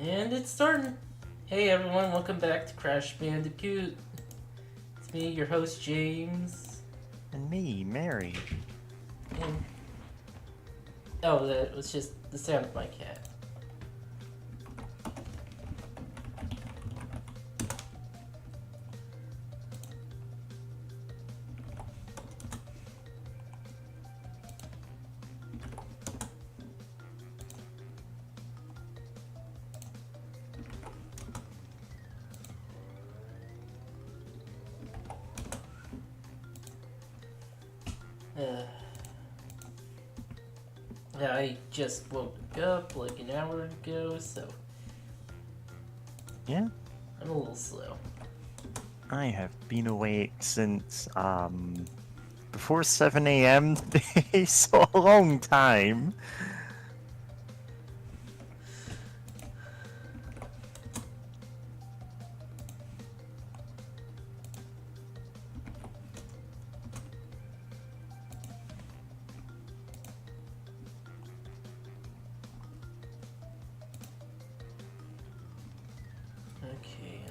And it's starting. Hey everyone, welcome back to Crash Bandicoot. It's me, your host James. And me, Mary. And oh, that was just the sound of my cat. I just woke up like an hour ago, so Yeah, I'm a little slow. I have been awake since, before 7 a.m. today, so a long time. Okay.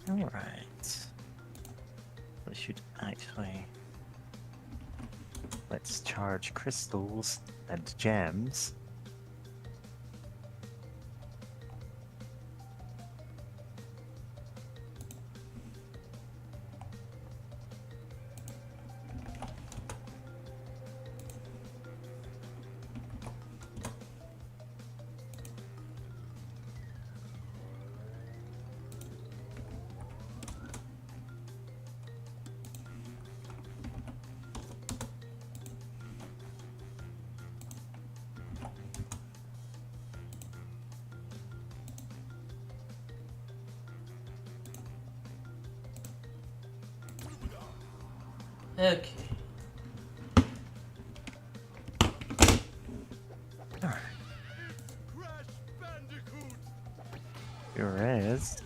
Alright. We should actually... Let's charge crystals and gems. Okay. Alright. Crash bandicoot! Here is...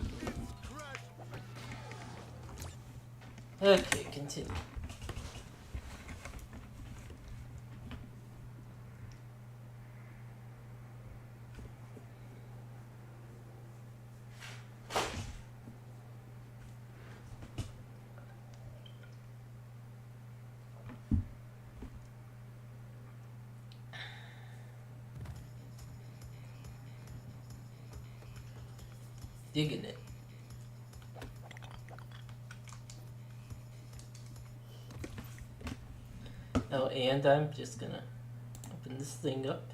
Okay, continue. Digging it. Oh, and I'm just gonna open this thing up.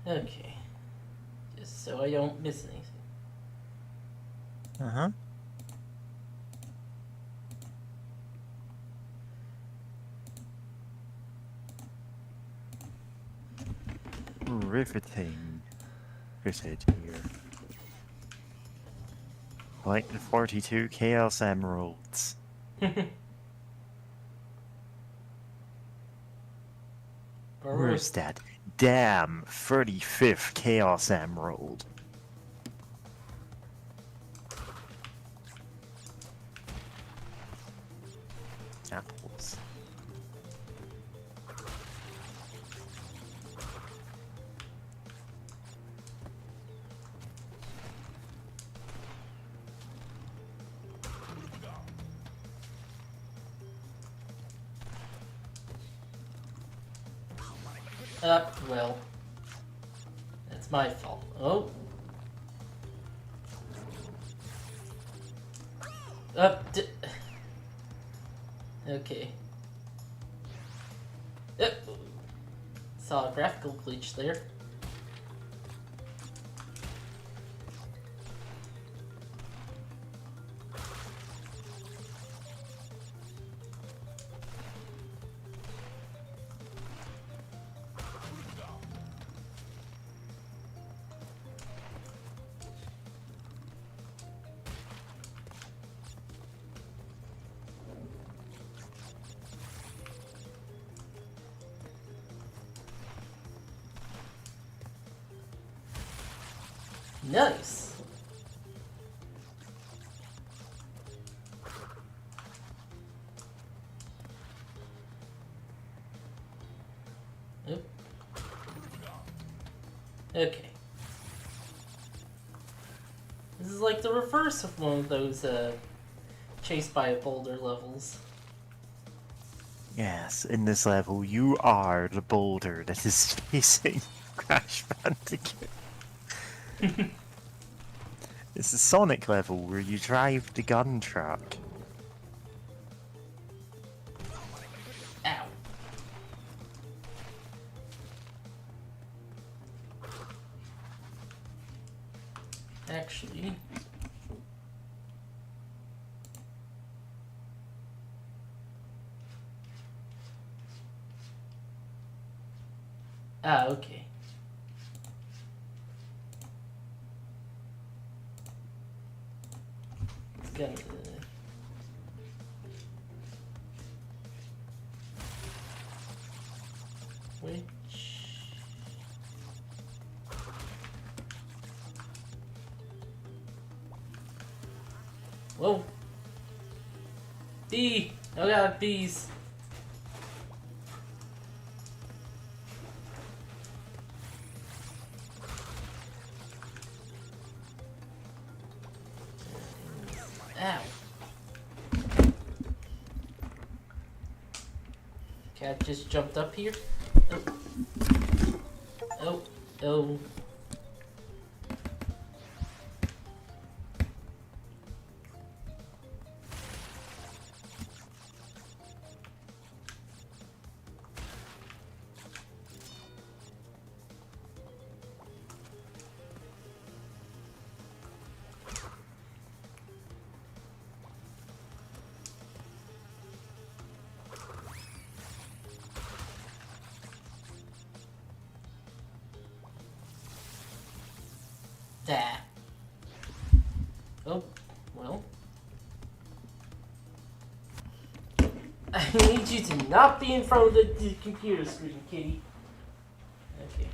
Okay. Just so I don't miss anything. Uh-huh. Riveting. Fitted here. Like the 42 Chaos Emeralds. Where's that damn 35th Chaos Emerald? Apples. Well, that's my fault. Oh. Okay. Yep. Saw a graphical glitch there. Nice. Oop. Okay. This is like the reverse of one of those chased by a boulder levels. Yes, in this level, you are the boulder that is facing Crash Bandicoot. It's a Sonic level where you drive the gun truck. Ow. Actually... Ah, okay. It's gonna... Which... Whoa! Bee! Oh god, bees! Ow. Cat just jumped up here. Oh. Oh. That. Oh, well. I need you to not be in front of the computer screen, kitty. Okay.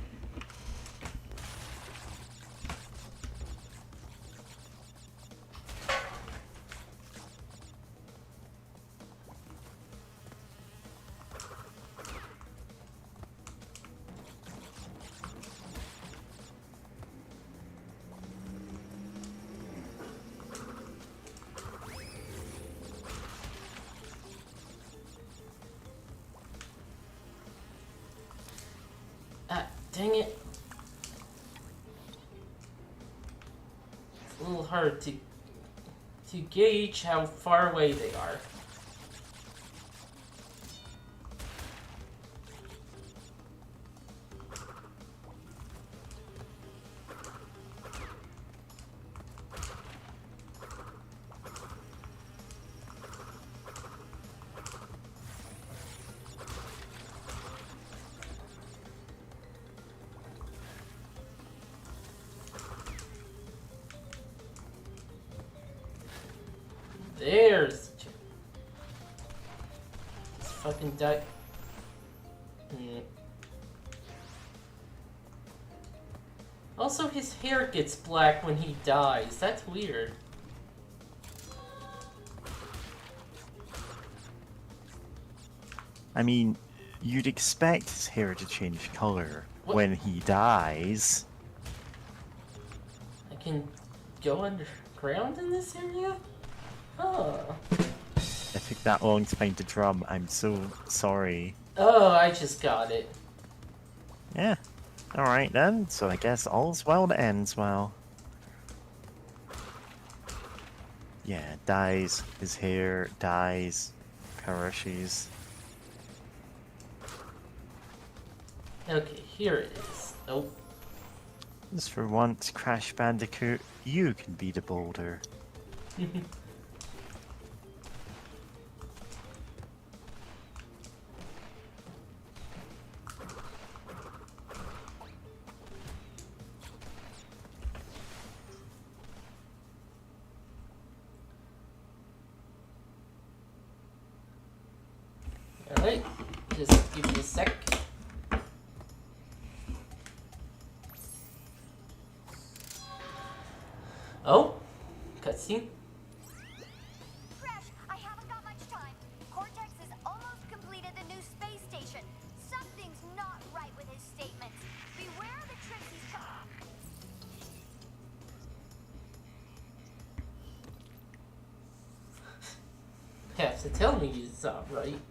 Ah, dang it. It's a little hard to gauge how far away they are. There's the chick. Just fucking die. Also, his hair gets black when he dies. That's weird. I mean, you'd expect his hair to change color when he dies. I can go underground in this area? Oh. It took that long to find the drum. I'm so sorry. Oh, I just got it. Yeah. Alright then, so I guess all's well that ends well. Yeah, dies, his hair dies, perishes. Okay, here it is. Oh. Just for once, Crash Bandicoot, you can be the boulder. Alright, just give me a sec. Oh, cutscene. Crash, I haven't got much time. Cortex has almost completed the new space station. Something's not right with his statements. Beware the tricks he's got. Have to tell me it's not right.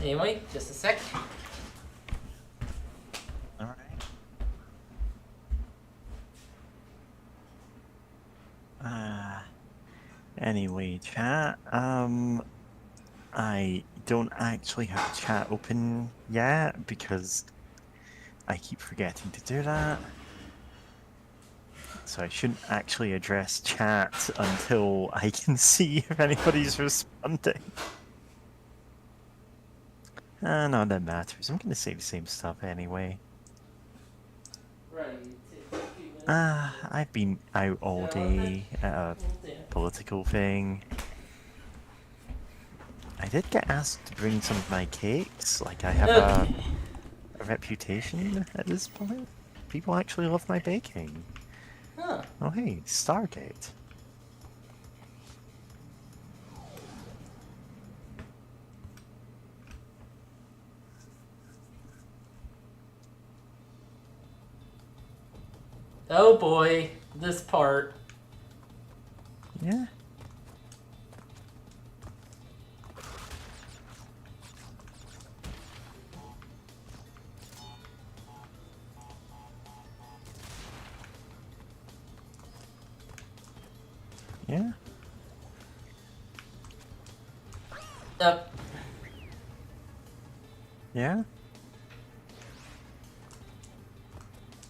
Anyway, just a sec. Alright. Anyway, chat, I don't actually have chat open yet because I keep forgetting to do that. So I shouldn't actually address chat until I can see if anybody's responding. Not that matters. I'm gonna say the same stuff anyway. Right. It's a few minutes. I've been out all day at a political thing. I did get asked to bring some of my cakes. Like, I have Okay. a reputation at this point. People actually love my baking. Huh. Oh, hey, Stargate. Oh boy, this part. Yeah. Yeah. Up. Yeah.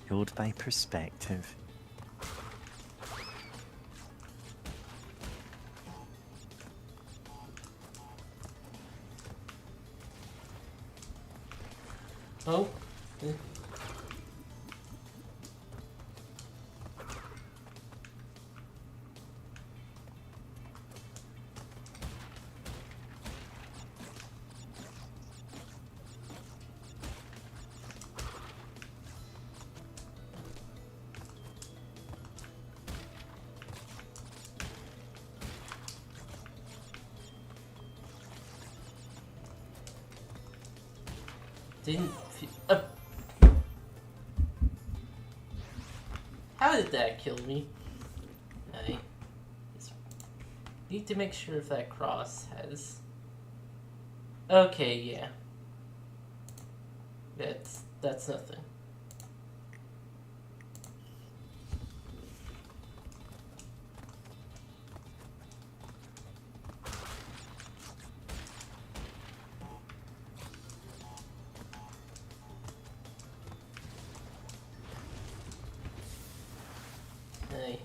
Fueled by perspective. Oh. Didn't. How did that kill me? I just need to make sure if that cross has. Okay, yeah. That's nothing. Hey.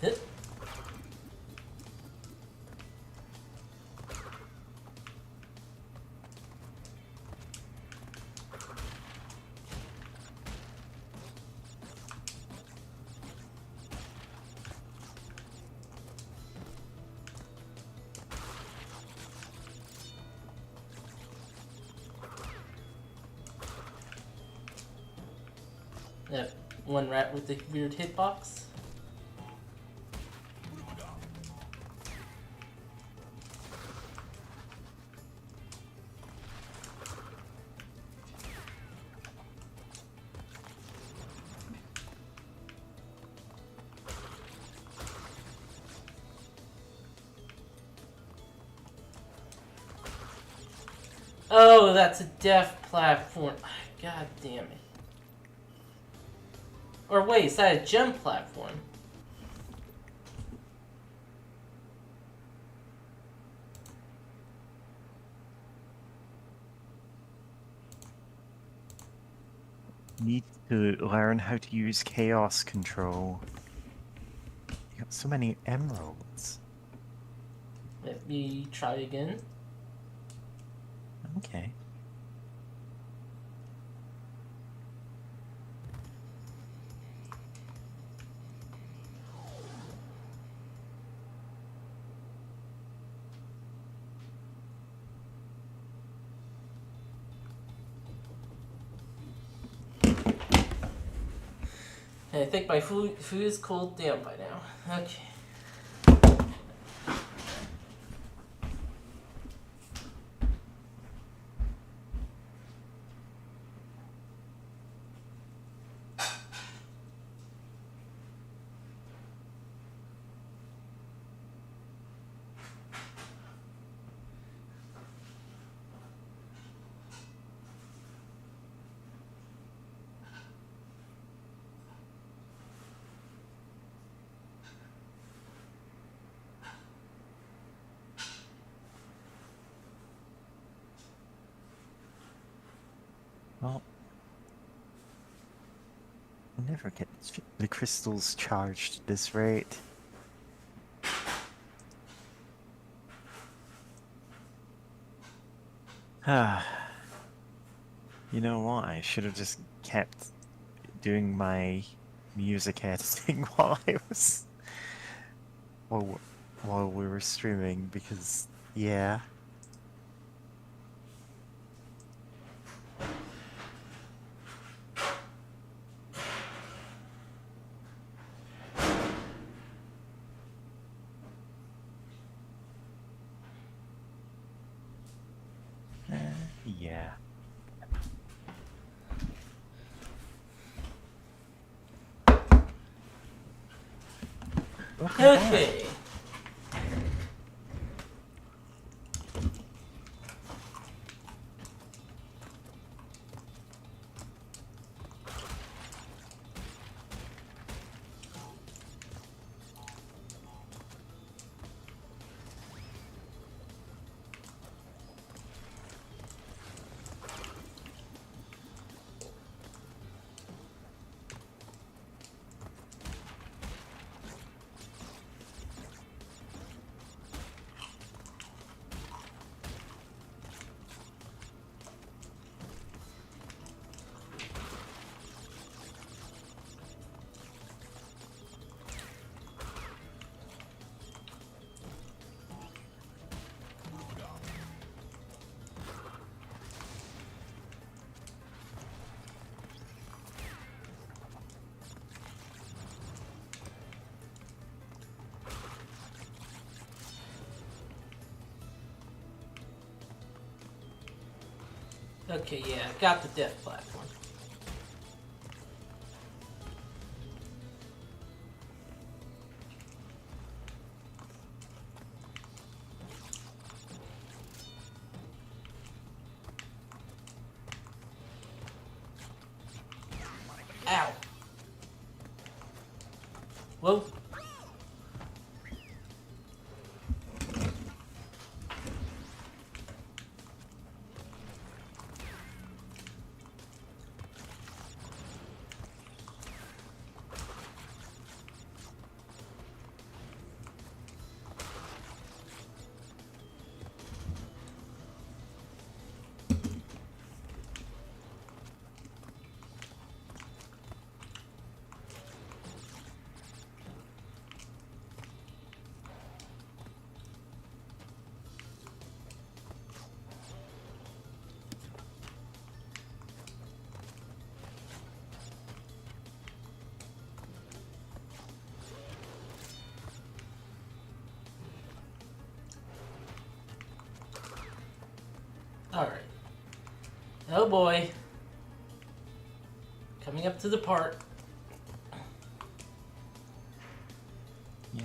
Hit. That one rat with the weird hitbox. Oh, that's a deaf platform. God damn it. Or wait, is that a gem platform? Need to learn how to use chaos control. You got so many emeralds. Let me try again. Okay. I think my food is cooled down by now. Okay. Well, I never get the crystals charged at this rate. Ah, you know what? I should have just kept doing my music editing while while we were streaming because yeah. Yeah. Welcome back. Okay. Okay, yeah, got the death platform. Ow. Whoa. Alright. Oh boy. Coming up to the part. Yeah.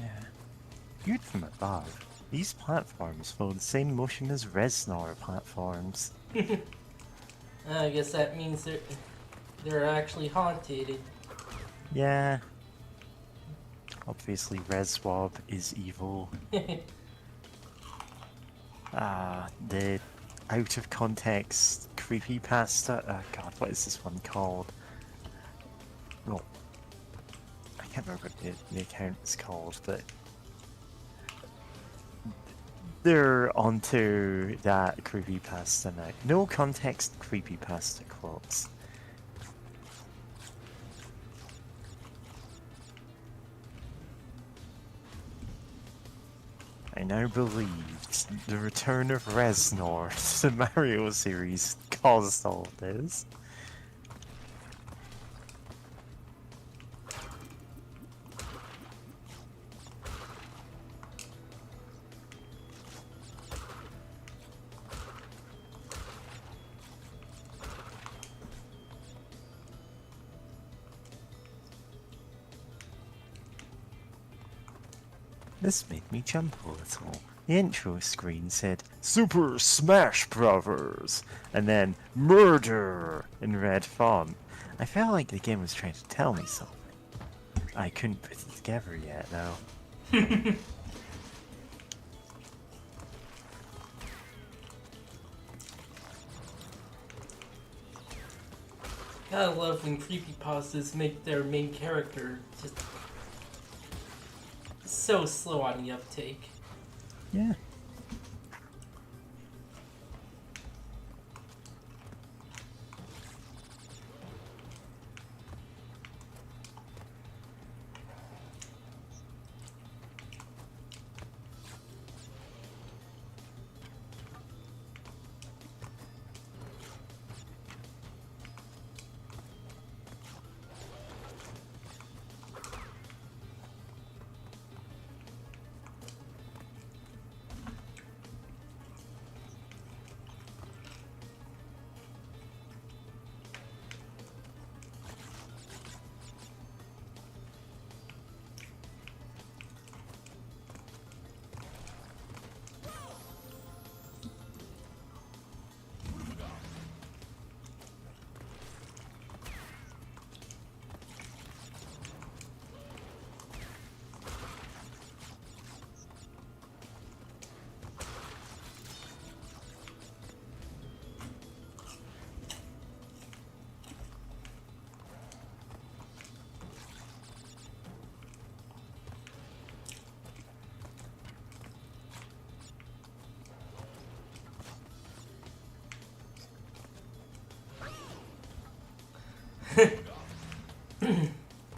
Viewed from above, these platforms follow the same motion as Reznor platforms. I guess that means they're actually haunted. Yeah. Obviously, Reswab is evil. The out of context creepypasta. Oh god, what is this one called? Well, I can't remember what the account's called, but they're onto that creepypasta now. No context creepypasta quotes. I now believe the return of Reznor to the Mario series caused all this. This made me jump a little. The intro screen said Super Smash Brothers and then Murder in red font. I felt like the game was trying to tell me something. I couldn't put it together yet, though. Gotta love when creepypastas make their main character just so slow on the uptake. Yeah.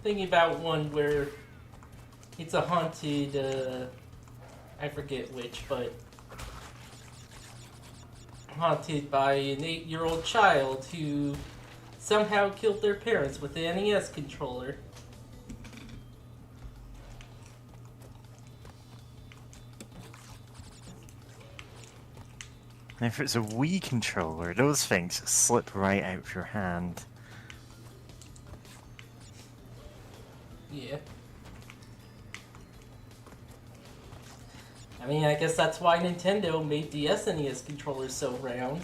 Thinking about one where it's a haunted, I forget which, but haunted by an 8-year-old child who somehow killed their parents with the NES controller. And if it's a Wii controller, those things slip right out of your hand. Yeah. I mean, I guess that's why Nintendo made the SNES controllers so round.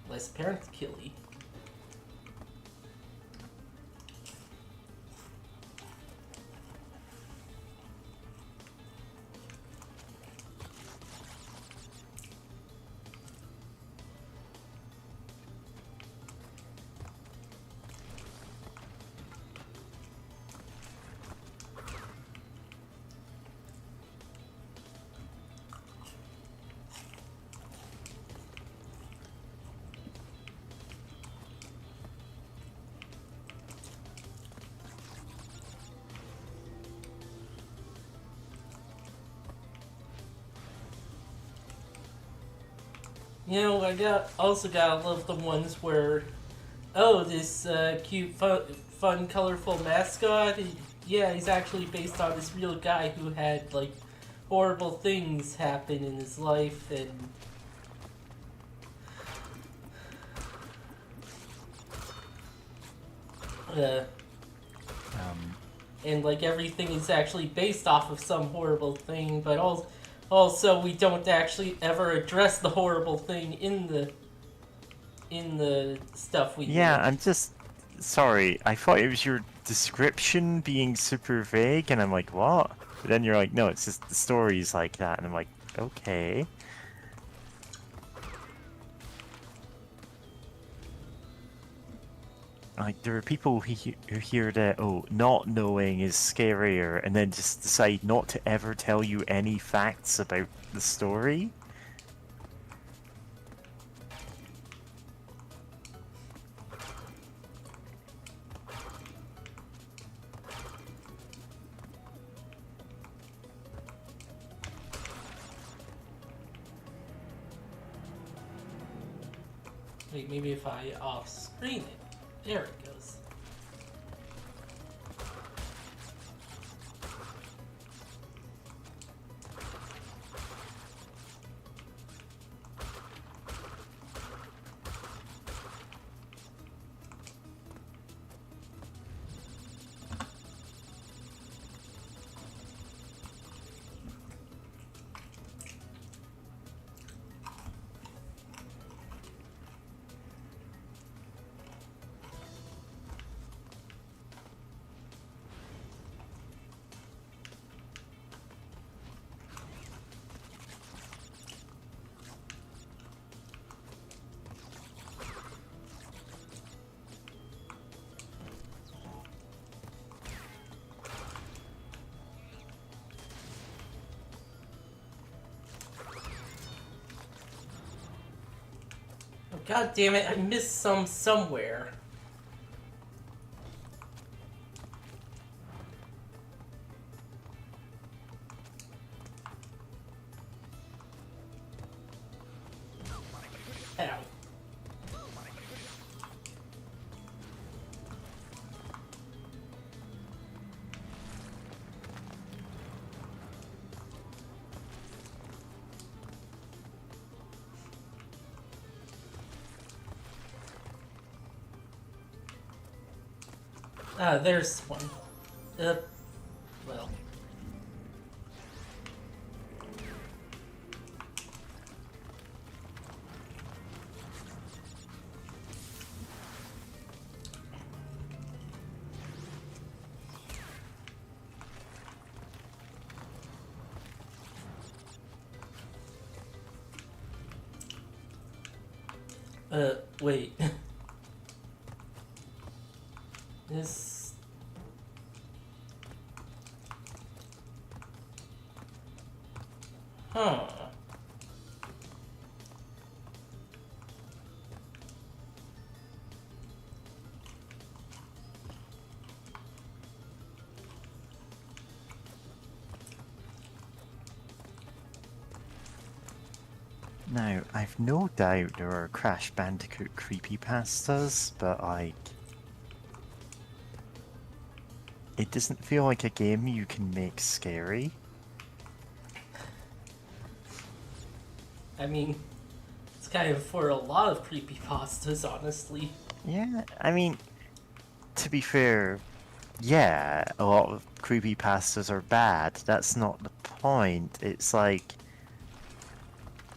Less parent killy. You know, also gotta love the ones where, oh, this cute, fun, colorful mascot. Yeah, he's actually based on this real guy who had like horrible things happen in his life, and and like everything is actually based off of some horrible thing, but also we don't actually ever address the horrible thing in the stuff we Yeah, make. I'm just sorry. I thought it was your description being super vague, and I'm like, what? But then you're like, no, it's just the story's like that, and I'm like, okay. Like, there are people who hear that, oh, not knowing is scarier, and then just decide not to ever tell you any facts about the story. Wait, maybe if I off-screen it. There it goes. God damn it, I missed some somewhere. Ow. Ah, there's one. Well. Wait. This... Huh. Now, I've no doubt there are Crash Bandicoot creepypastas, but like... It doesn't feel like a game you can make scary. I mean, it's kind of for a lot of creepypastas, honestly. Yeah, I mean, to be fair, yeah, a lot of creepypastas are bad. That's not the point. It's like,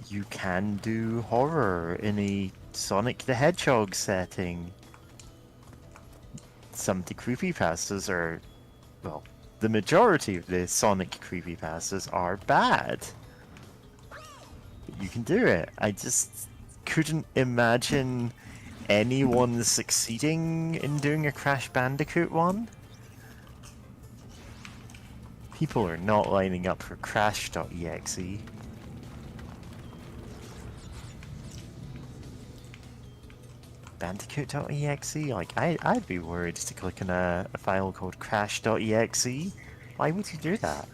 you can do horror in a Sonic the Hedgehog setting. Some of the creepypastas are, well, the majority of the Sonic creepypastas are bad. But you can do it. I just couldn't imagine anyone succeeding in doing a Crash Bandicoot one. People are not lining up for Crash.exe. Bandicoot.exe? Like, I'd be worried to click on a file called Crash.exe. Why would you do that?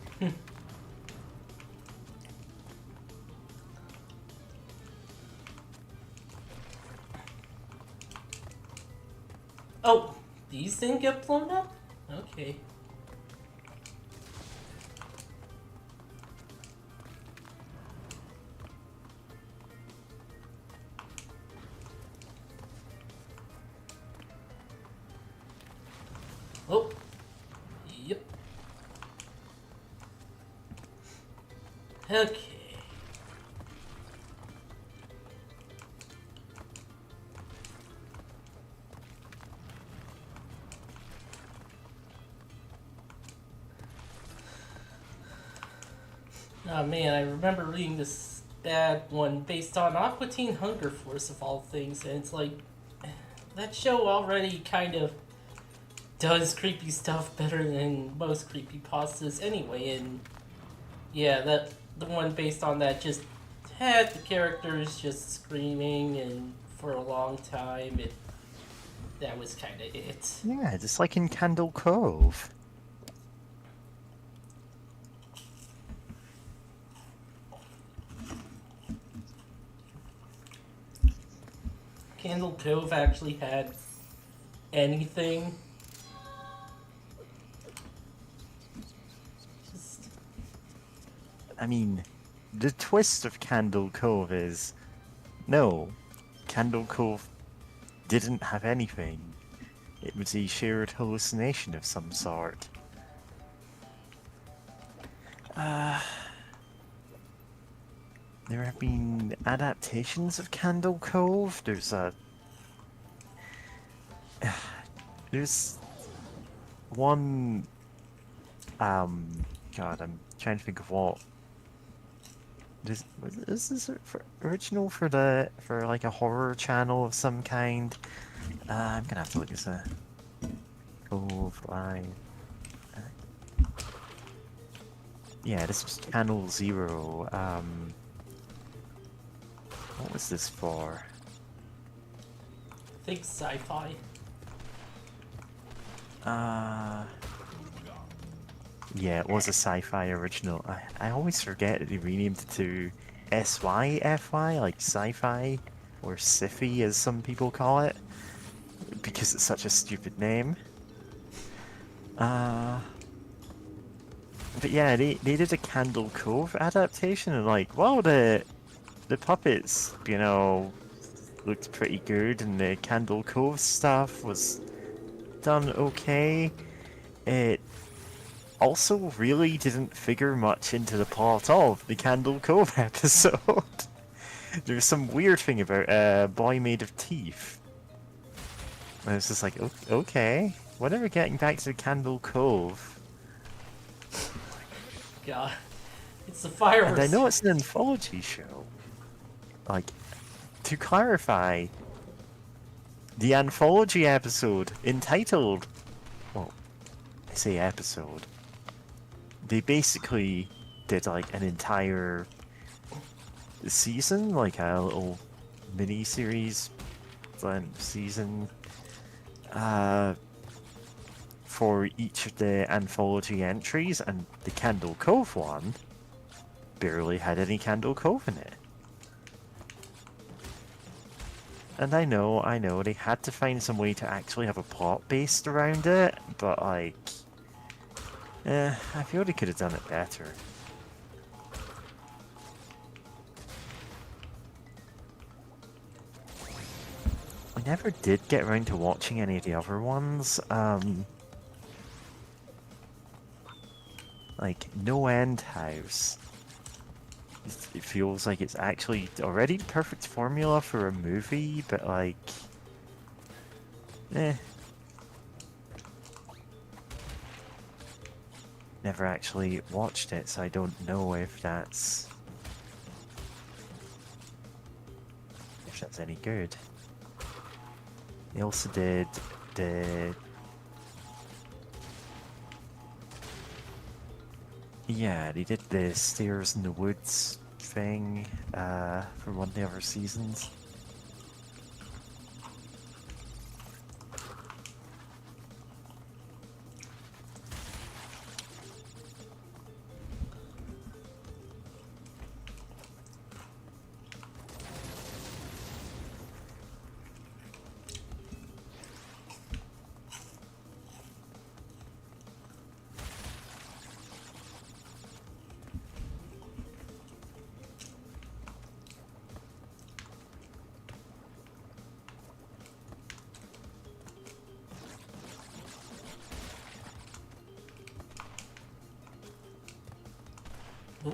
Oh, these didn't get blown up? Okay. Oh. Yep. Okay. Oh man, I remember reading this bad one based on Aqua Teen Hunger Force of all things, and it's like, that show already kind of does creepy stuff better than most creepypastas anyway, and yeah, the one based on that just had the characters just screaming and for a long time. That was kind of it. Yeah, just like in Candle Cove. Candle Cove actually had anything. Just... I mean, the twist of Candle Cove is, no, Candle Cove didn't have anything. It was a shared hallucination of some sort. There have been adaptations of Candle Cove. There's one, God, I'm trying to think of what. Is this original for like a horror channel of some kind? I'm gonna have to look this up. Cove Live. Yeah, this was Channel Zero. What was this for? think sci-fi. Yeah, it was a sci-fi original. I always forget that they renamed it to SYFY, like sci-fi, or sci-fi as some people call it, because it's such a stupid name. But yeah, they did a Candle Cove adaptation, and like, wow, the puppets, you know, looked pretty good, and the Candle Cove stuff was done okay. It also really didn't figure much into the plot of the Candle Cove episode. There's some weird thing about a boy made of teeth. And it's just like, okay, when are we getting back to the Candle Cove? God. It's the And fireworks. I know it's an anthology show. Like, to clarify, the anthology episode entitled, well, I say episode, they basically did like an entire season, like a little mini series season, for each of the anthology entries, and the Candle Cove one barely had any Candle Cove in it. And I know, they had to find some way to actually have a plot based around it, but like, I feel they could have done it better. I never did get around to watching any of the other ones. Like No End House. It feels like it's actually already the perfect formula for a movie, but like, never actually watched it, so I don't know if that's any good. They also did the they did the Stairs in the Woods thing for one of the other seasons. Oh.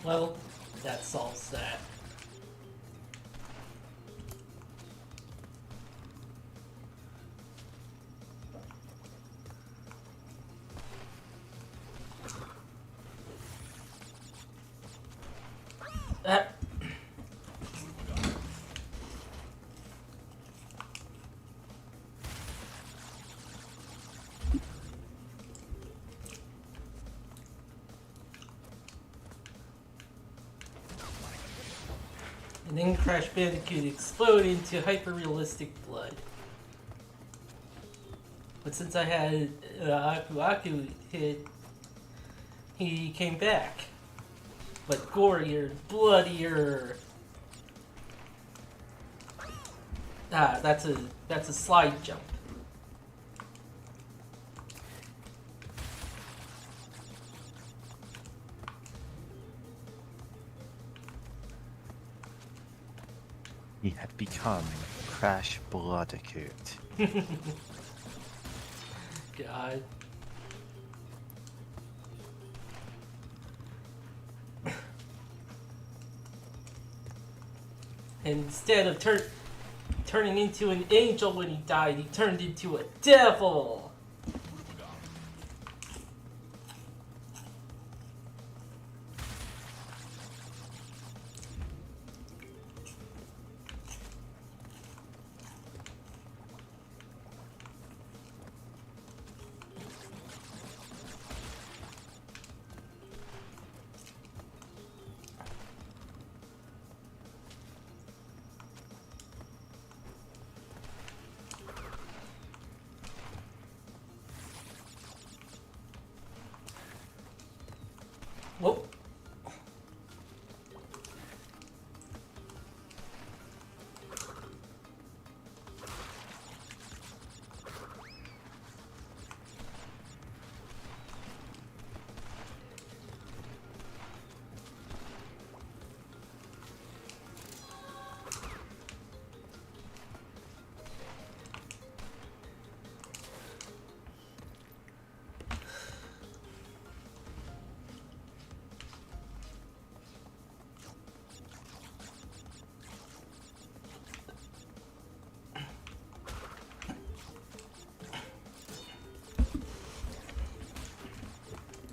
Well, that solves that. That. And then Crash Bandicoot explode into hyper-realistic blood. But since I had Aku Aku hit, he came back. But gorier, bloodier. Ah, that's a slide jump. He had become Crash Bandicoot. God. Instead of turning into an angel when he died, he turned into a devil. Whoa.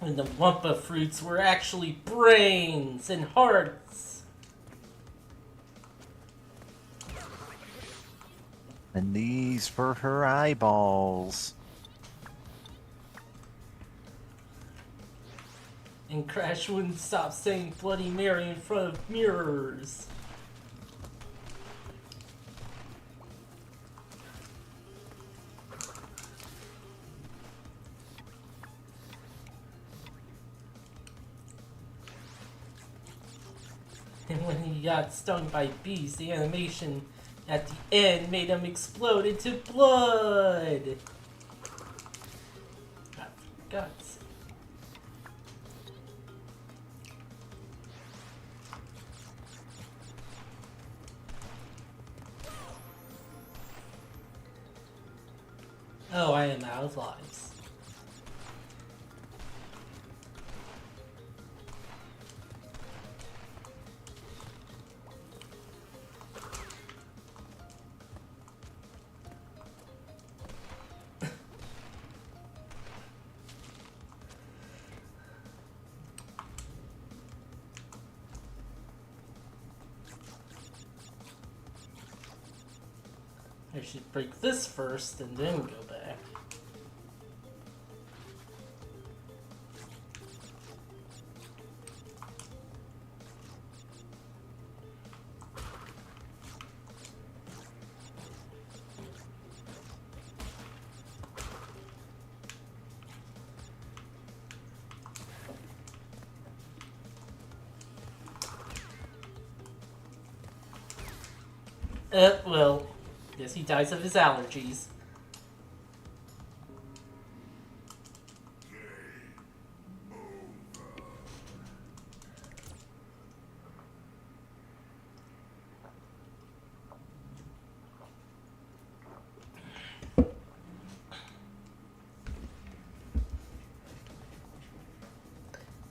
And the Wumpa fruits were actually brains and hearts. And these were her eyeballs. And Crash wouldn't stop saying Bloody Mary in front of mirrors. And when he got stung by bees, the animation at the end made him explode into blood. Guts. Oh, I am out of lives. I should break this first and then go back. Well, guess he dies of his allergies.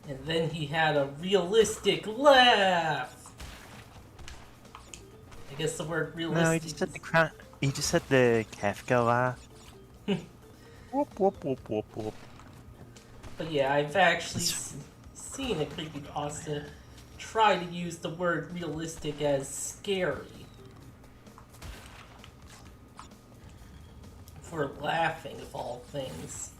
And then he had a realistic laugh. I guess the word realistic. No, he just said the he just said the Kefka laugh. Whoop whoop whoop whoop whoop. But yeah, I've actually seen a creepypasta try to use the word realistic as scary. For laughing, of all things.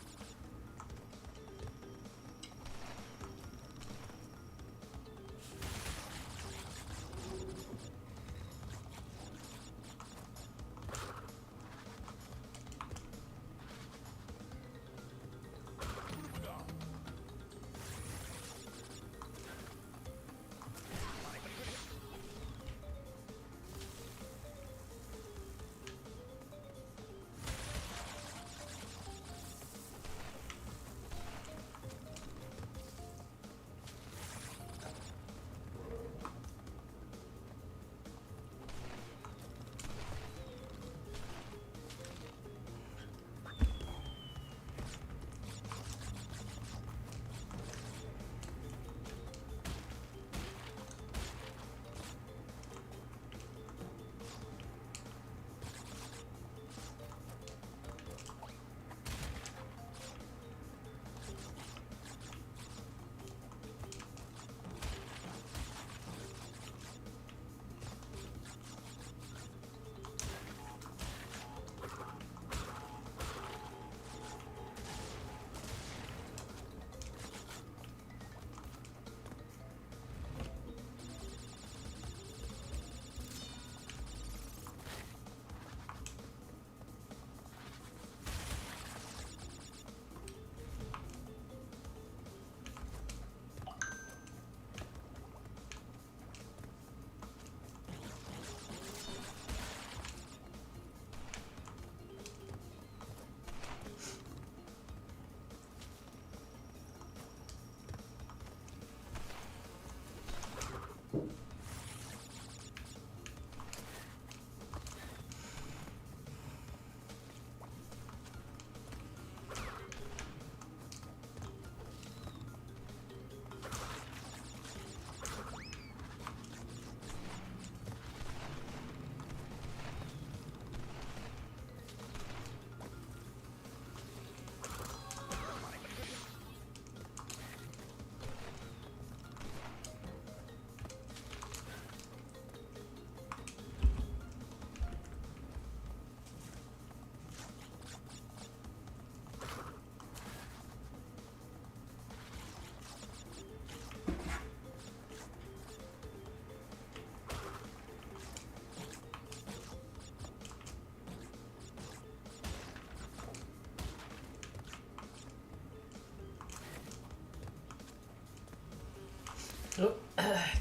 Oh,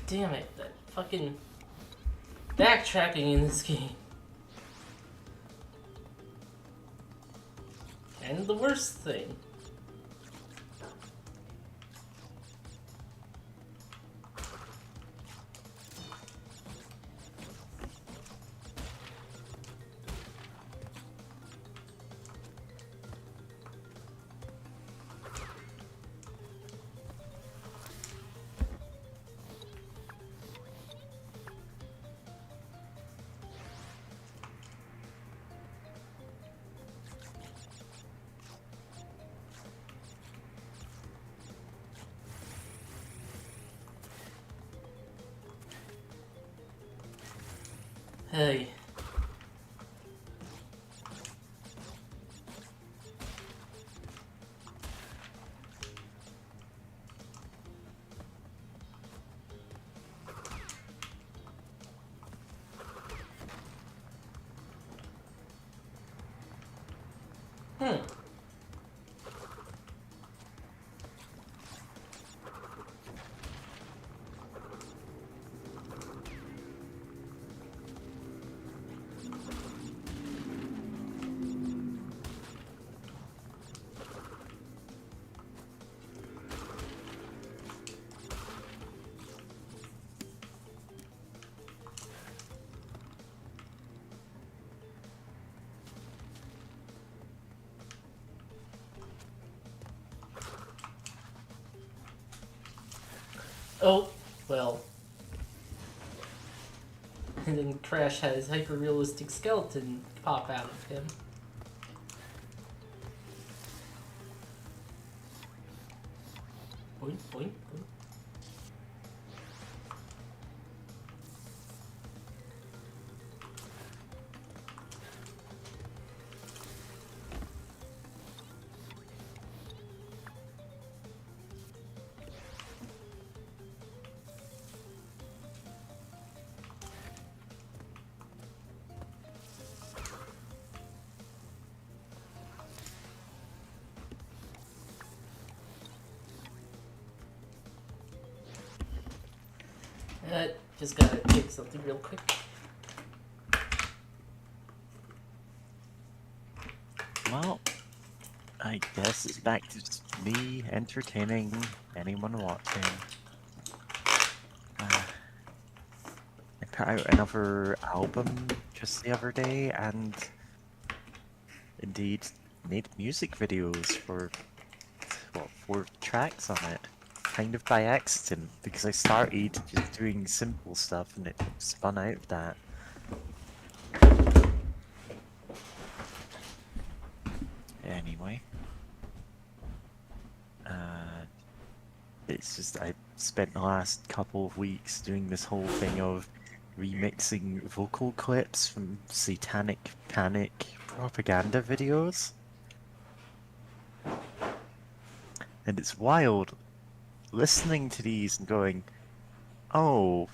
damn it. That fucking backtracking in this game. And the worst thing. Hey. Hmm. Oh, well. And then Crash has hyper-realistic skeleton pop out of him. Boink, boink, boink. Just gotta take something real quick. Well, I guess it's back to just me entertaining anyone watching. I put out another album just the other day and indeed made music videos for, well, 4 tracks on it. Kind of by accident, because I started just doing simple stuff and it spun out of that. Anyway. It's just, I spent the last couple of weeks doing this whole thing of remixing vocal clips from satanic panic propaganda videos. And it's wild listening to these and going, oh,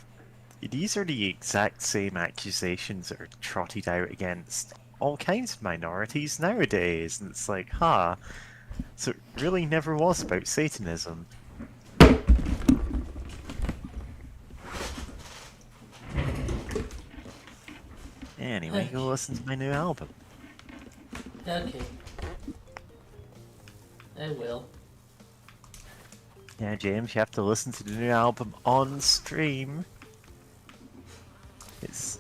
these are the exact same accusations that are trotted out against all kinds of minorities nowadays. And it's like, huh, so it really never was about Satanism. Anyway, go listen to my new album. Okay. I will. Yeah, James, you have to listen to the new album on stream. It's...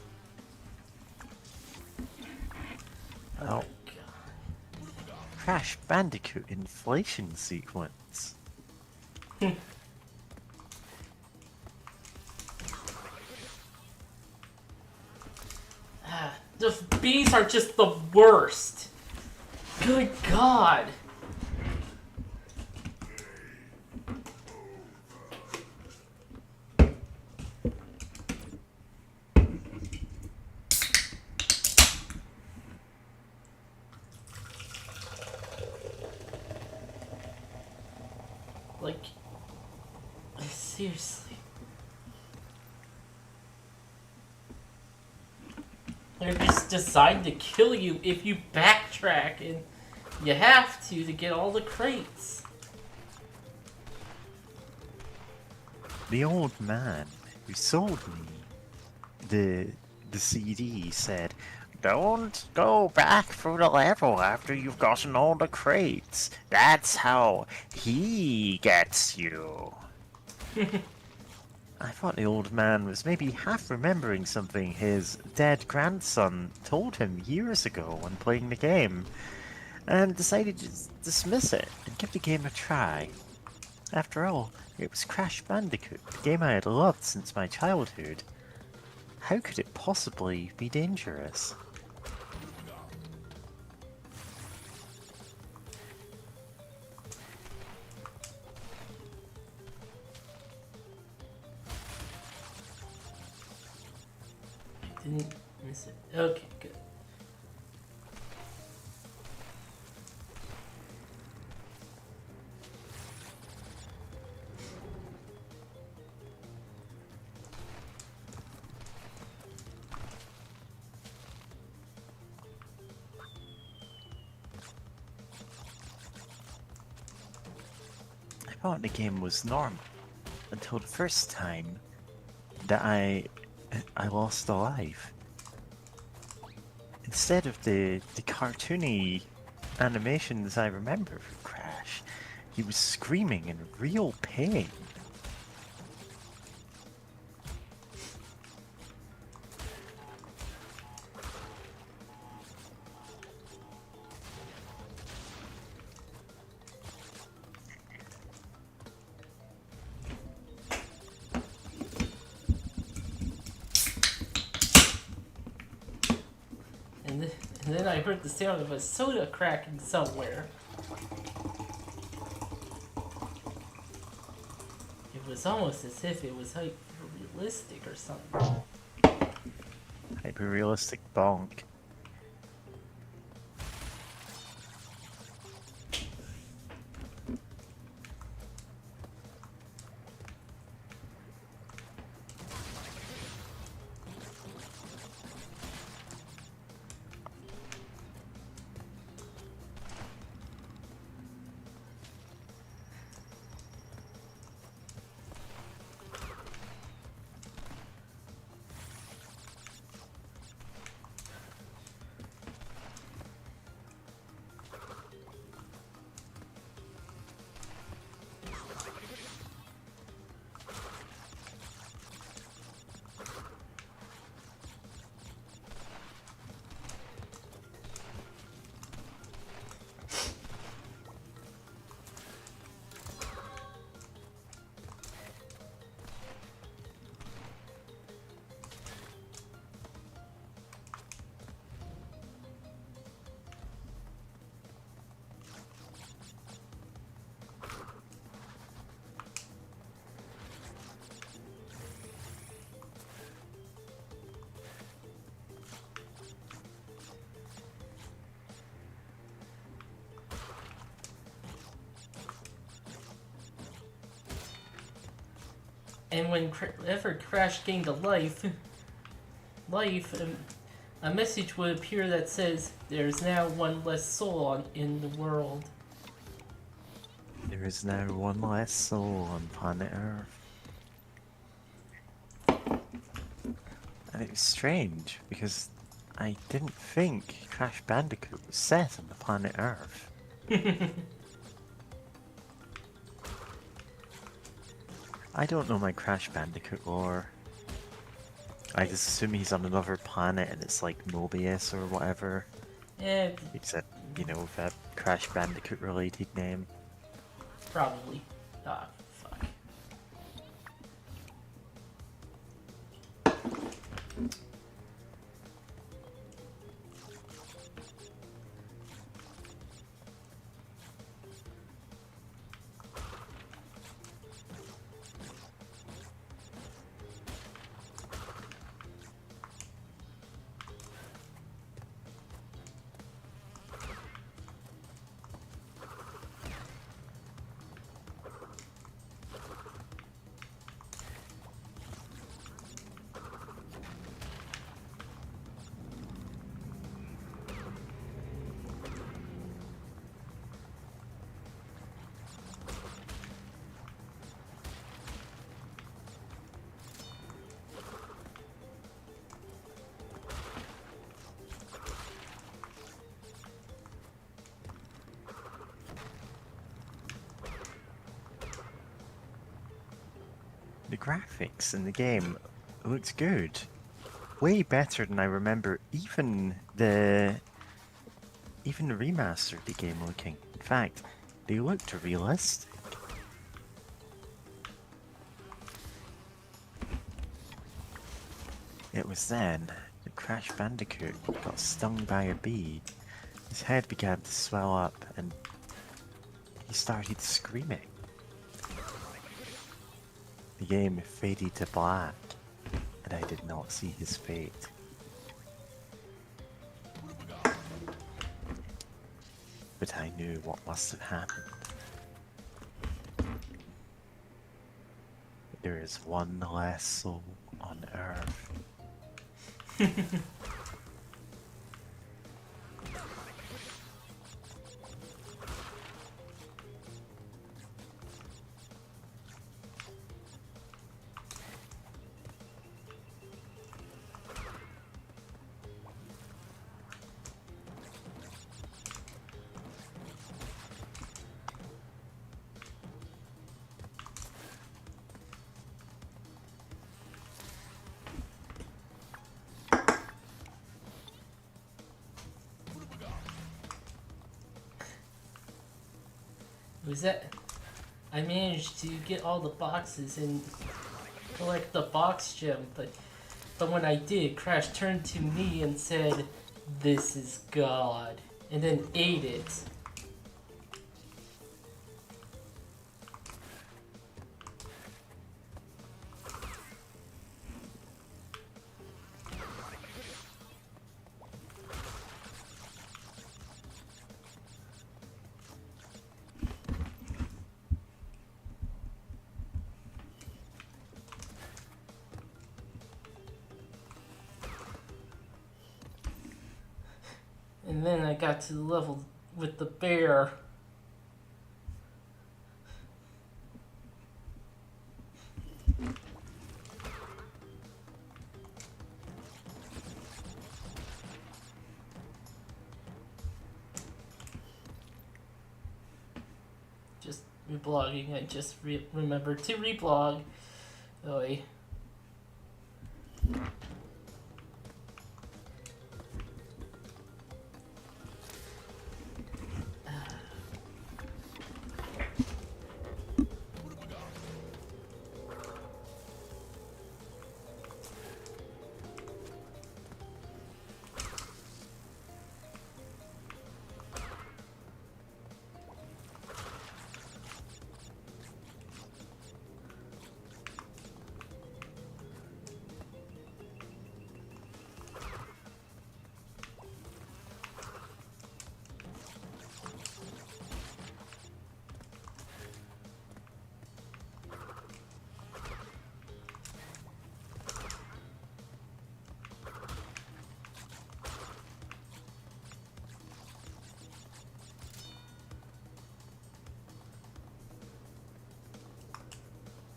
Oh, Oh, God. Crash Bandicoot inflation sequence. The bees are just the worst. Good God. Like, seriously. They're just designed to kill you if you backtrack, and you have to get all the crates. the old man who sold me the CD said, "Don't go back through the level after you've gotten all the crates. That's how he gets you." I thought the old man was maybe half remembering something his dead grandson told him years ago when playing the game, and decided to dismiss it and give the game a try. After all, it was Crash Bandicoot, the game I had loved since my childhood. How could it possibly be dangerous? Didn't miss it. Okay, good. I thought the game was normal until the first time that I lost a life. Instead of the cartoony animations I remember from Crash, he was screaming in real pain. And then I heard the sound of a soda cracking somewhere. It was almost as if it was like realistic or something. Hyper-realistic bonk. And whenever Crash gained a life, a message would appear that says, "There's now one less soul in the world." There is now one less soul on planet Earth. And it was strange, because I didn't think Crash Bandicoot was set on the planet Earth. I don't know my Crash Bandicoot lore. I just assume he's on another planet and it's like Mobius or whatever. Eh, Except, you know, with a Crash Bandicoot related name. probably. Ah, fuck. the graphics in the game looked good. Way better than I remember even the remaster of the game looking. In fact, they looked realistic. It was then that Crash Bandicoot got stung by a bee. His head began to swell up and he started screaming. The game faded to black and I did not see his fate. But I knew what must have happened. There is one less soul on Earth. Was that? I managed to get all the boxes and collect the box gem, but when I did, Crash turned to me and said, "This is God," and then ate it. And then I got to the level with the bear. Just reblogging, I just remembered to reblog. Oh,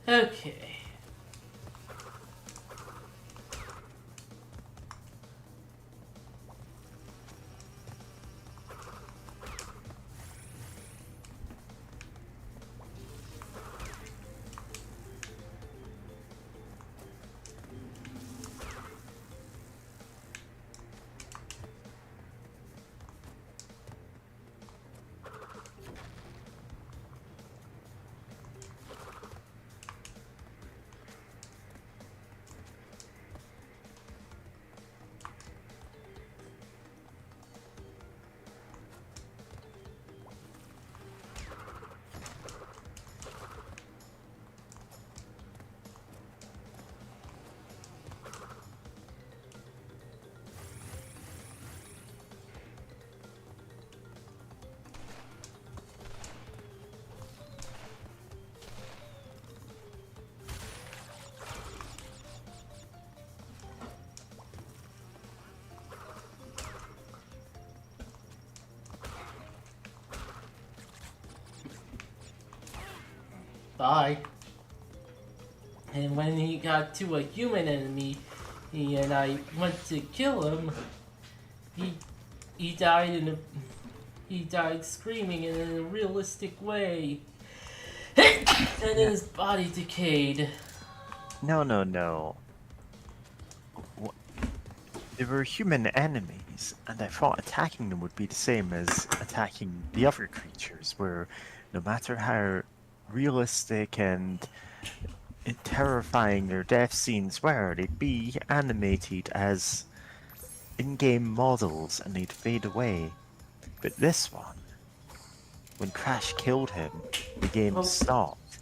okay. Bye. And when he got to a human enemy, and I went to kill him, he died screaming in a realistic way, and then his body decayed. No, no, no. Wh- They were human enemies, and I thought attacking them would be the same as attacking the other creatures, where no matter how realistic and terrifying their death scenes were, they'd be animated as in-game models and they'd fade away. But this one, when Crash killed him, the game Oh. stopped,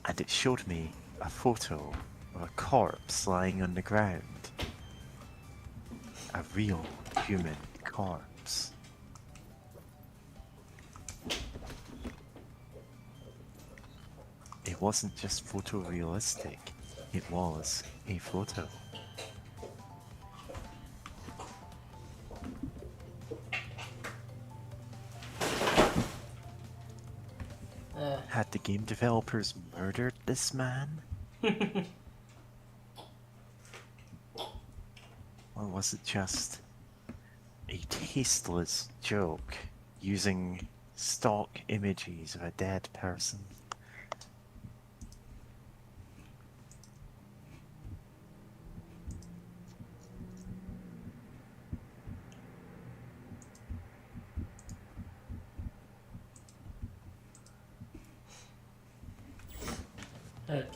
and it showed me a photo of a corpse lying on the ground. A real human corpse. It wasn't just photorealistic, it was a photo. Had the game developers murdered this man? Or was it just a tasteless joke using stock images of a dead person? Okay.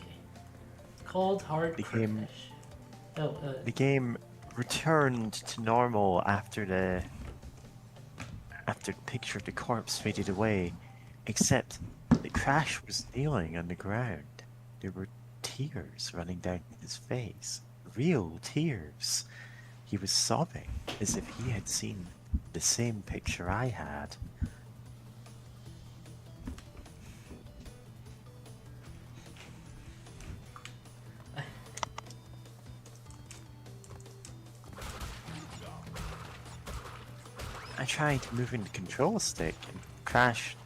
Cold hard The crash. game- Oh, The game returned to normal after the picture of the corpse faded away, except the Crash was kneeling on the ground. There were tears running down his face. Real tears. He was sobbing as if he had seen the same picture I had. I tried moving the control stick, and Crash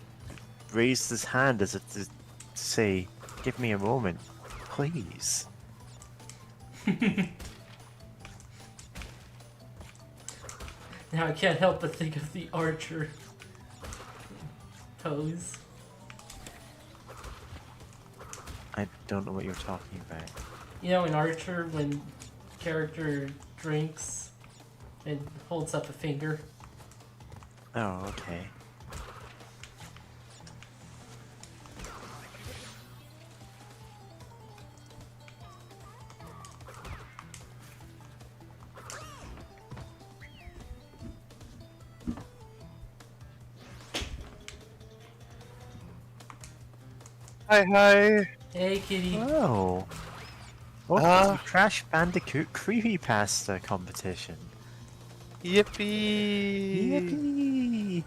raised his hand as if to say, "Give me a moment, please." now I can't help but think of the Archer pose. I don't know what you're talking about. You know, in Archer, when character drinks and holds up a finger. Oh, okay. Hi. Hey, kitty. Oh. Welcome to the Crash Bandicoot Creepypasta competition. Yippee! Yippee!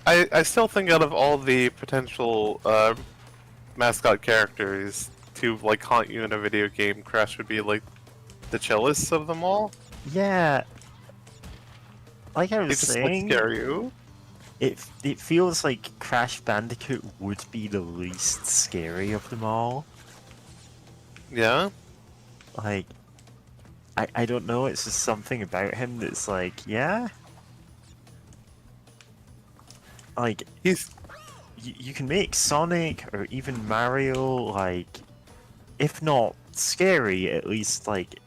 I still think out of all the potential mascot characters to like haunt you in a video game, Crash would be like the chillest of them all. Yeah. Like I They was just like saying, scare you. it feels like Crash Bandicoot would be the least scary of them all. Yeah. Like, I don't know, it's just something about him that's like, yeah? Like, He's you can make Sonic or even Mario, like, if not scary, at least, like,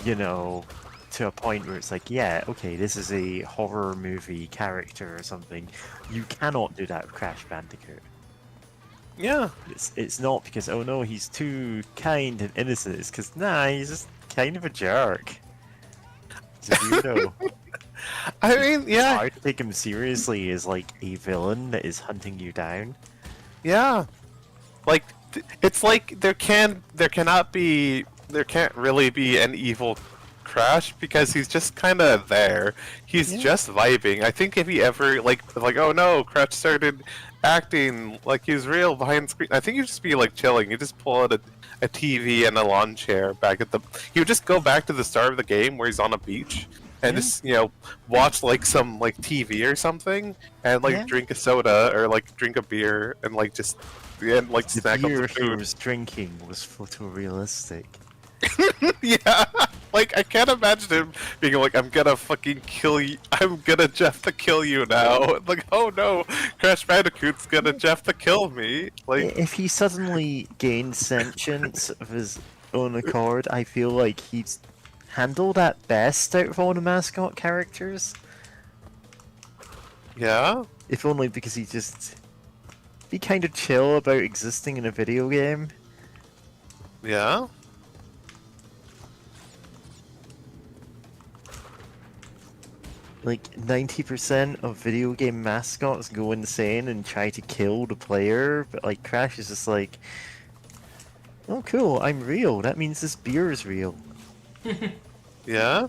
you know, to a point where it's like, yeah, okay, this is a horror movie character or something. You cannot do that with Crash Bandicoot. yeah. It's not because, oh no, he's too kind and innocent. It's because, nah, he's just kind of a jerk. He's a weirdo. I mean, It's yeah, hard to take him seriously as like a villain that is hunting you down. yeah. Like it's like there can't really be an evil Crash because he's just kind of there. He's Yeah. just vibing. I think if he ever like oh no, Crash started acting like he's real behind the screen. I think he'd just be like chilling. You just pull out a TV and a lawn chair back at the. He would just go back to the start of the game where he's on a beach and Yeah. just watch like some like TV or something and like Yeah. drink a soda or like drink a beer and like just and like The snack on beer some he food. was drinking was photorealistic. Yeah, like I can't imagine him being like, "I'm gonna fucking kill you. I'm gonna Jeff to kill you now." Like, oh no, Crash Bandicoot's gonna Jeff to kill me. Like, If he suddenly gained sentience of his own accord, I feel like he's handled that best out of all the mascot characters. yeah, If only because he just be kind of chill about existing in a video game. yeah, Like 90% of video game mascots go insane and try to kill the player, but like Crash is just like, oh cool, I'm real. That means this beer is real. yeah.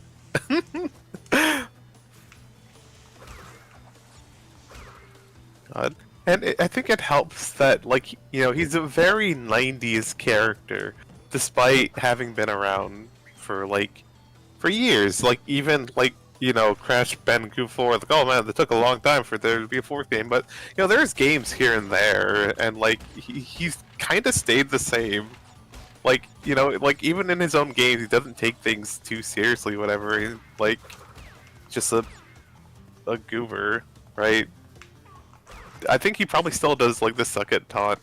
God. And I think it helps that, like, you know, he's a very 90s character, despite having been around for, like, for years. Like, even, like, you know, Crash Bandicoot 4, like, oh man, that took a long time for there to be a fourth game. But, you know, there's games here and there, and, like, he's kind of stayed the same. Like, you know, like, even in his own games, he doesn't take things too seriously, whatever. He's, like, just a goober, right? I think he probably still does like the suck it taunt.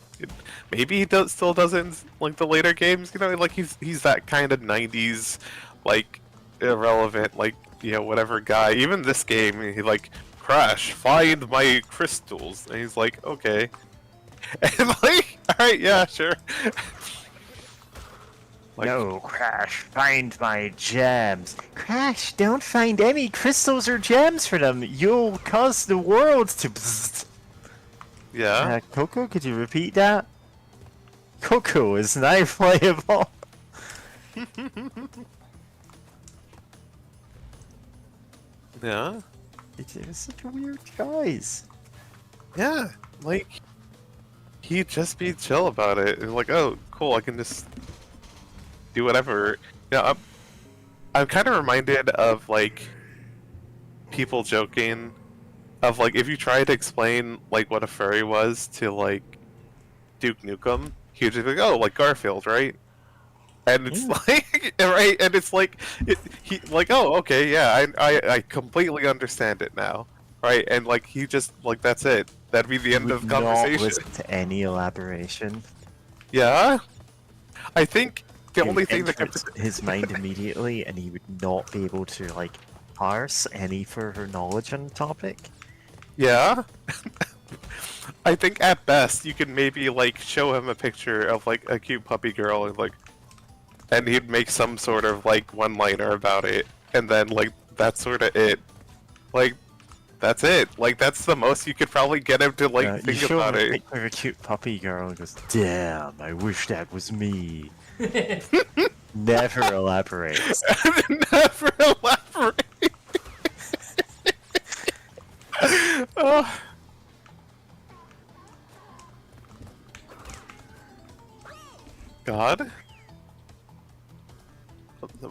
Maybe he still does it in like the later games. You know, like he's that kind of '90s, like irrelevant, like you know whatever guy. Even this game, he like Crash, find my crystals, and he's like, okay, and like, all right, yeah, sure. Like, No, Crash, find my gems. Crash, don't find any crystals or gems for them. You'll cause the world to bzzzt. yeah, Coco, could you repeat that? Coco is now playable. yeah, It's such a weird choice. yeah. Like he'd just be chill about it, and like, oh, cool, I can just do whatever. You know, I'm kind of reminded of like people joking of like if you try to explain like what a furry was to like Duke Nukem, he'd just be like, oh, like Garfield, right? And it's Yeah. like, right? And it's like, he like, oh, okay, yeah, I completely understand it now, right? And like he just like that's it. That'd be the end of Would the not conversation. listen to any elaboration. Yeah, I think the It only would thing that enter comes his mind immediately, and he would not be able to like parse any further knowledge on the topic. yeah. I think at best you can maybe like show him a picture of like a cute puppy girl and like, and he'd make some sort of like one-liner about it, and then like that's sort of it. Like that's it. Like that's the most you could probably get him to like You think show about him a it. picture of a cute puppy girl and goes, "Damn, I wish that was me." Never elaborates. Never elaborate. Oh. God. The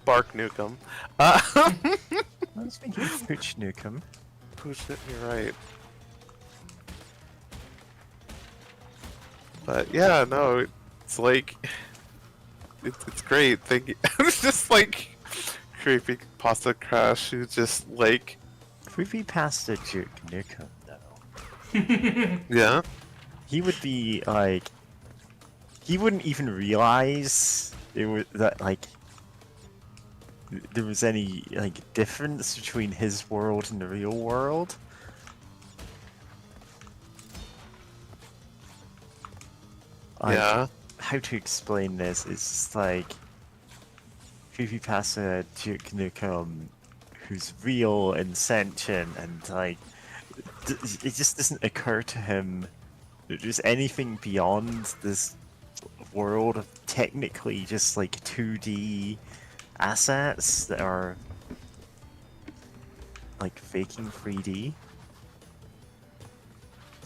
Bark Nukem. I was thinking Pooch Nukem. Push it, you're right. But yeah, no, it's like it's great. Thank you. It's just like creepy pasta crash who just like Creepy pasta Duke Nukem, though. yeah. He would be like, he wouldn't even realize there was that like there was any like difference between his world and the real world. Like, Yeah. how to explain this? It's just like creepypasta Duke Nukem, who's real and sentient, and like it just doesn't occur to him that there's anything beyond this world of technically just like 2D assets that are like faking 3D.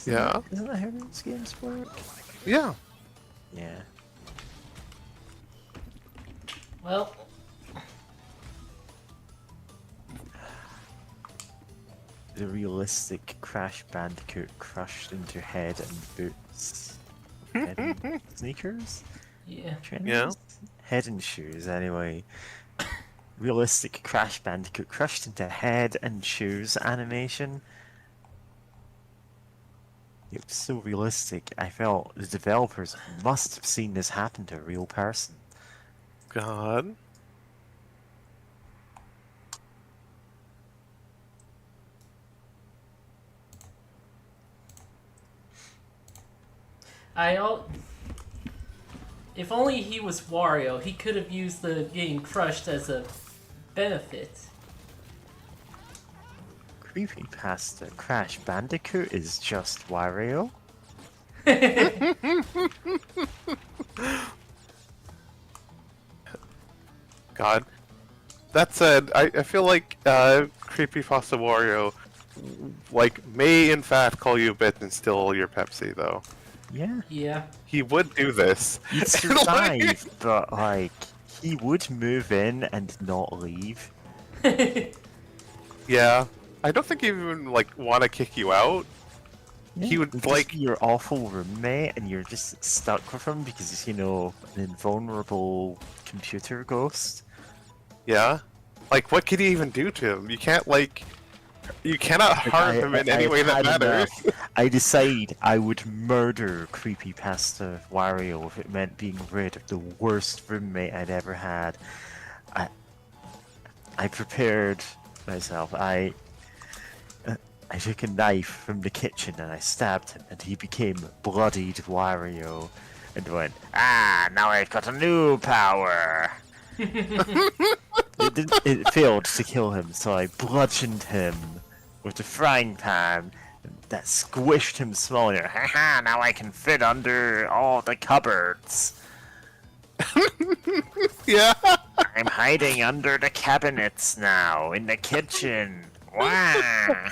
Yeah. Isn't that how those games work? Yeah. Yeah. Well, The realistic Crash Bandicoot crushed into head and boots. Head and sneakers? yeah. Trainers? Yeah. Head and shoes, anyway. realistic Crash Bandicoot crushed into head and shoes animation. It was so realistic, I felt the developers must have seen this happen to a real person. God. If only he was Wario, he could have used the getting crushed as a benefit. Creepypasta Crash Bandicoot is just Wario? God. That said, I feel like Creepypasta Wario like may in fact call you a bitch and steal your Pepsi though. Yeah. Yeah. He would do this. He'd survive, but like, he would move in and not leave. Yeah. I don't think he even like want to kick you out. He would He'd like just be your awful roommate, and you're just stuck with him because he's, you know, an invulnerable computer ghost. yeah. Like what could he even do to him? You can't like you cannot harm him in any way that matters. I decide I would murder Creepypasta Wario if it meant being rid of the worst roommate I'd ever had. I prepared myself. I took a knife from the kitchen and I stabbed him, and he became bloodied Wario, and went, "Ah, now I've got a new power." It failed to kill him, so I bludgeoned him with a frying pan that squished him smaller. Haha, now I can fit under all the cupboards. Yeah. I'm hiding under the cabinets now, in the kitchen. Wow.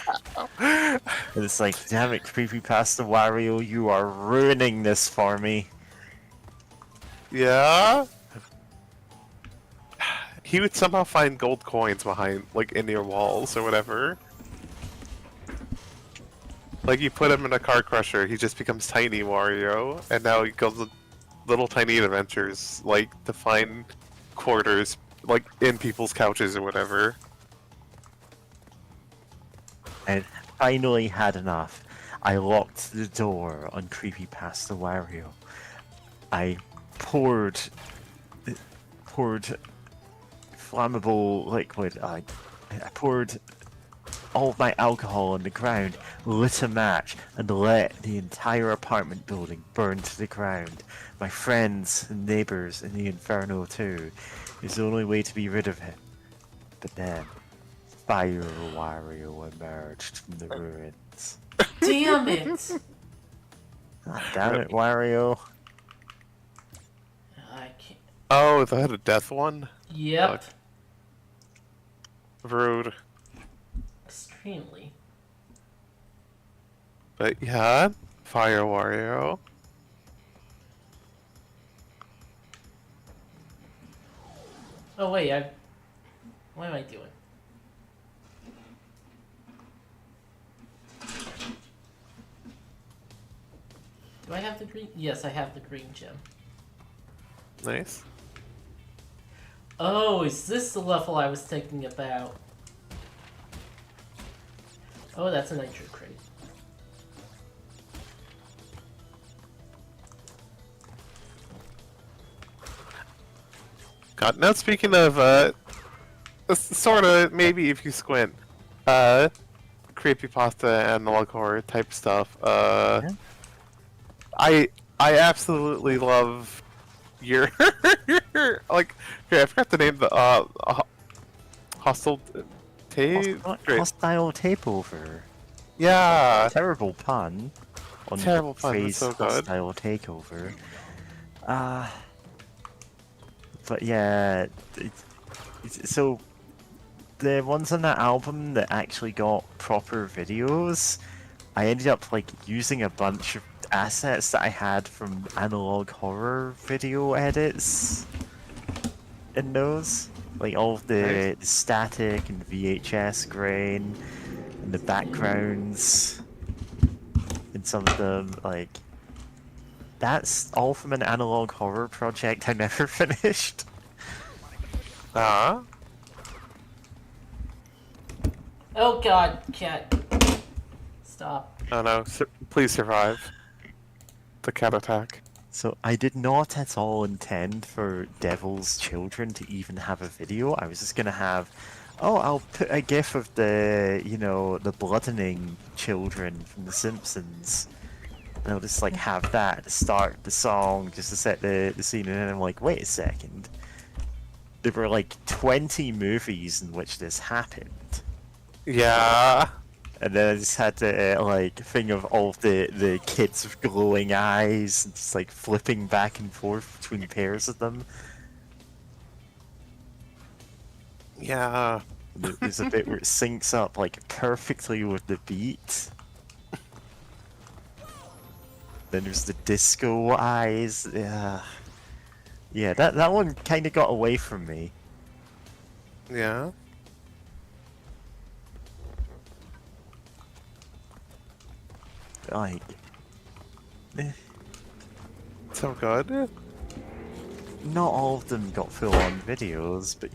It's like, damn it, Creepypasta Wario, you are ruining this for me. Yeah. He would somehow find gold coins behind, like, in your walls or whatever. Like, you put him in a car crusher, he just becomes tiny Wario, and now he goes on little tiny adventures, like, to find quarters, like, in people's couches or whatever. I finally had enough. I locked the door on Creepypasta Wario. I poured flammable liquid. I poured all of my alcohol on the ground, lit a match, and let the entire apartment building burn to the ground. My friends and neighbors in the inferno too. It's the only way to be rid of him. But then, Fire Wario emerged from the ruins. Damn it! God damn it, Wario. I can't. Oh, is that a death one? Yep. Rude. Extremely. But yeah, Fire Wario. Oh wait, what am I doing? Do I have the green? Yes, I have the green gem. Nice. Oh, is this the level I was thinking about? Oh, that's a nitro crate. God, now speaking of, sort of, maybe if you squint, creepypasta, analog horror type stuff, Yeah. I absolutely love your, like, here, I forgot the name of the, hostile Hostile takeover. Yeah, Terrible pun. On Terrible the pun, that's phrase so good. hostile takeover. But yeah, so the ones on that album that actually got proper videos, I ended up like using a bunch of assets that I had from analog horror video edits in those. Like all of the static and VHS grain and the backgrounds in some of them, like that's all from an analog horror project I never finished. Oh god, cat. Stop. Oh no, please survive the cat attack. So I did not at all intend for Devil's Children to even have a video. I was just gonna have, oh, I'll put a gif of the, the bloodening children from The Simpsons. And I'll just like have that to start the song just to set the scene, and then I'm like, wait a second. There were like 20 movies in which this happened. Yeah. And then I just had to like think of all of the kids with glowing eyes and just like flipping back and forth between pairs of them. Yeah. There's a bit where it syncs up like perfectly with the beat. Then there's the disco eyes. Yeah, that one kind of got away from me. Yeah. Like, So good. not all of them got full-on videos, but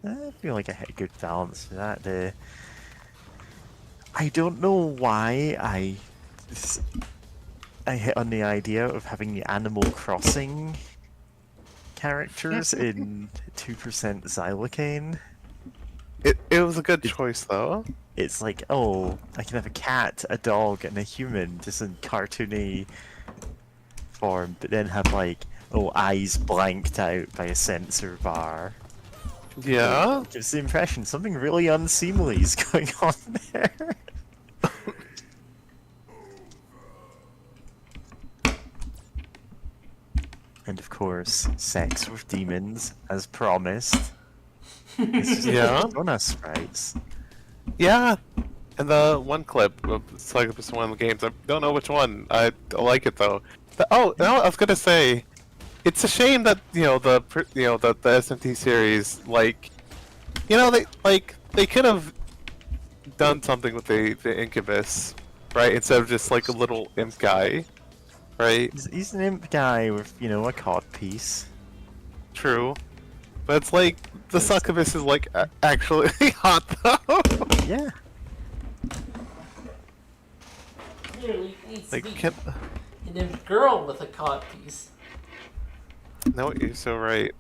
I feel like I had a good balance for that. I don't know why I hit on the idea of having the Animal Crossing characters in 2% xylocaine. It was a good choice though. It's like, oh, I can have a cat, a dog, and a human just in cartoony form, but then have like, oh, eyes blanked out by a sensor bar. Yeah. It gives the impression something really unseemly is going on there. And of course, sex with demons, as promised. It's just Yeah. bonus sprites. Yeah. And the one clip of it's like it's one of the games. I don't know which one. I like it though. Oh, no, I was gonna say, it's a shame that the SMT series they could have done something with the Incubus, right? Instead of just like a little imp guy, right? He's an imp guy with a cod piece. True, but it's like the succubus is like actually hot though. Yeah. Clearly needs to Like, be an imp girl with a cod piece. no, you're so right.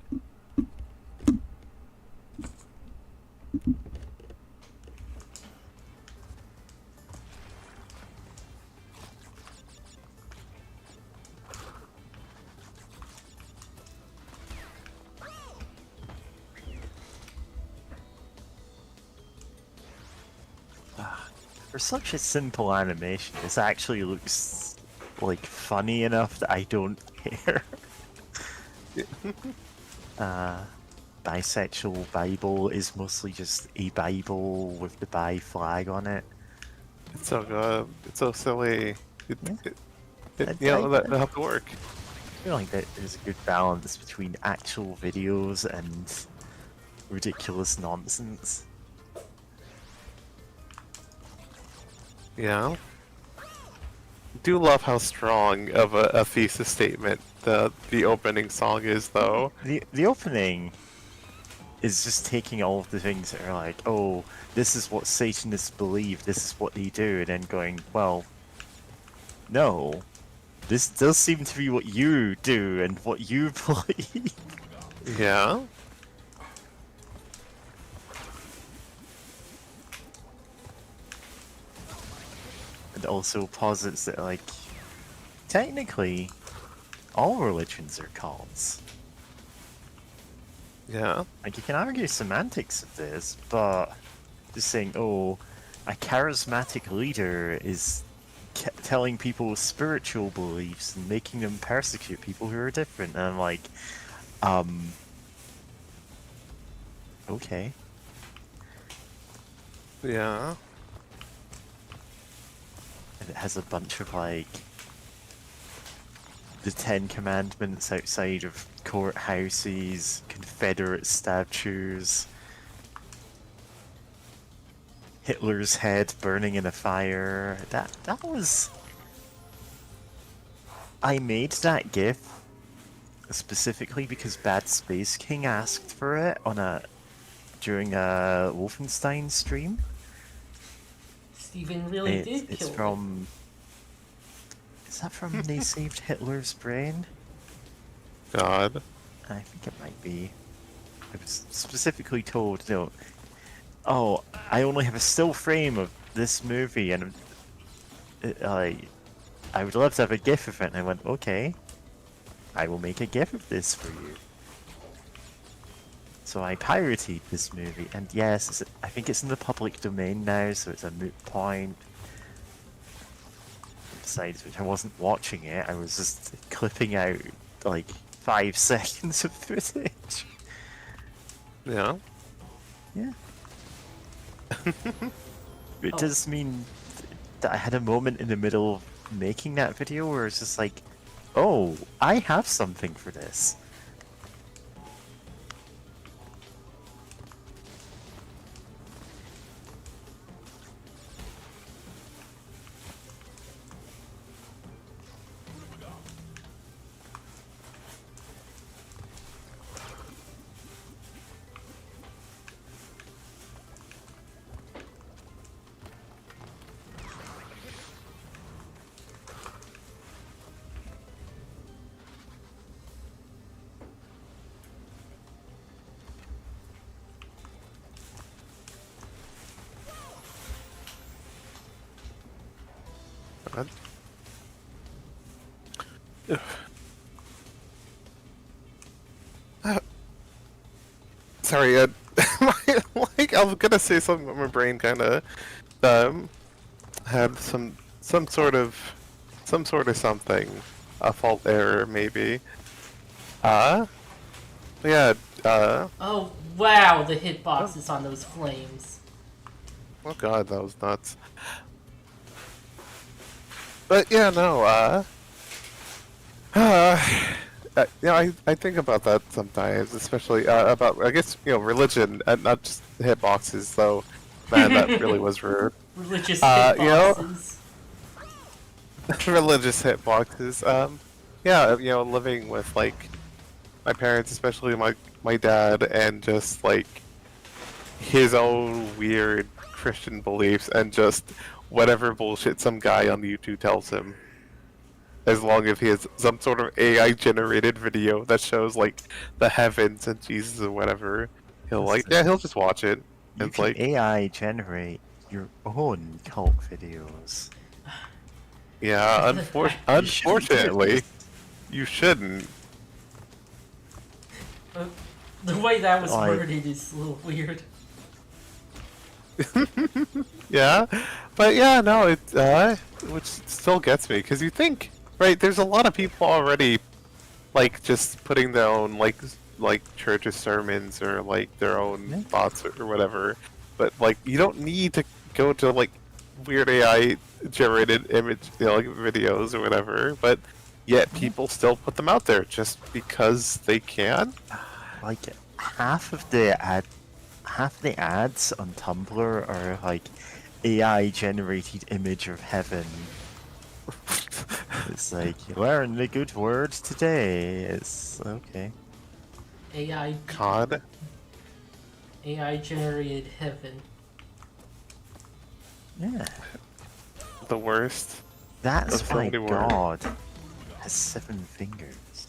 For such a simple animation, this actually looks like funny enough that I don't care. Bisexual Bible is mostly just a Bible with the bi flag on it. It's so good. It's so silly. I That have to work. I feel like that there's a good balance between actual videos and ridiculous nonsense. Yeah. Do love how strong of a thesis statement the opening song is, though. The opening is just taking all of the things that are like, oh, this is what Satanists believe, this is what they do, and then going, well, no, this does seem to be what you do and what you believe. Yeah. And also posits that, like, technically, all religions are cults. Yeah. Like, you can argue semantics of this, but just saying, oh, a charismatic leader is telling people spiritual beliefs and making them persecute people who are different. And I'm like, okay. Yeah. And it has a bunch of, like, the Ten Commandments outside of courthouses, Confederate statues, Hitler's head burning in a fire. That was... I made that GIF specifically because Bad Space King asked for it on a during a Wolfenstein stream. Steven really did It's kill him. from. Is that from They Saved Hitler's Brain? God. I think it might be. I was specifically told, oh, I only have a still frame of this movie, and I would love to have a GIF of it. And I went, okay, I will make a GIF of this for you. So I pirated this movie, and yes, I think it's in the public domain now, so it's a moot point. Besides which, I wasn't watching it, I was just clipping out like 5 seconds of footage. Yeah. Yeah. It Oh. does mean that I had a moment in the middle of making that video where it's just like, oh, I have something for this. God. Sorry, like I was gonna say something, but my brain kind of had some sort of something, a fault error maybe. Yeah. Oh, wow, the hitboxes on those flames. Oh god, that was nuts. But yeah, no. I think about that sometimes, especially about, I guess, religion and not just hitboxes. Though, man, that really was rude. Religious You know- hitboxes. Religious hitboxes. Yeah, living with like my parents, especially my dad, and just like his own weird Christian beliefs, and just whatever bullshit some guy on YouTube tells him. As long as he has some sort of AI generated video that shows like the heavens and Jesus or whatever, he'll just watch it. You It's can like, AI generate your own cult videos. yeah, You shouldn't do unfortunately, this. you shouldn't. The way that was Like- worded is a little weird. Yeah, but yeah, no, it which still gets me, because you think, right? There's a lot of people already, like, just putting their own like church sermons or like their own Yeah. thoughts or whatever, but like you don't need to go to like weird AI generated image, like videos or whatever, but yet people still put them out there just because they can. Like half the ads on Tumblr are like AI generated image of heaven. It's like, you learned a good word today. It's okay. God. AI generated heaven. Yeah. The worst. That's That's why the only word. God has 7 fingers.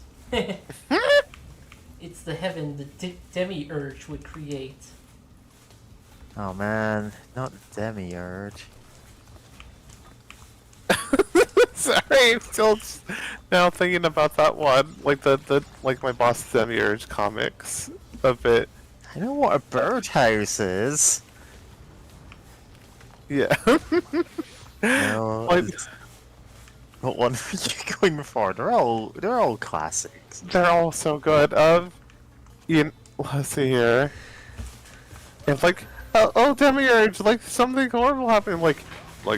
It's the heaven the demiurge would create. Oh man, not the demiurge. Sorry, I'm still now thinking about that one, like the like my boss Demiurge comics a bit. I know what a birdhouse is. Yeah. No, Like- what one are you going for? They're all classics. They're all so good. Let's see here. It's like, oh, Demiurge, like something horrible happened, like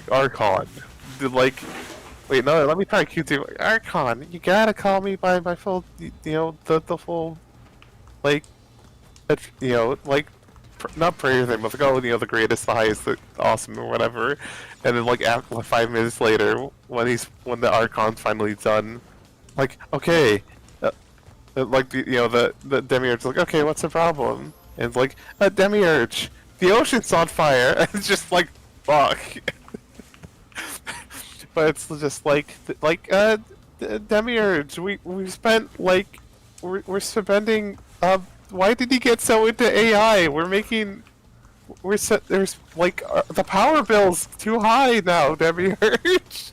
Archon. Wait, no, let me try Q2. Archon, you gotta call me by my full, the full, like, not prayer thing, but like, oh, the greatest, the highest, the awesome, or whatever. And then, like, after, like, 5 minutes later, when the Archon's finally done, like, okay, like, the Demiurge's like, okay, what's the problem? and it's like a demiurge. The ocean's on fire, and it's just like fuck. But it's just demiurge. We've spent like we're spending. Why did he get so into AI? There's like the power bill's too high now, demiurge.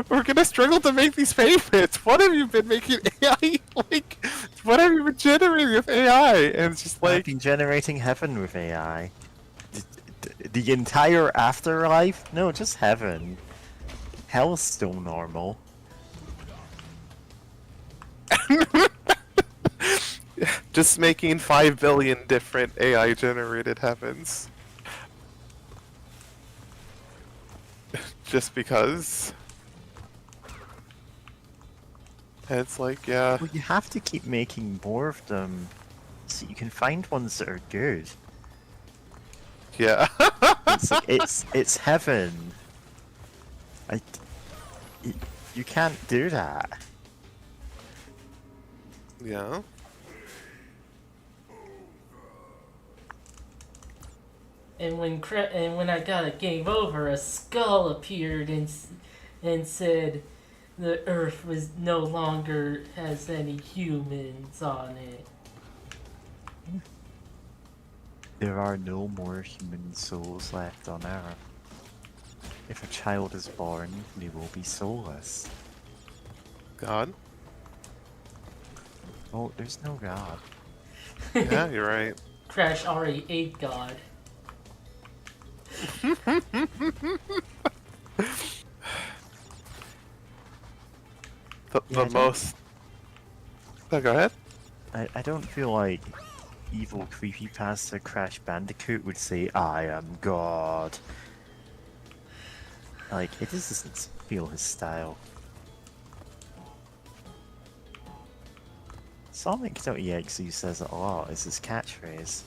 We're gonna struggle to make these payments. What have you been making AI like? What have you been generating with AI? And it's just I've like been generating heaven with AI. The entire afterlife? No, just heaven. Hell's still normal. just making 5 billion different AI generated heavens. Just because. And it's like, yeah. Well, you have to keep making more of them, so you can find ones that are good. Yeah. It's like, it's heaven. You can't do that. Yeah. And when I got a game over, a skull appeared and said the Earth was no longer has any humans on it. There are no more human souls left on Earth. If a child is born, they will be soulless. God. Oh, there's no God. Yeah, you're right. Crash already ate God. The Yeah, most. Oh, go ahead. I don't feel like evil creepypasta Crash Bandicoot would say, I am God. Like, it just doesn't feel his style. Sonic.exe says it a lot, it's his catchphrase.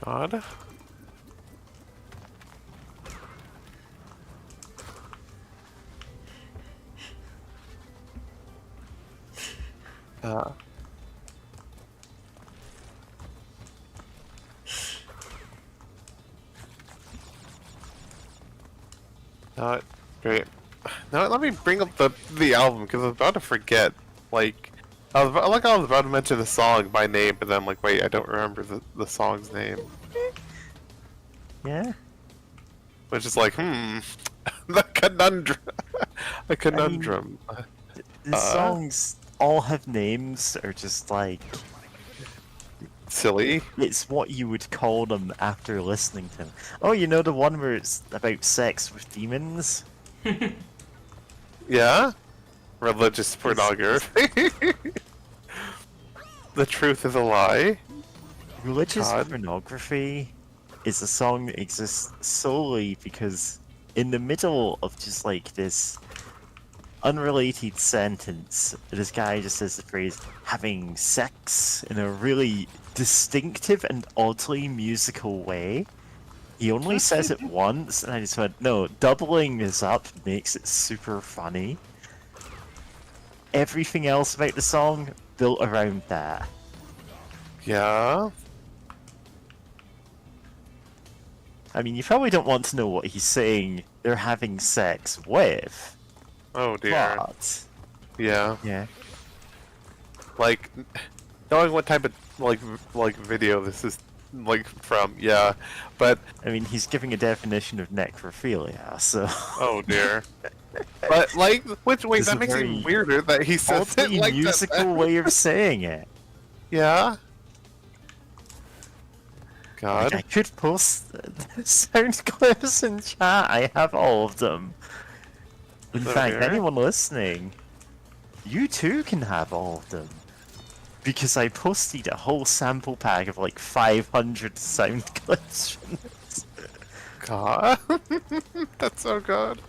God. Great. Now let me bring up the album because I was about to forget. Like, I was about to mention the song by name, but then like, wait, I don't remember the song's name. Yeah? Which is like, the conundrum. The conundrum. The songs all have names that are just like... Silly. It's what you would call them after listening to them. Oh, you know the one where it's about sex with demons? Yeah? Religious pornography. The truth is a lie. Religious God. pornography is a song that exists solely because in the middle of just like this unrelated sentence, this guy just says the phrase having sex in a really distinctive and oddly musical way. He only says it once, and I just went, no, doubling this up makes it super funny. Everything else about the song built around that. Yeah. I mean, you probably don't want to know what he's saying they're having sex with. Oh dear. But, Yeah. yeah. Like, knowing what type of like video this is like from, yeah. But I mean, he's giving a definition of necrophilia, so... oh dear. But like, wait, It's that a makes it very weirder that he says it oddly like musical that. way of saying it. Yeah. God. Like, I could post the sound clips in chat. I have all of them. In Oh, fact, dear. anyone listening, you too can have all of them. Because I posted a whole sample pack of like 500 sound clips from this. God. That's so good.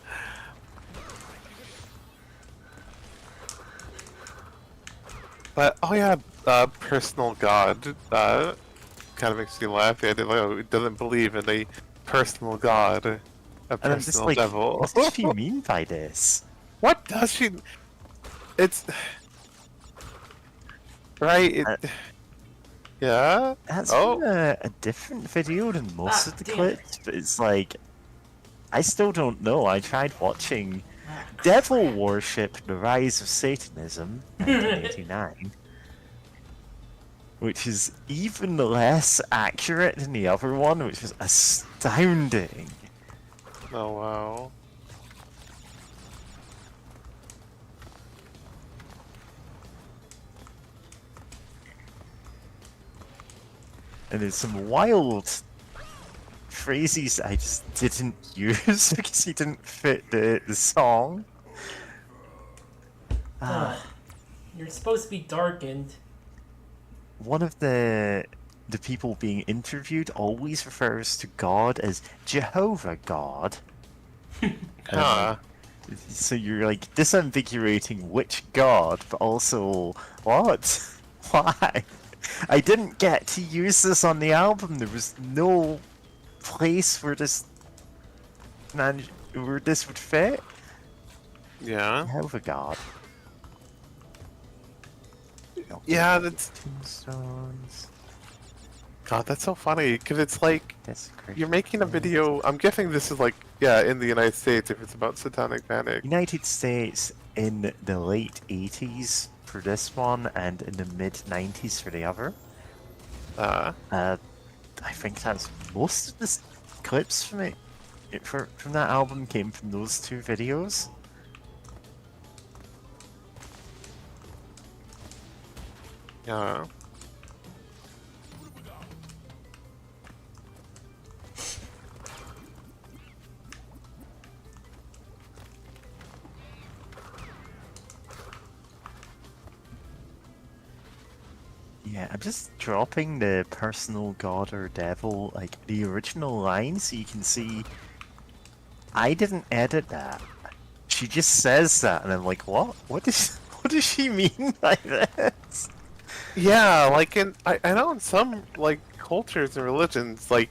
But oh yeah, personal God. Kind of makes me laugh. The idea, like, oh, he doesn't believe in a personal God, a And I'm just personal like, devil. what does she mean by this? What does she? it's right. Yeah. That's Oh. from a different video than most Ah, of the damn it. clips, but it's like, I still don't know. I tried watching Ah, Devil crap. Worship: The Rise of Satanism, 1989, which is even less accurate than the other one, which was astounding. Oh wow. And there's some wild phrases I just didn't use because he didn't fit the song. Ugh. You're supposed to be darkened. One of the people being interviewed always refers to God as Jehovah God. Huh. So you're like disambiguating which God, but also what? Why? I didn't get to use this on the album. There was no place where this would fit. Yeah. Jehovah God. Yeah. That's Tombstones. God. That's so funny because it's like Desecration. you're making a video. I'm guessing this is like yeah in the United States if it's about satanic panic. United States in the late 80s for this one, and in the mid 90s for the other. I think that's most of the clips from from that album came from those two videos. Yeah. Yeah, I'm just dropping the personal god or devil, like the original line, so you can see. I didn't edit that. She just says that, and I'm like, what? What does she mean by this? Yeah, like I know in some like cultures and religions, like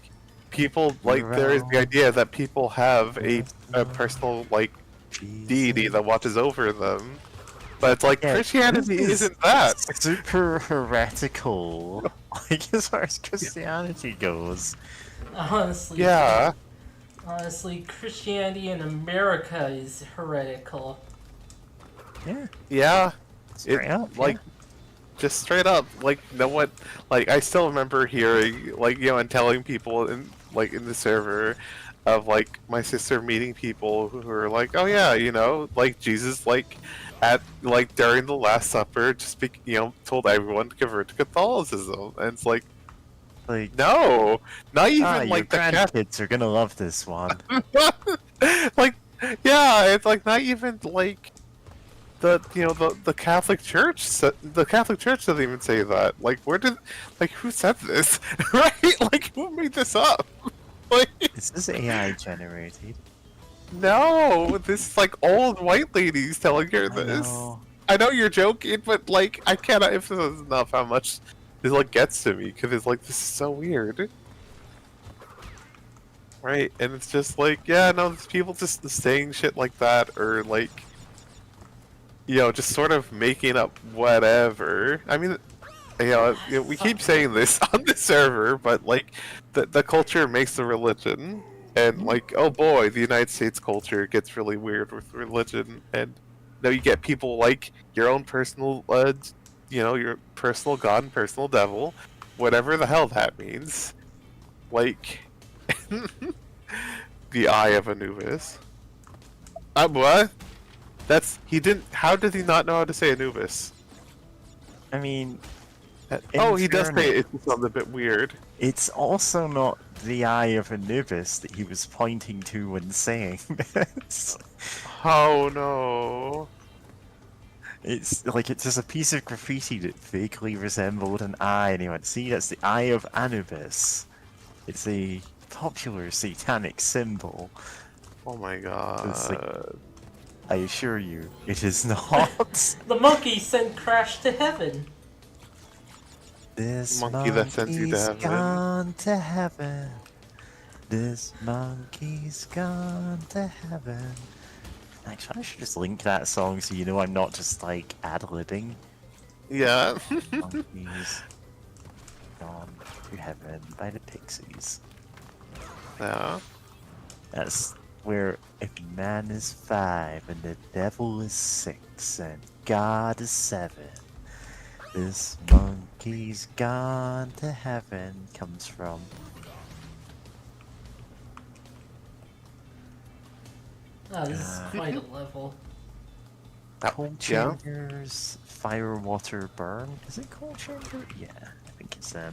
people like there is the idea that people have a personal like deity that watches over them, but it's like Yeah, Christianity this is isn't that. super heretical, like as far as Christianity goes. Honestly. Yeah, Honestly, Christianity in America is heretical. Yeah, yeah, straight up, like just straight up like no one like I still remember hearing like and telling people in like in the server of like my sister meeting people who were like, oh yeah, like Jesus like at like during the Last Supper just told everyone to convert to Catholicism, and it's like like no, not even your like the Catholic grandkids are gonna love this one. like yeah, it's like not even like the Catholic Church the Catholic Church doesn't even say that. Like who said this? Right? Like who made this up? Like Is this AI generated? no, this is like old white ladies telling her this. I know you're joking, but like I cannot emphasize enough how much this like gets to me because it's like this is so weird. Right? And it's just like yeah, no, there's people just saying shit like that or like just sort of making up whatever. I mean, we keep saying this on the server, but like, the culture makes the religion, and like, oh boy, the United States culture gets really weird with religion, and you get people like your own personal, your personal god and personal devil, whatever the hell that means, like, the Eye of Anubis. What? How did he not know how to say Anubis? I mean, He does say it. It's just sounds a bit weird. It's also not the Eye of Anubis that he was pointing to when saying this. Oh no. It's just a piece of graffiti that vaguely resembled an eye, and he went, see, that's the Eye of Anubis. It's a popular satanic symbol. Oh my god. It's like, I assure you, it is not. The monkey sent Crash to heaven. This Monkey that sent you to monkey's heaven. gone to heaven. This monkey's gone to heaven. Actually, I should just link that song so you know I'm not just like ad-libbing. Yeah. Monkeys Gone to Heaven by the Pixies. Yeah. That's where if man is 5 and the devil is 6 and God is 7, this monkey's gone to heaven comes from. Oh, this is quite a level. Cold Yeah. Chambers, Fire, Water, Burn. Is it Cold Chamber? Yeah, I think it's them.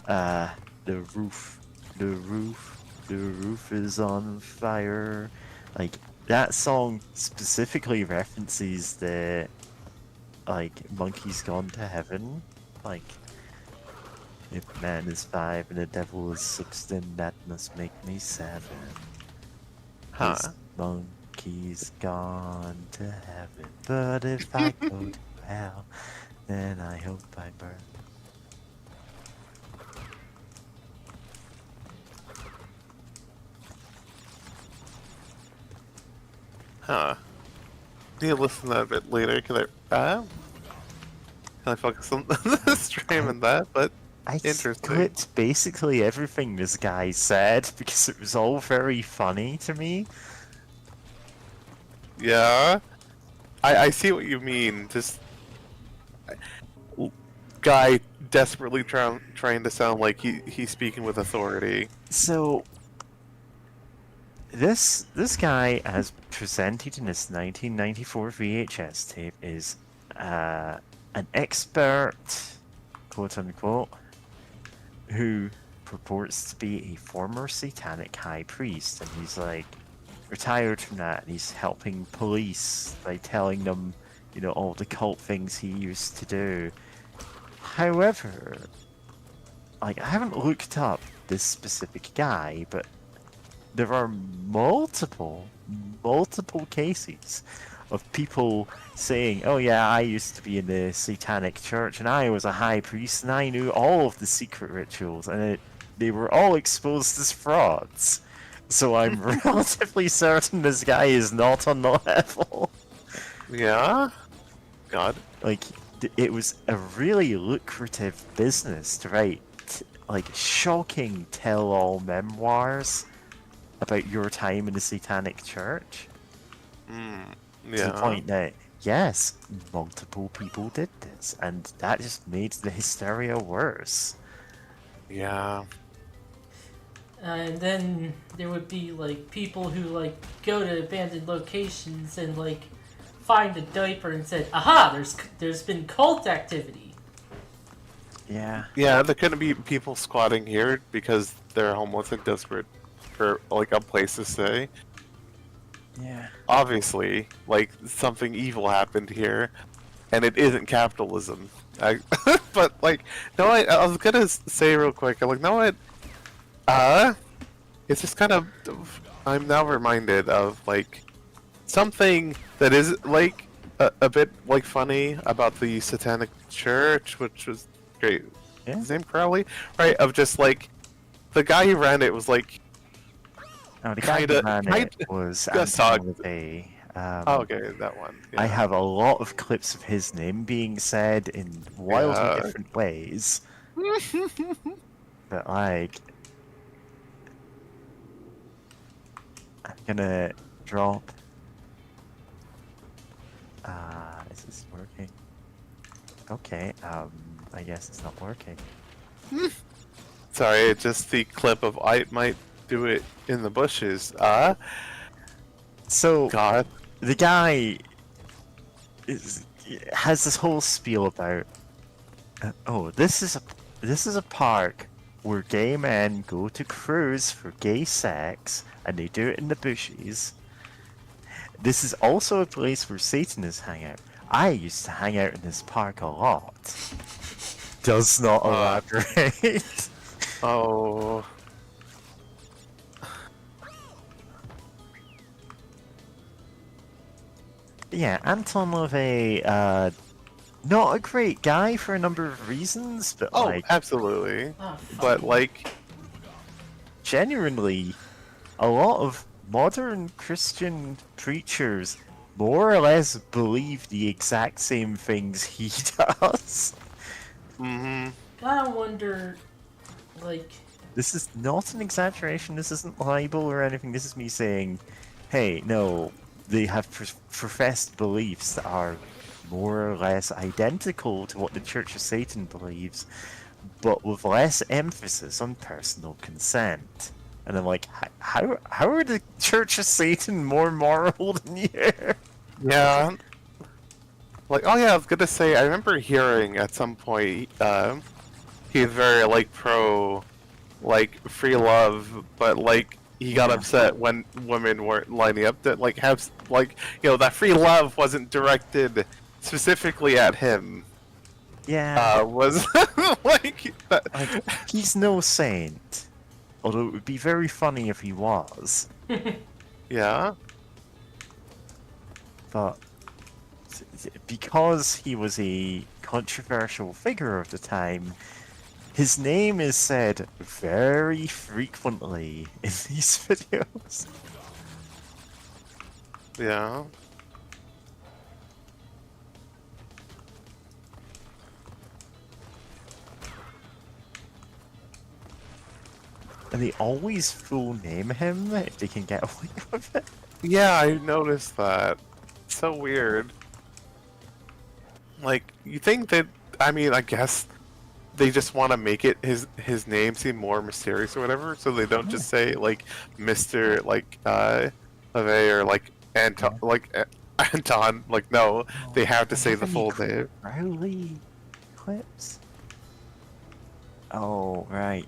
The roof, the roof is on fire. Like, that song specifically references the, like, Monkey's Gone to Heaven. Like, if man is 5 and the devil is 6, then that must make me 7. Huh. This monkey's gone to heaven, but if I go to hell, then I hope I burn. Huh. Need to listen to that a bit later. Can I focus on the stream and that? But I interesting. clipped basically everything this guy said because it was all very funny to me. Yeah. I see what you mean. Just guy desperately trying to sound like he's speaking with authority. So this guy, as presented in this 1994 VHS tape, is an expert, quote unquote, who purports to be a former satanic high priest, and he's like retired from that, and he's helping police by telling them, you know, all the cult things he used to do. However, like, I haven't looked up this specific guy, but there are multiple cases of people saying, oh yeah, I used to be in the satanic church and I was a high priest and I knew all of the secret rituals, and they were all exposed as frauds. So I'm relatively certain this guy is not on the level. Yeah. God. Like, it was a really lucrative business to write, like, shocking tell-all memoirs about your time in the satanic church. Yeah. To the point that, yes, multiple people did this, and that just made the hysteria worse. Yeah. And then there would be like people who like go to abandoned locations and like find a diaper and said, "Aha! There's been cult activity." Yeah. Yeah, there couldn't be people squatting here because they're homeless and desperate for like a place to stay. Yeah. Obviously, like something evil happened here, and it isn't capitalism. But like, no, I was gonna say real quick. I'm like, no, it's just kind of. I'm now reminded of like something that is like a bit like funny about the Satanic Church, which was great. Yeah. His name Crowley, right? Of just like the guy who ran it was like. Oh, the guy who ran it was Just Anton talk. LaVey. Oh, okay, that one. Yeah. I have a lot of clips of his name being said in wildly Yeah. different ways. But like, I'm gonna drop. Is this working? Okay. I guess it's not working. Sorry, it's just the clip of I might do it in the bushes. So God. the guy has this whole spiel about, oh, this is a park where gay men go to cruise for gay sex, and they do it in the bushes. This is also a place where Satanists hang out. I used to hang out in this park a lot. Does not elaborate. Oh. Yeah, Anton LaVey, not a great guy for a number of reasons, but Oh, like, absolutely. Oh, fuck. But like, genuinely, a lot of modern Christian preachers more or less believe the exact same things he does. Mm-hmm. Gotta wonder, like, This is not an exaggeration, this isn't libel or anything, this is me saying, hey, no, they have professed beliefs that are more or less identical to what the Church of Satan believes, but with less emphasis on personal consent. And I'm like, how are the Church of Satan more moral than you? Yeah. Like, oh yeah, I was gonna say, I remember hearing at some point, he's very, like, pro, like, free love, but, like, he got Yeah. upset when women weren't lining up to, like, have, like, you know, that free love wasn't directed specifically at him. Yeah, Was, like, that, like, he's no saint. Although it would be very funny if he was. yeah. But because he was a controversial figure of the time, his name is said very frequently in these videos. Yeah. And they always full name him if they can get away with it. Yeah, I noticed that. So weird. Like, you think that, I mean, I guess they just want to make it his name seem more mysterious or whatever, so they don't just say like Mr. like LeVay or like Anton Anton. Like, no, they have to say the full name. Crowley clips? Oh, right.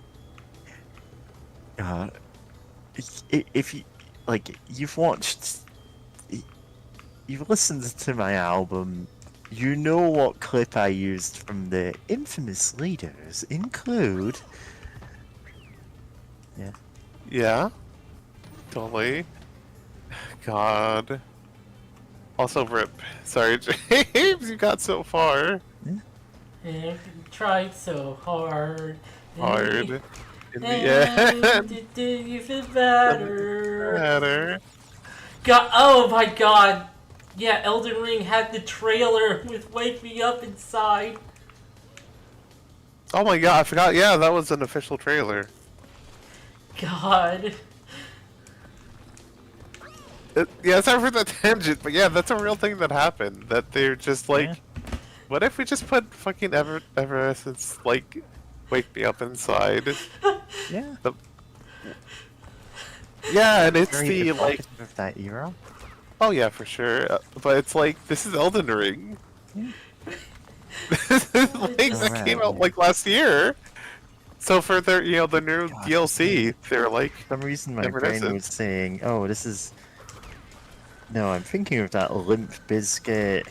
If you like, you've listened to my album, you know what clip I used from the infamous leaders include. Yeah. Yeah, totally. God. Also, rip. Sorry, James, you got so far. and you tried so hard. Hard. In the And end. it didn't even matter. Matter. God, oh my god. Yeah, Elden Ring had the trailer with Wake Me Up Inside. Oh my god, I forgot. Yeah, that was an official trailer. God. Yeah, sorry for that tangent, but yeah, that's a real thing that happened. That they're just like, Yeah. what if we just put fucking Everest's like, wake me up inside? Yeah. Yeah, and it's Very the like, evocative of that era. oh yeah, for sure. But it's like, this is Elden Ring. Yeah. This is like that came out like last year. So for their, you know, the new God, DLC, they're like, For some reason my Never brain does it. was saying, oh, this is... No, I'm thinking of that Limp Bizkit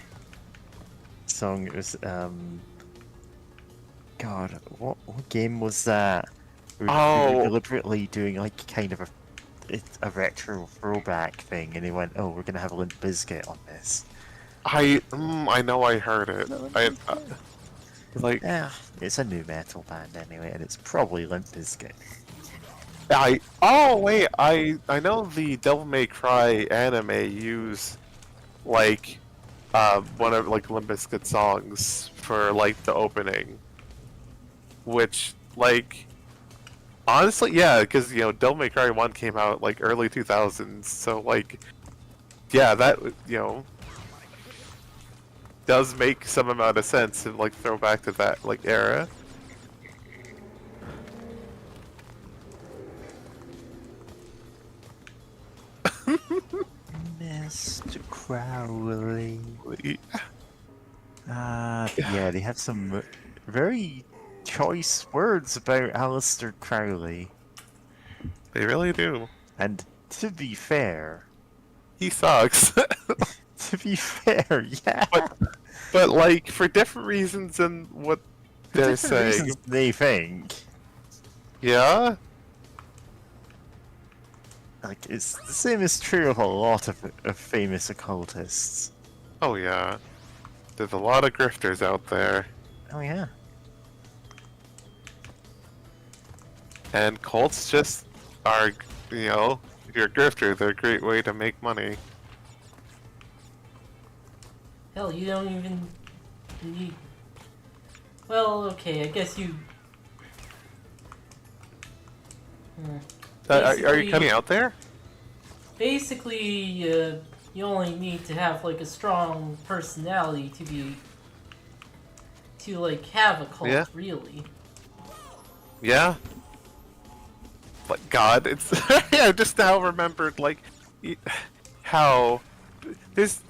song. It was, God, what game was that? We were Oh. deliberately doing, like, kind of a retro throwback thing, and they went, oh, we're gonna have Limp Bizkit on this. I know I heard it. Like, Yeah, it's a new metal band anyway, and it's probably Limp Bizkit. oh wait, I know the Devil May Cry anime use like one of like Limp Bizkit songs for like the opening, which like honestly, yeah, because you know Devil May Cry 1 came out like early 2000s, so like yeah, that you know does make some amount of sense to like throw back to that like era. Mr. Crowley. Yeah, they have some very choice words about Aleister Crowley. They really do. And to be fair, He sucks. yeah. But like for different reasons than what they're Different saying. reasons they think. Yeah? Like, it's the same is true of a lot of famous occultists. Oh yeah. There's a lot of grifters out there. Oh yeah. And cults just are, you know, you're a grifter, they're a great way to make money. Hell, you don't even need. Well, okay, I guess you. Hmm. Are you Basically- cutting out there? Basically, you only need to have like a strong personality to like have a cult, Yeah. really. Yeah. But God, it's I just now remembered like how this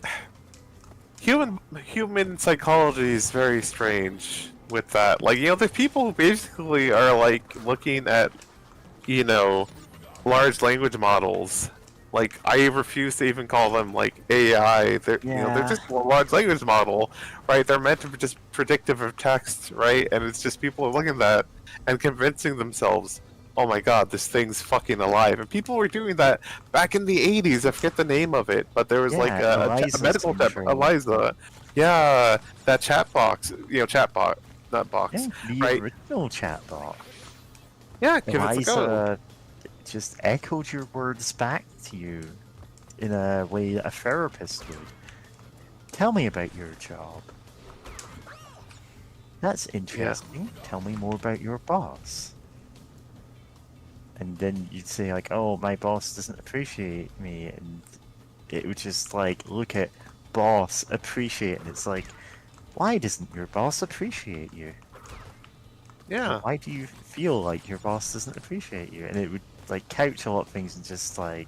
human psychology is very strange with that. Like, you know, the people who basically are like looking at, you know, large language models. Like, I refuse to even call them like AI. They're you know, they're Yeah. just a large language model, right? They're meant to be just predictive of text, right? And it's just people are looking at that and convincing themselves, oh my god, this thing's fucking alive. And people were doing that back in the 80s. I forget the name of it, but there was like Yeah, a Eliza's medical been chat, trained. Eliza. Yeah, that chat box, you know, chat bot, not box, Yeah, the right? original chatbot. Yeah, give it a go. Eliza just echoed your words back to you in a way that a therapist would. Tell me about your job. That's interesting. Tell me more about your boss. And then you'd say like, oh, my boss doesn't appreciate me, and it would just like look at boss appreciate, and it's like, why doesn't your boss appreciate you? Yeah. Why do you feel like your boss doesn't appreciate you? And it would like couch a lot of things in just like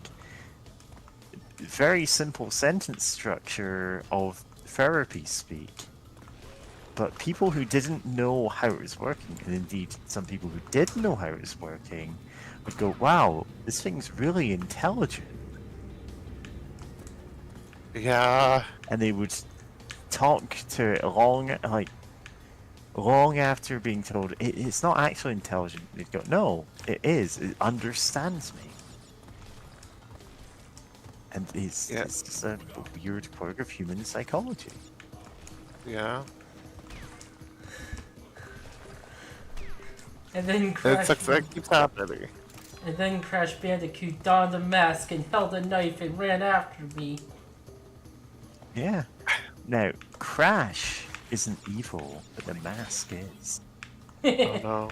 very simple sentence structure of therapy speak. But people who didn't know how it was working, and indeed some people who did know how it was working, would go, wow, this thing's really intelligent. Yeah. And they would talk to it long after being told it's not actually intelligent. They'd go, no, it is. It understands me. And it's just a weird quirk of human psychology. Yeah. And then Crash. That keeps happening. And then Crash Bandicoot donned a mask and held a knife and ran after me. Yeah. Now, Crash isn't evil, but the mask is. Oh no.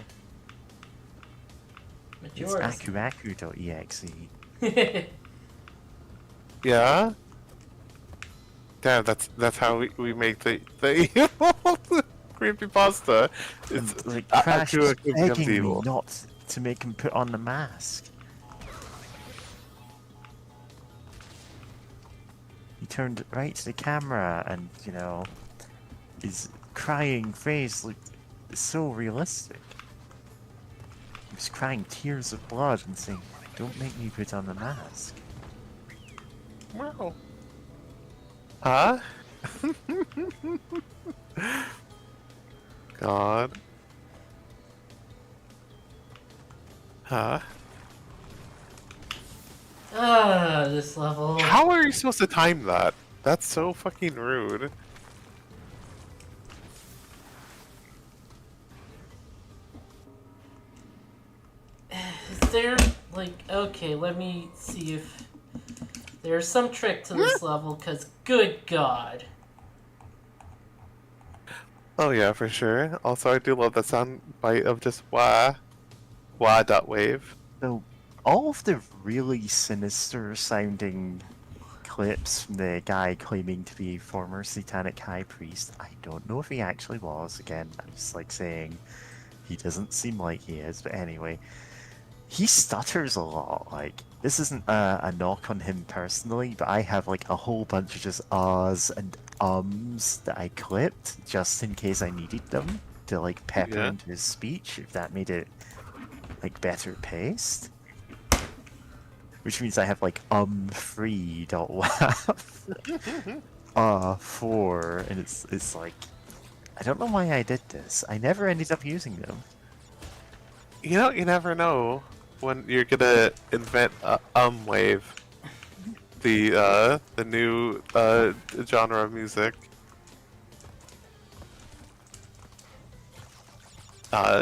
It's Majora's. akuaku.exe. Yeah. Damn, that's how we make the creepypasta. It's Like, Crash is Aku becomes begging me evil. not to make him put on the mask. He turned right to the camera and, you know, his crying face looked so realistic. He was crying tears of blood and saying, don't make me put on the mask. Wow. Huh? God. Huh? Ah, this level. How are you supposed to time that? That's so fucking rude. Is there, like, okay, let me see if there's some trick to this level, because good god. Oh yeah, for sure. Also, I do love that sound bite of just wah dot wave. So, all of the really sinister sounding clips from the guy claiming to be a former satanic high priest, I don't know if he actually was. Again, I'm just like saying he doesn't seem like he is, but anyway. He stutters a lot. Like, this isn't a knock on him personally, but I have like a whole bunch of just ahs and ums that I clipped just in case I needed them to like pepper Yeah. into his speech, if that made it like better paced. Which means I have like free.waf 4, and it's like, I don't know why I did this. I never ended up using them. You know, you never know when you're gonna invent wave, the new genre of music.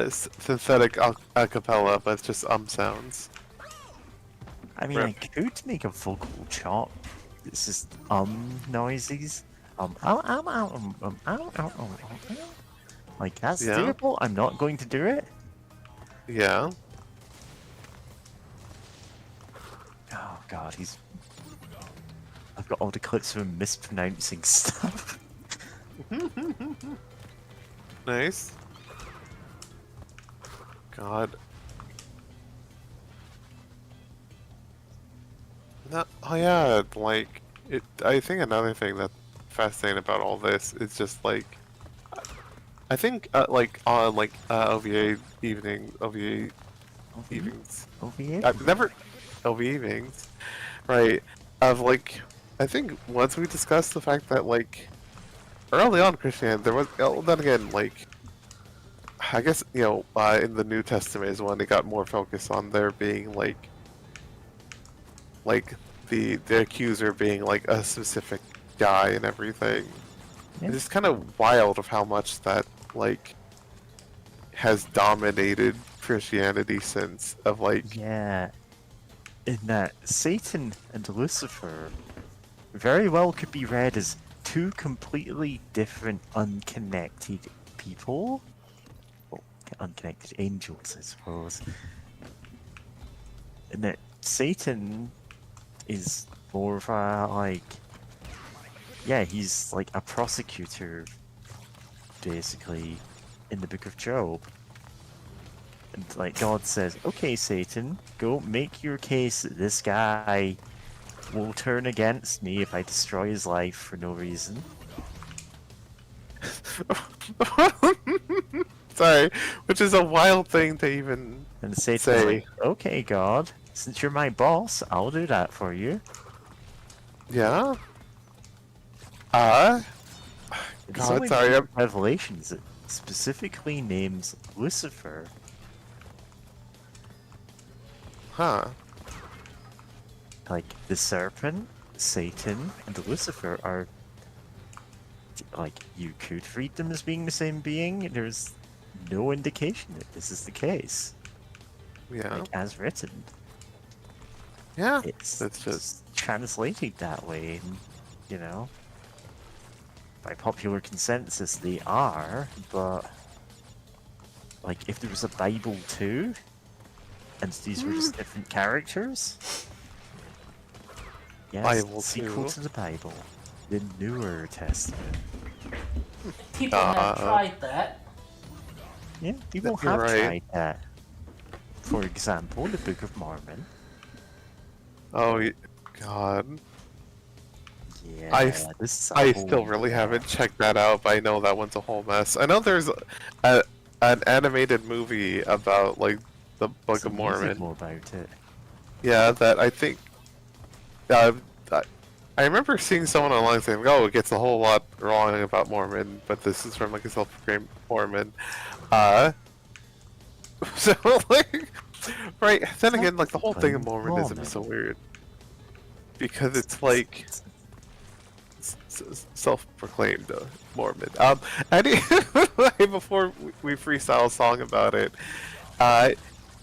Synthetic a cappella, but it's just sounds. I mean, I could make a vocal chop. It's just noises. Like that's Yeah. doable. I'm not going to do it. Yeah. Oh god, he's. I've got all the clips of him mispronouncing stuff. Nice. God. No, oh yeah, like it. I think another thing that's fascinating about all this is just like, I think like on like OVA evenings. OVA? I've never OVA evenings, right? Of like, I think once we discussed the fact that like early on Christianity there was. Oh, then again, like I guess you know in the New Testament is when they got more focus on there being like the accuser being like a specific guy and everything. Yeah. It's just kind of wild of how much that like has dominated Christianity since of like Yeah. In that Satan and Lucifer very well could be read as two completely different unconnected people. Well, unconnected angels, I suppose. And that Satan is more of a, like, yeah, he's like a prosecutor, basically, in the Book of Job. And like God says, okay, Satan, go make your case that this guy will turn against me if I destroy his life for no reason. sorry, which is a wild thing to even And Satan's say. like, okay, God, since you're my boss, I'll do that for you. Yeah. It's God, only sorry. in Revelations it specifically names Lucifer. Huh. Like, the serpent, Satan, and Lucifer are... Like, you could read them as being the same being. There's no indication that this is the case. Yeah. Like, as written. Yeah. It's That's just translated that way, and, you know... By popular consensus, they are, but... Like, if there was a Bible too, and these were just different characters... Yes, Bible sequel too. to the Bible. The Newer Testament. People have tried that. Yeah, people You're have right. tried that. For example, the Book of Mormon. Oh, God. Yeah, I this is a I whole still really haven't checked that out, but I know that one's a whole mess. I know there's an animated movie about like the Book Some of music Mormon. more about it. Yeah, that I think. I remember seeing someone online saying, "Oh, it gets a whole lot wrong about Mormon," but this is from like a self-proclaimed Mormon. So like, right? Then again, like the whole thing of Mormonism is so weird because it's like self-proclaimed Mormon. Before we freestyle a song about it,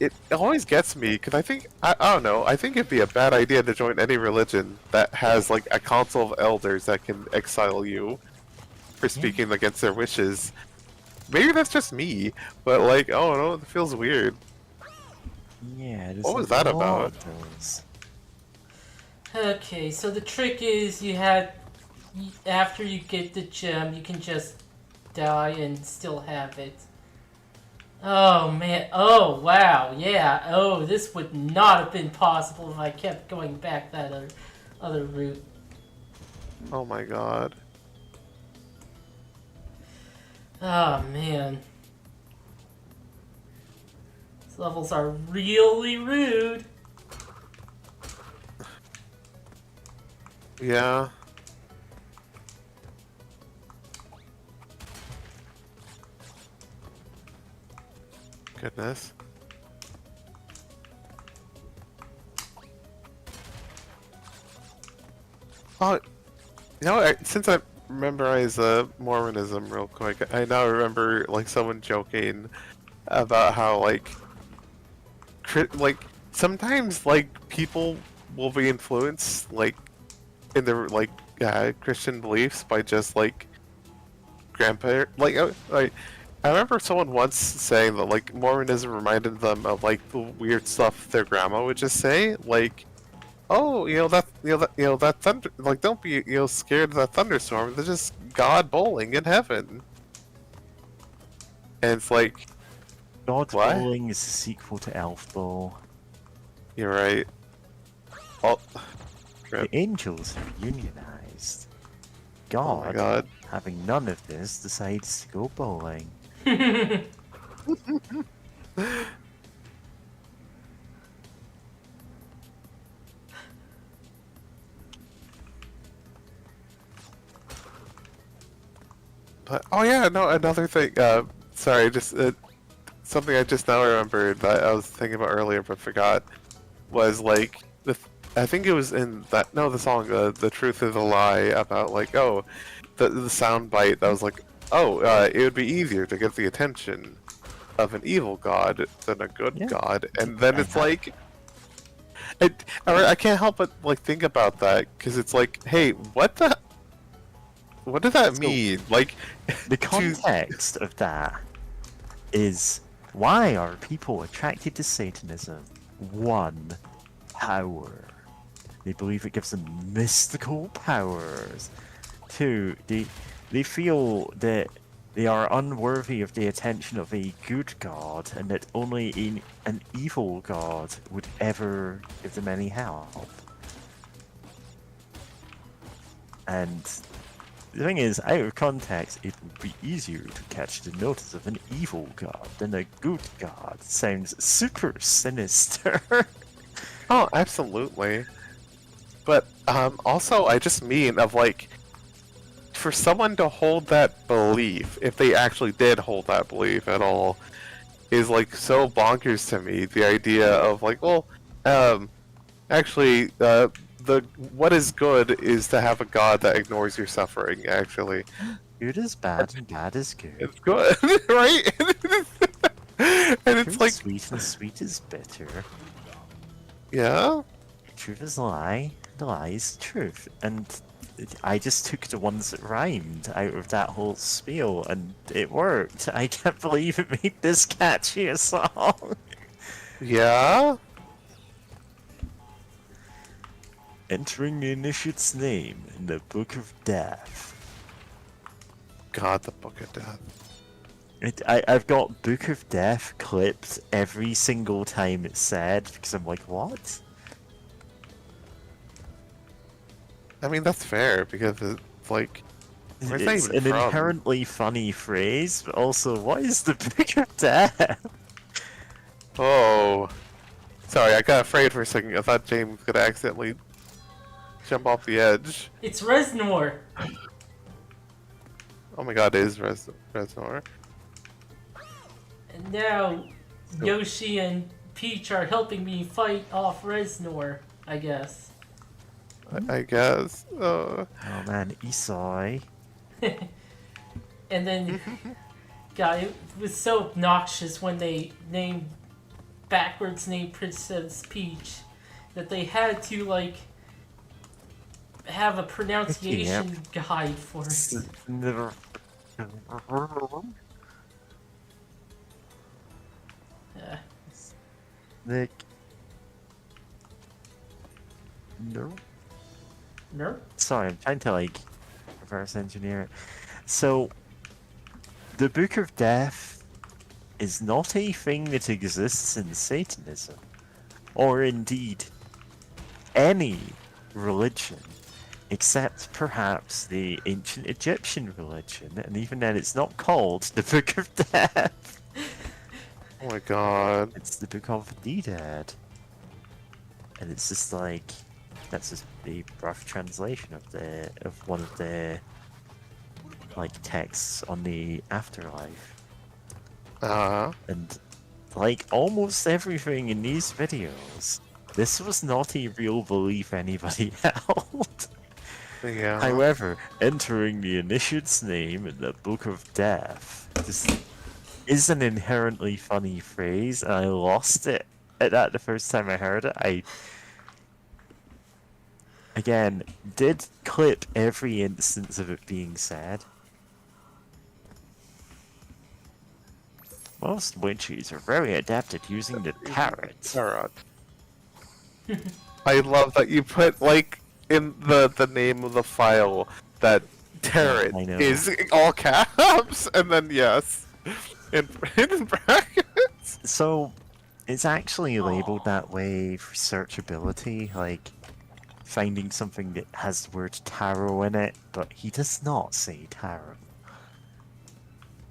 it always gets me because I don't know. I think it'd be a bad idea to join any religion that has like a council of elders that can exile you for speaking against their wishes. Maybe that's just me, but like, oh no, it feels weird. Yeah, What was that about? Okay, so the trick is after you get the gem, you can just die and still have it. Oh man, oh wow, yeah, oh, this would not have been possible if I kept going back that other route. Oh my god. Oh man. These levels are really rude. Yeah. Goodness. Oh, you know, since I memorize Mormonism real quick, I now remember like someone joking about how like sometimes like people will be influenced like in their like Christian beliefs by just like grandparent like I remember someone once saying that like Mormonism reminded them of like the weird stuff their grandma would just say, like, "Oh, that thunder, like don't be scared of that thunderstorm. There's just God bowling in heaven." And it's like, God what? Bowling is a sequel to Elf Bowl. You're right. Oh, The angels have unionized. oh my God, God. having none of this, decides to go bowling. But oh yeah, no, another thing. Sorry, just something I just now remembered that I was thinking about earlier but forgot was like I think it was in the song "The Truth is a Lie" about like the sound bite that was like it would be easier to get the attention of an evil god than a good Yeah. god, and then I it's have- like I can't help but like think about that because it's like, hey, what does that So- mean? Like The to- context of that is, why are people attracted to Satanism? 1. Power. They believe it gives them mystical powers. 2. They feel that they are unworthy of the attention of a good god, and that only an evil god would ever give them any help. And the thing is, out of context, it would be easier to catch the notice of an evil god than a good god. Sounds super sinister. Oh, absolutely. But also, I just mean of like, for someone to hold that belief, if they actually did hold that belief at all, is like so bonkers to me. The idea of like, well, actually, the what is good is to have a god that ignores your suffering. Actually, Good is bad and bad is good. it's good, right? And it's Truth like, is sweet and sweet is bitter. yeah. Truth is a lie, the lie is truth. And I just took the ones that rhymed out of that whole spiel, and it worked. I can't believe it made this catchy a song. Yeah? Entering the initiate's name in the Book of Death. God, the Book of Death. I've got Book of Death clipped every single time it's said, because I'm like, what? I mean, that's fair, because it's like, where's that It's even an from? inherently funny phrase, but also, what is the Book of Death? Oh. Sorry, I got afraid for a second. I thought James was gonna accidentally jump off the edge. It's Reznor. Oh my god, it is Reznor. And now Yoshi and Peach are helping me fight off Reznor, I guess. I guess. Oh man, Isai. And then, God, it was so obnoxious when they backwards named Princess Peach that they had to, like, have a pronunciation guide for it. Never. Nick. No. No? Sorry, I'm trying to like reverse engineer it. So, the Book of Death is not a thing that exists in Satanism, or indeed any religion, except perhaps the ancient Egyptian religion, and even then it's not called the Book of Death. Oh my god. It's the Book of the Dead. And it's just like, that's just the rough translation of one of the like texts on the afterlife. And like almost everything in these videos, this was not a real belief anybody held. Yeah. However, entering the initiate's name in the Book of Death, this is an inherently funny phrase, and I lost it at that the first time I heard it. I again did clip every instance of it being said. Most witches are very adept at using the tarot. Tarot. I love that you put like in the name of the file that tarot I know. is all caps, and then yes, in brackets. So, it's actually labeled that way for searchability, like finding something that has the word tarot in it, but he does not say tarot.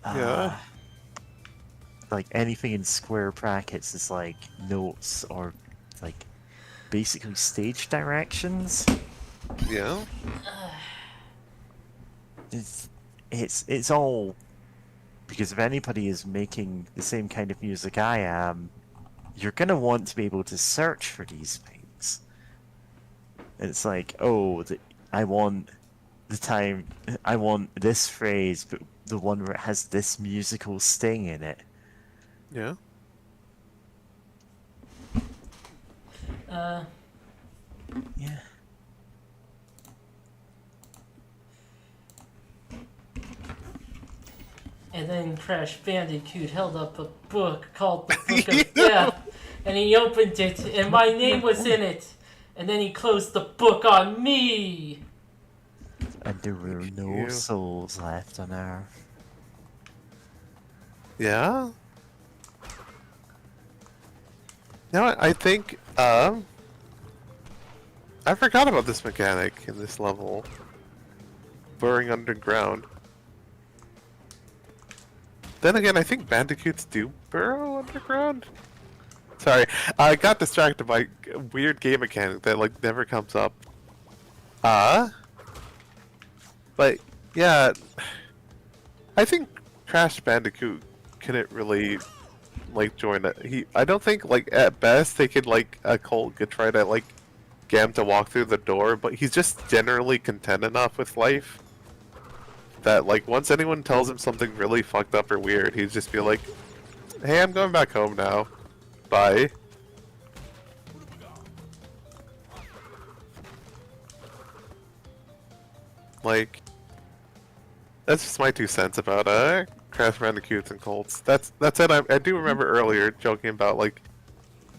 Yeah. Like anything in square brackets is like notes or like basically stage directions. Yeah. It's all because if anybody is making the same kind of music I am, you're gonna want to be able to search for these things. And it's like, oh, I want this phrase, but the one where it has this musical sting in it. Yeah. Yeah. And then Crash Bandicoot held up a book called the Book of Death, and he opened it, and my name was in it. And then he closed the book on me. And there were no you. souls left on Earth. Yeah. No, I think I forgot about this mechanic in this level. Burrowing underground. Then again, I think bandicoots do burrow underground. Sorry, I got distracted by a weird game mechanic that like never comes up. But yeah, I think Crash Bandicoot couldn't really like join it. I don't think like at best they could like a cult could try to like get him to walk through the door, but he's just generally content enough with life that like once anyone tells him something really fucked up or weird, he'd just be like, "Hey, I'm going back home now. Bye." Like, that's just my 2 cents about Crash Bandicoots and cults. That's it. I do remember earlier joking about like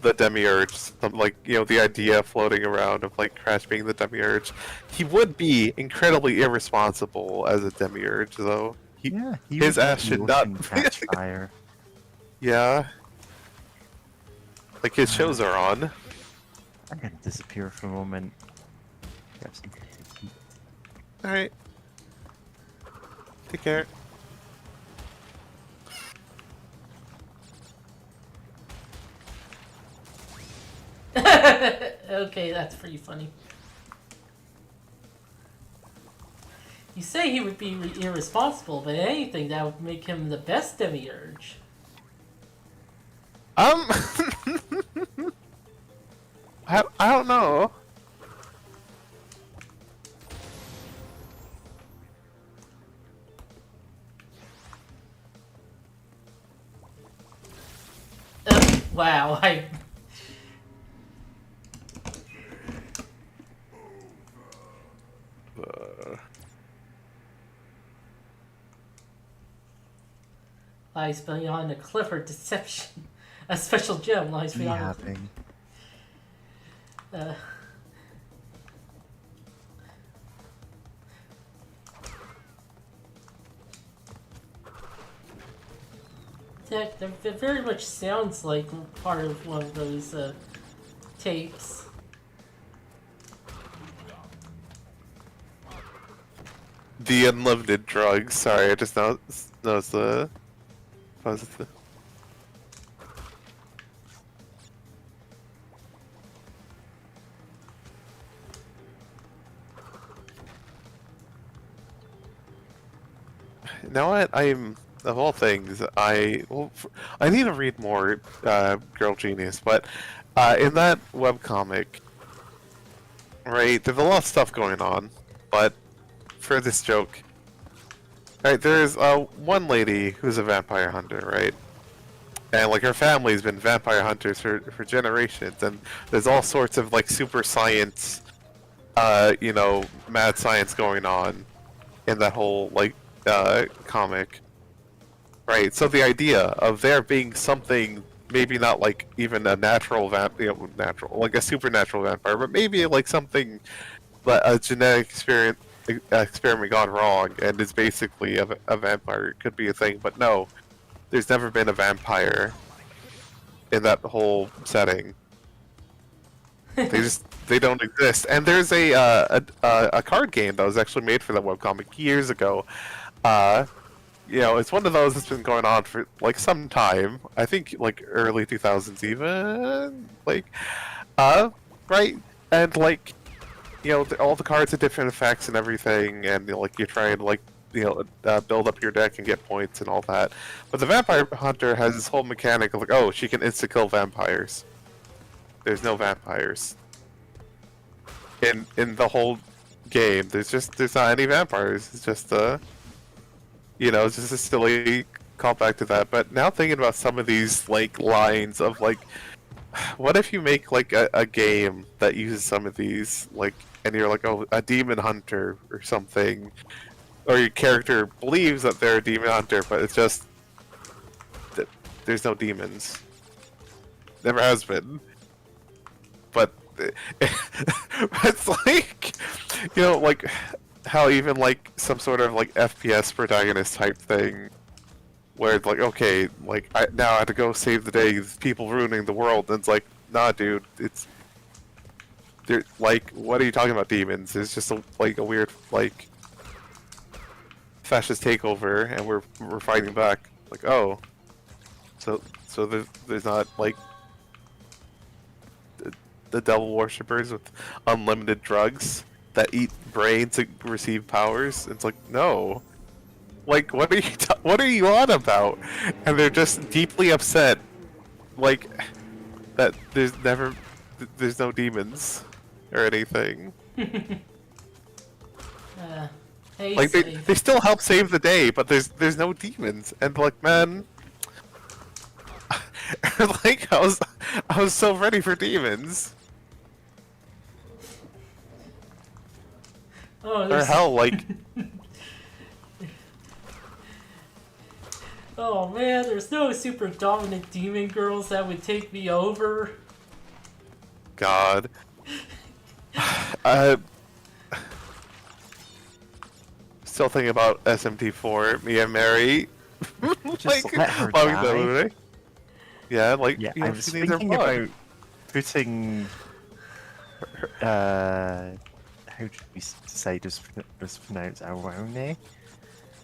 the demiurge, like the idea floating around of like Crash being the demiurge. He would be incredibly irresponsible as a demiurge, though. Yeah, His ass should not catch fire. Yeah, like his shows are on. I'm gonna disappear for a moment. Grab some- All right, take care. Okay, that's pretty funny. You say he would be irresponsible, but anything that would make him the best demiurge. I don't know. Wow, lies beyond a clever deception. A special gem lies beyond. Yapping. That very much sounds like part of one of those tapes. The unlimited drugs. Sorry, I just noticed the. Now what? I'm of all things, I need to read more Girl Genius, but in that webcomic, right? There's a lot of stuff going on, but for this joke, right? There's one lady who's a vampire hunter, right? and like her family's been vampire hunters for generations, and there's all sorts of like super science, you know, mad science going on in that whole like comic, right? So the idea of there being something, maybe not like even a natural natural, like a supernatural vampire, but maybe like something, but a genetic experiment gone wrong, and is basically a vampire, could be a thing. But no, there's never been a vampire in that whole setting. They don't exist. And there's a card game that was actually made for that webcomic years ago. You know, it's one of those that's been going on for like some time. I think like early 2000s even. Like, right? And like, you know, all the cards have different effects and everything, and you know, like you try and like, you know, build up your deck and get points and all that. But the Vampire Hunter has this whole mechanic of like, oh, she can insta-kill vampires. There's no vampires in the whole game. There's not any vampires. It's just you know, it's just a silly callback to that. But now thinking about some of these like lines of like, what if you make like a game that uses some of these, like, and you're like, oh, a demon hunter or something, or your character believes that they're a demon hunter, but it's just that there's no demons. Never has been. But it's like, you know, like how even like some sort of like FPS protagonist type thing, where it's like, okay, like now I have to go save the day, people ruining the world, and it's like, nah, dude, it's like, what are you talking about, demons? It's just like a weird like fascist takeover, and we're fighting back. Like, oh, so there's not like the devil worshippers with unlimited drugs that eat brains to receive powers. It's like, no, like, what are you on about? And they're just deeply upset, like that there's no demons or anything. Hey, Like they still help save the day, but there's no demons, and like, man, like I was so ready for demons. Oh, Or there's... hell, like, Oh man, there's no super dominant demon girls that would take me over. God. Still thinking about SMT4, Mia Mary. Just let her loving die. that movie. Yeah, like, Yeah, you I know, was she needs her thinking blood. about putting. How do we decide this pronounced Arone?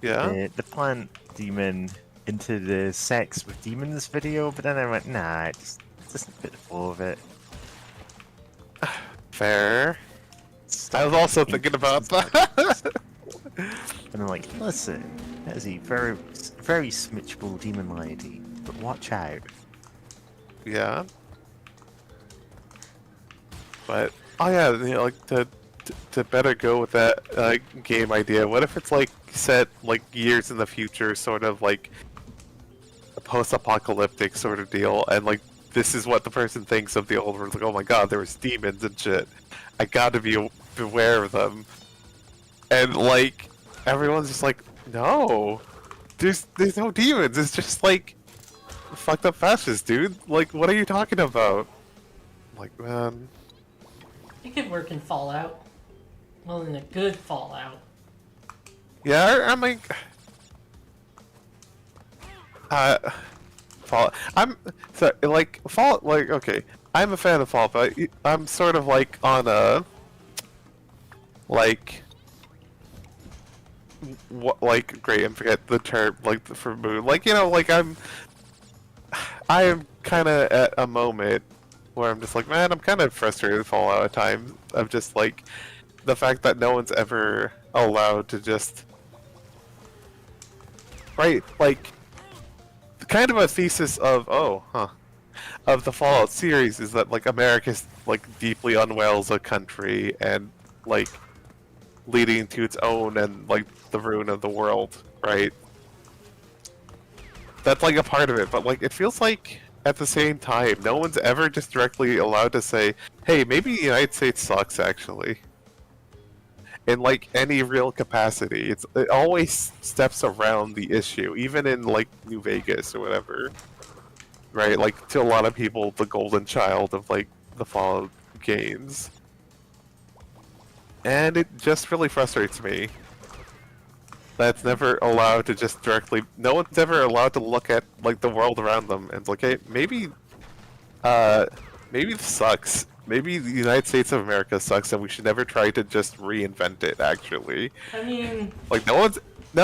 Yeah? The plant demon into the sex with demons video, but then I went, nah, it just a bit full of it. Fair. Stop I was also being thinking about consistent. that. And I'm like, listen, that is a very, very smitchable demon lady, but watch out. Yeah. But, oh yeah, you know, like, to better go with that game idea, what if it's like set like years in the future, sort of like a post-apocalyptic sort of deal, and like this is what the person thinks of the old world, like, oh my god, there was demons and shit, I gotta be beware of them, and like everyone's just like, no, there's no demons, it's just like fucked up fascists, dude, like, what are you talking about? Like, man, It could work in Fallout. Well, in a good Fallout. yeah, I mean, Fallout. I'm so like Fallout. Like, okay, I'm a fan of Fallout, but I'm sort of like on a like what, like, great, I forget the term, like for mood. Like, you know, like I am kind of at a moment where I'm just like, man, I'm kind of frustrated with Fallout at times. Of just like the fact that no one's ever allowed to just, right, like, kind of a thesis of, of the Fallout series is that like America's like deeply unwell as a country, and like leading to its own and like the ruin of the world, right? that's like a part of it, but like it feels like at the same time, no one's ever just directly allowed to say, "Hey, maybe the United States sucks." Actually, in like any real capacity, it always steps around the issue, even in like New Vegas or whatever, right? Like to a lot of people, the golden child of like the Fallout games, and it just really frustrates me. That's never allowed to just directly. No one's ever allowed to look at like the world around them and look, hey, maybe this sucks. Maybe the United States of America sucks, and we should never try to just reinvent it. Actually, I mean, like no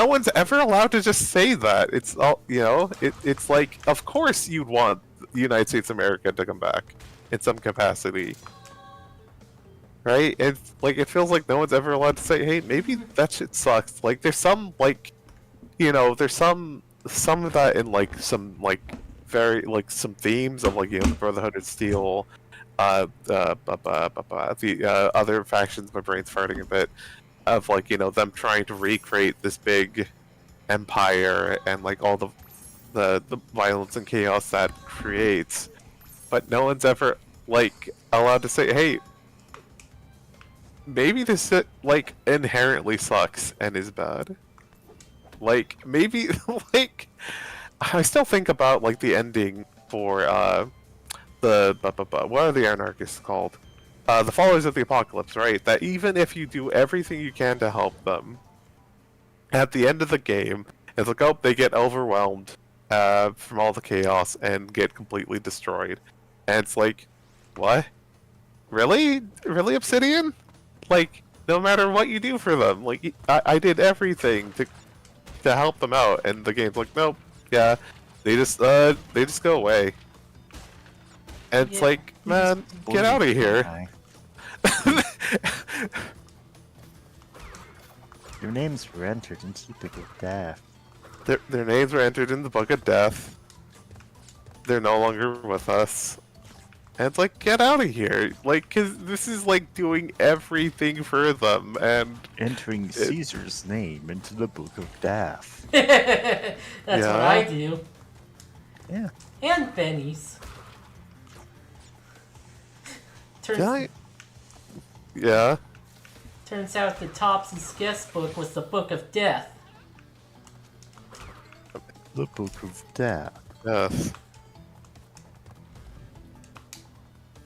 one's ever allowed to just say that. It's all it's like, of course you'd want the United States of America to come back in some capacity. Right? It's like it feels like no one's ever allowed to say, "Hey, maybe that shit sucks." Like there's some like, there's some of that in like some like very like some themes of like the Brotherhood of Steel, the other factions. My brain's farting a bit of like them trying to recreate this big empire and like all the violence and chaos that creates, but no one's ever like allowed to say, "Hey, maybe this like inherently sucks and is bad." Like maybe like I still think about like the ending for what are the anarchists called? The followers of the apocalypse, right? That even if you do everything you can to help them, at the end of the game, it's like, oh, they get overwhelmed from all the chaos and get completely destroyed. And it's like, what? Really? Really, Obsidian? Like, no matter what you do for them, like I did everything to help them out, and the game's like, nope, yeah, they just go away. And it's Yeah. like, man, get out of here. Your names were entered into the Book of Death. Their names were entered in the Book of Death. They're no longer with us. And it's like, get out of here. Like, cause this is like doing everything for them, and Entering Caesar's name into the Book of Death. that's what Yeah. I do. Yeah. And Benny's. Yeah. Turns out the Tops's guest book was the Book of Death. The Book of Death. Yes.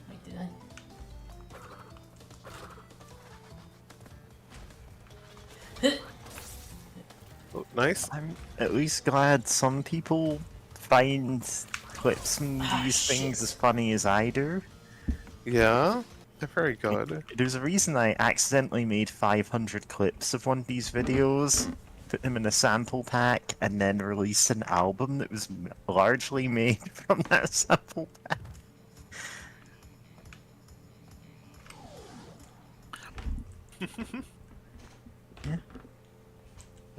Wait, did I? Oh, nice. I'm at least glad some people find clips from these things shit. as funny as I do. Yeah. They're very good. There's a reason I accidentally made 500 clips of one of these videos, put them in a sample pack, and then released an album that was largely made from that sample pack. Yeah.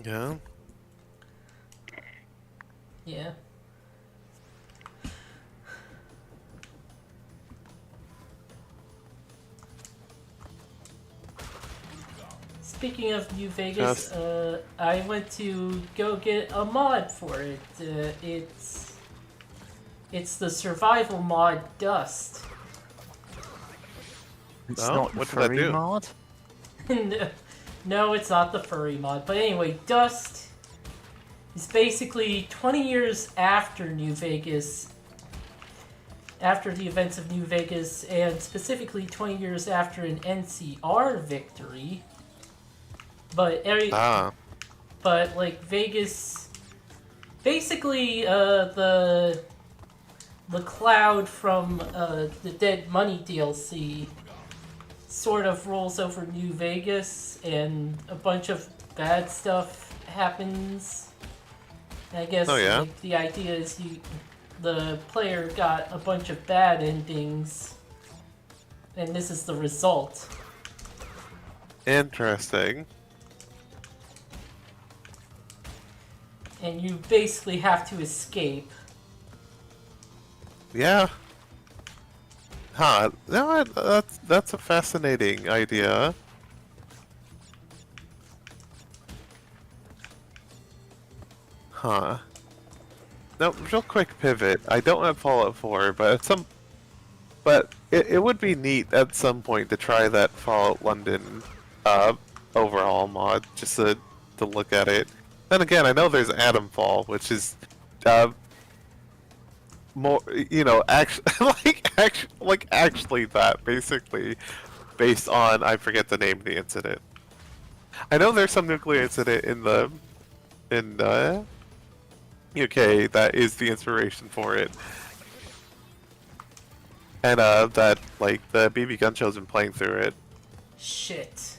Yeah. Yeah. Speaking of New Vegas, I went to go get a mod for it. It's the survival mod Dust. It's Oh, not the what did that furry do? mod. No, it's not the furry mod. But anyway, Dust is basically 20 years after New Vegas, after the events of New Vegas, and specifically 20 years after an NCR victory. But but like Vegas, basically the cloud from the Dead Money DLC sort of rolls over New Vegas, and a bunch of bad stuff happens. I guess Oh, yeah? like, the idea is the player got a bunch of bad endings, and this is the result. Interesting. And you basically have to escape. Yeah. Huh. No, that's a fascinating idea. Huh. No, real quick pivot. I don't have Fallout 4, but it would be neat at some point to try that Fallout London overhaul mod, just to look at it. Then again, I know there's Atomfall, which is more, actually, actually that basically based on, I forget the name of the incident. I know there's some nuclear incident in the UK that is the inspiration for it. And that like the BB gun show's been playing through it. Shit.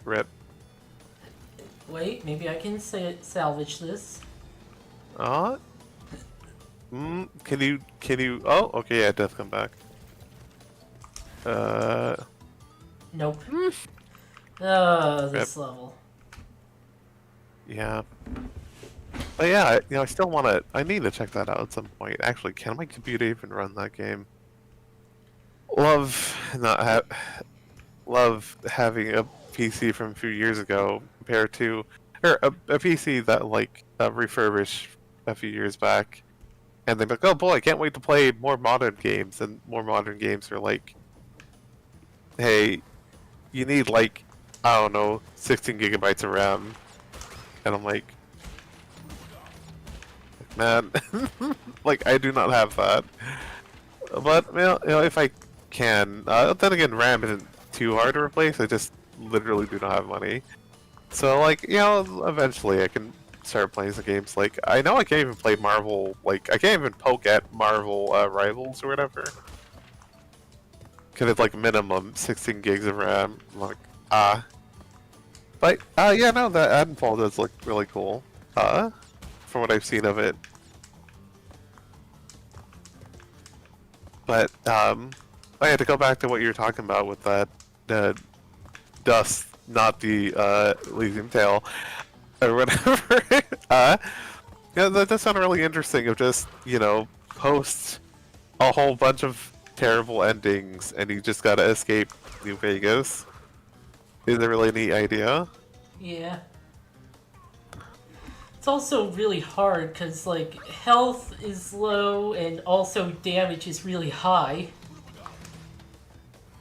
Rip. Wait, maybe I can salvage this. Can you oh, okay, yeah, it does come back. Nope. Oh, this Rip. level. Yeah. But yeah, I still I need to check that out at some point. Actually, can my computer even run that game? Love having a PC from a few years ago compared to, or a PC that like refurbished a few years back, and they're like, oh boy, I can't wait to play more modern games. And more modern games are like, hey, you need like, I don't know, 16 gigabytes of RAM, and I'm like, man, like I do not have that. But if I can, then again, RAM isn't too hard to replace. I just literally do not have money. So like, eventually I can start playing some games. Like I know I can't even play Marvel. Like I can't even poke at Marvel Rivals or whatever. Cause it's like minimum 16 gigs of RAM. I'm like but yeah, no, that Adenfall does look really cool. From what I've seen of it. But I had to go back to what you were talking about with that dust, not the Elysium Tail, or whatever. Yeah, that does sound really interesting. Of just post a whole bunch of terrible endings, and you just gotta escape New Vegas. Is a really neat idea. Yeah. It's also really hard because, like, health is low and also damage is really high.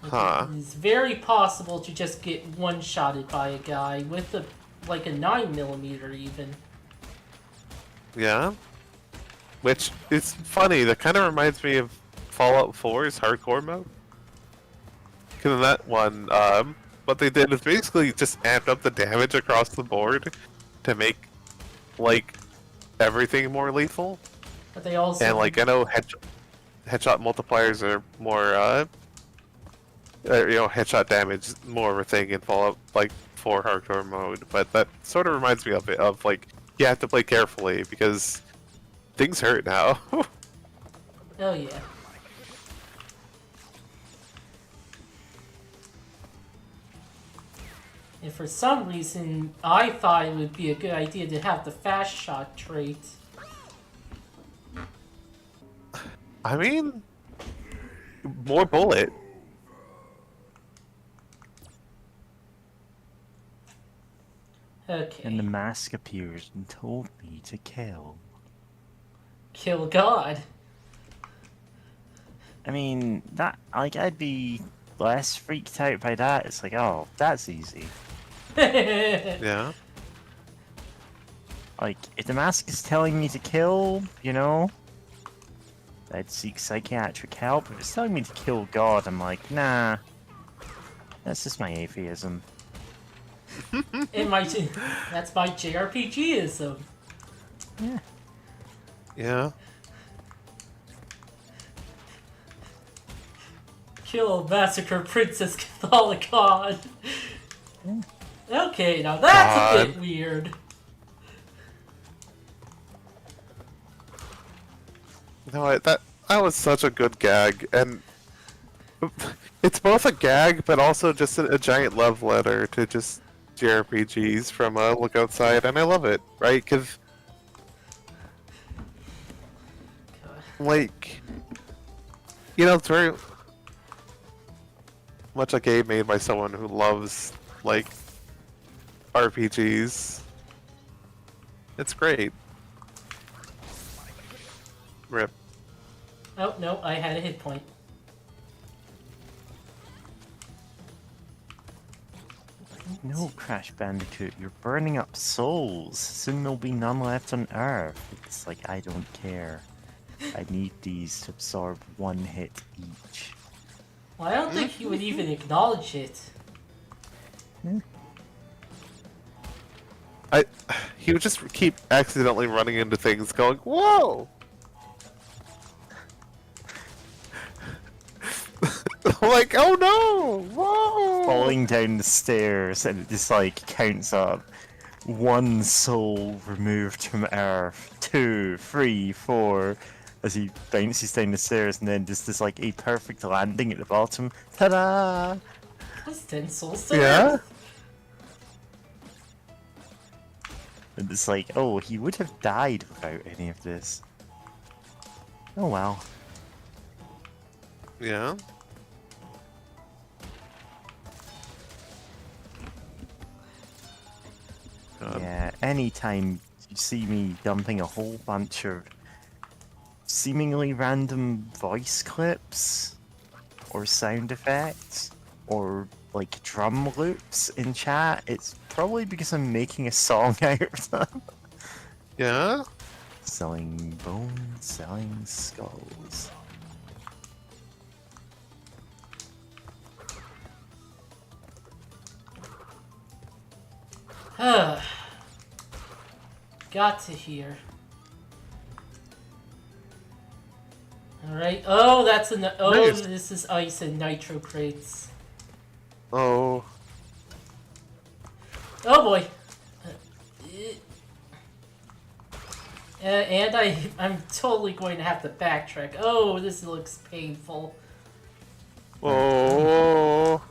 Huh. It's very possible to just get one-shotted by a guy with a 9mm even. Yeah. Which is funny. That kind of reminds me of Fallout 4's hardcore mode. Because in that one, what they did is basically just amped up the damage across the board to make like everything more lethal. But they also And like I know headshot multipliers are more headshot damage is more of a thing in Fallout like 4 hardcore mode, but that sort of reminds me of it, of like you have to play carefully because things hurt now. Oh yeah. And for some reason, I thought it would be a good idea to have the fast shot trait. I mean, more bullet. Okay. And the mask appears and told me to kill. Kill God. I mean, I'd be less freaked out by that. It's like, oh, that's easy. Yeah. Like, if the mask is telling me to kill, I'd seek psychiatric help. If it's telling me to kill God, I'm like, nah. That's just my atheism. That's my JRPG-ism. Yeah. Yeah. Kill, massacre, Princess Catholicon. Okay, now that's a bit weird. No, that was such a good gag, and it's both a gag, but also just a giant love letter to just JRPGs from Look Outside, and I love it, right? Because, like, it's very much a game made by someone who loves, like, RPGs. It's great. Rip. Oh, no, I had a hit point. No, Crash Bandicoot, you're burning up souls. Soon there'll be none left on Earth. It's like, I don't care. I need these to absorb one hit each. Well, I don't think he would even acknowledge it. He would just keep accidentally running into things going, whoa! Like, oh no! Whoa! Falling down the stairs and it just like counts up. 1 soul removed from Earth. 2, 3, 4. As he bounces down the stairs and then just this like a perfect landing at the bottom. Ta-da! What's 10 souls to Yeah? Earth? And it's like, oh, he would have died without any of this. Oh well. Yeah? God. Yeah, anytime you see me dumping a whole bunch of seemingly random voice clips or sound effects or like drum loops in chat, it's probably because I'm making a song out of them. Yeah? Selling bones, selling skulls. Got to hear. Alright. Oh, that's a. Oh, Nice. this is ice and nitro crates. Oh. Oh boy. And I'm totally going to have to backtrack. Oh, this looks painful. Oh.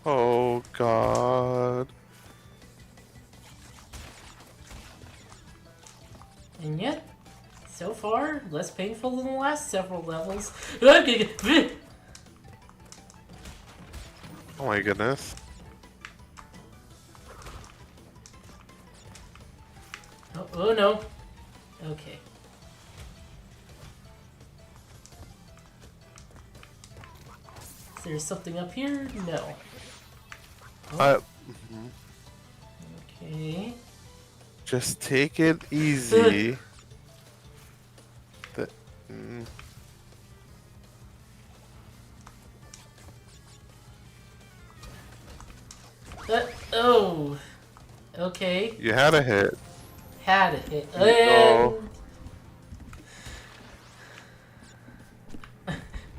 Oh, God. And yet, so far, less painful than the last several levels. Oh my goodness. Oh no. Okay. Is there something up here? No. Okay. Just take it easy. Oh. Okay. You had a hit. Had a hit. Oh.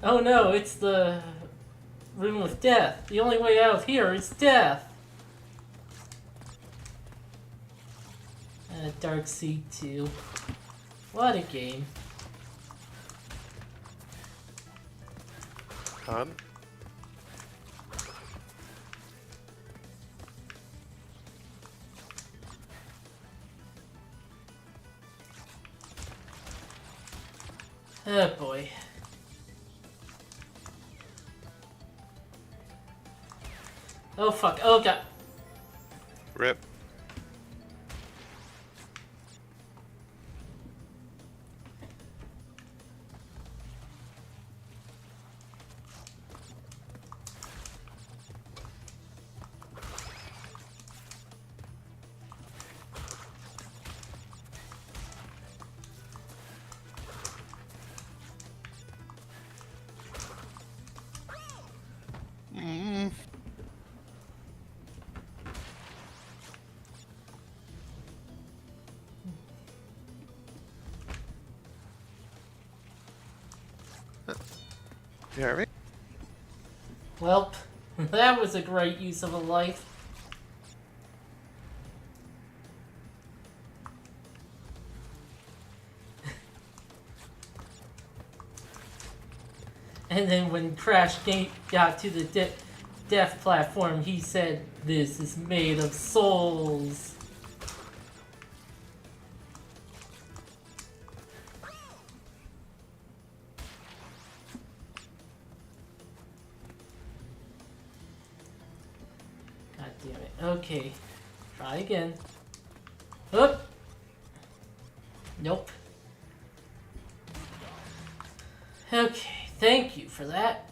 Oh no, it's the room of death. The only way out of here is death. Dark Sea 2. What a game. God. Oh boy. Oh fuck. Oh god. Rip. You hear me? Welp. That was a great use of a life. And then when Crash got to the death platform, he said, "This is made of souls." God damn it. Okay. Try again. Up. Nope. Okay, thank you for that.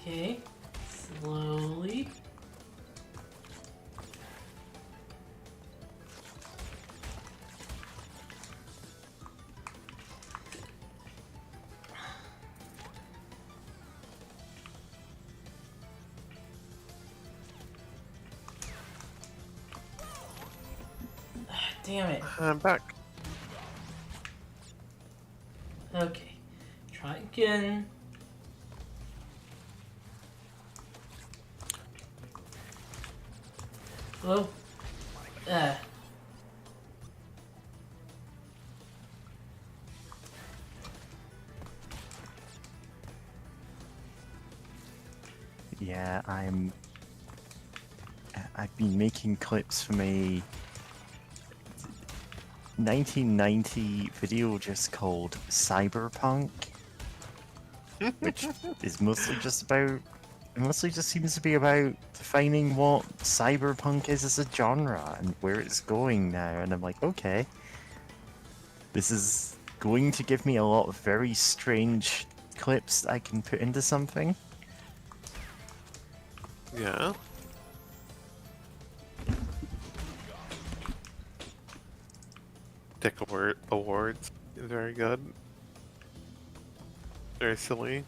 Okay, slowly. Damn it. I'm back. Okay, try again. Oh. Yeah, I've been making clips from a 1990 video just called Cyberpunk, which is mostly just seems to be about defining what cyberpunk is as a genre and where it's going now. And I'm like, okay, this is going to give me a lot of very strange clips that I can put into something. Yeah. Dick awards. Very good. Very silly.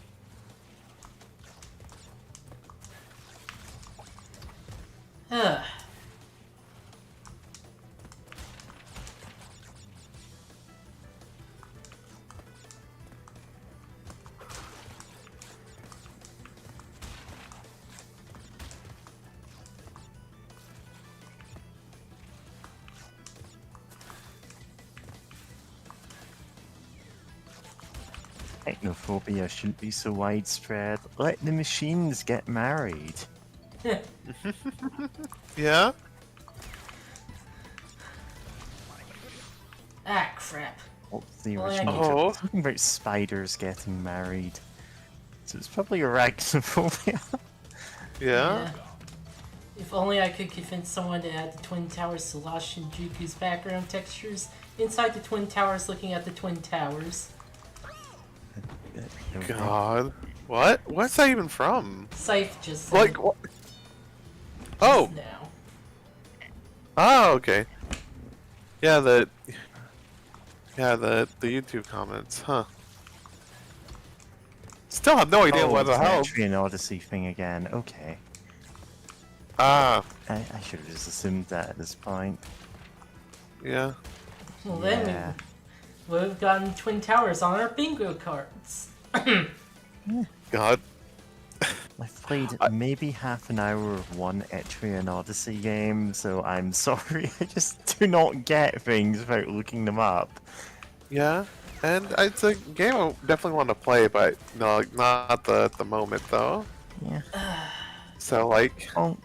Technophobia shouldn't be so widespread. Let the machines get married. Yeah? Ah, crap. What's the Well, I original need- joke? Oh. Something about spiders getting married. So it's probably arachnophobia. Yeah? If only I could convince someone to add the Twin Towers to Lost Shinjuku's background textures inside the Twin Towers looking at the Twin Towers. God. What? What's that even from? Scythe just said Like, what? Oh! now. Oh, okay. Yeah, the YouTube comments, huh? Still have no idea what the it's hell. Etrian Odyssey thing again. Okay. Ah, I should have just assumed that at this point. yeah. Well, Yeah. then we would have gotten Twin Towers on our bingo cards. God. I've played maybe half an hour of one Etrian Odyssey game, so I'm sorry. I just do not get things without looking them up. Yeah. And it's a game I definitely want to play, but no, not at the moment though. Yeah. So like, Bonk.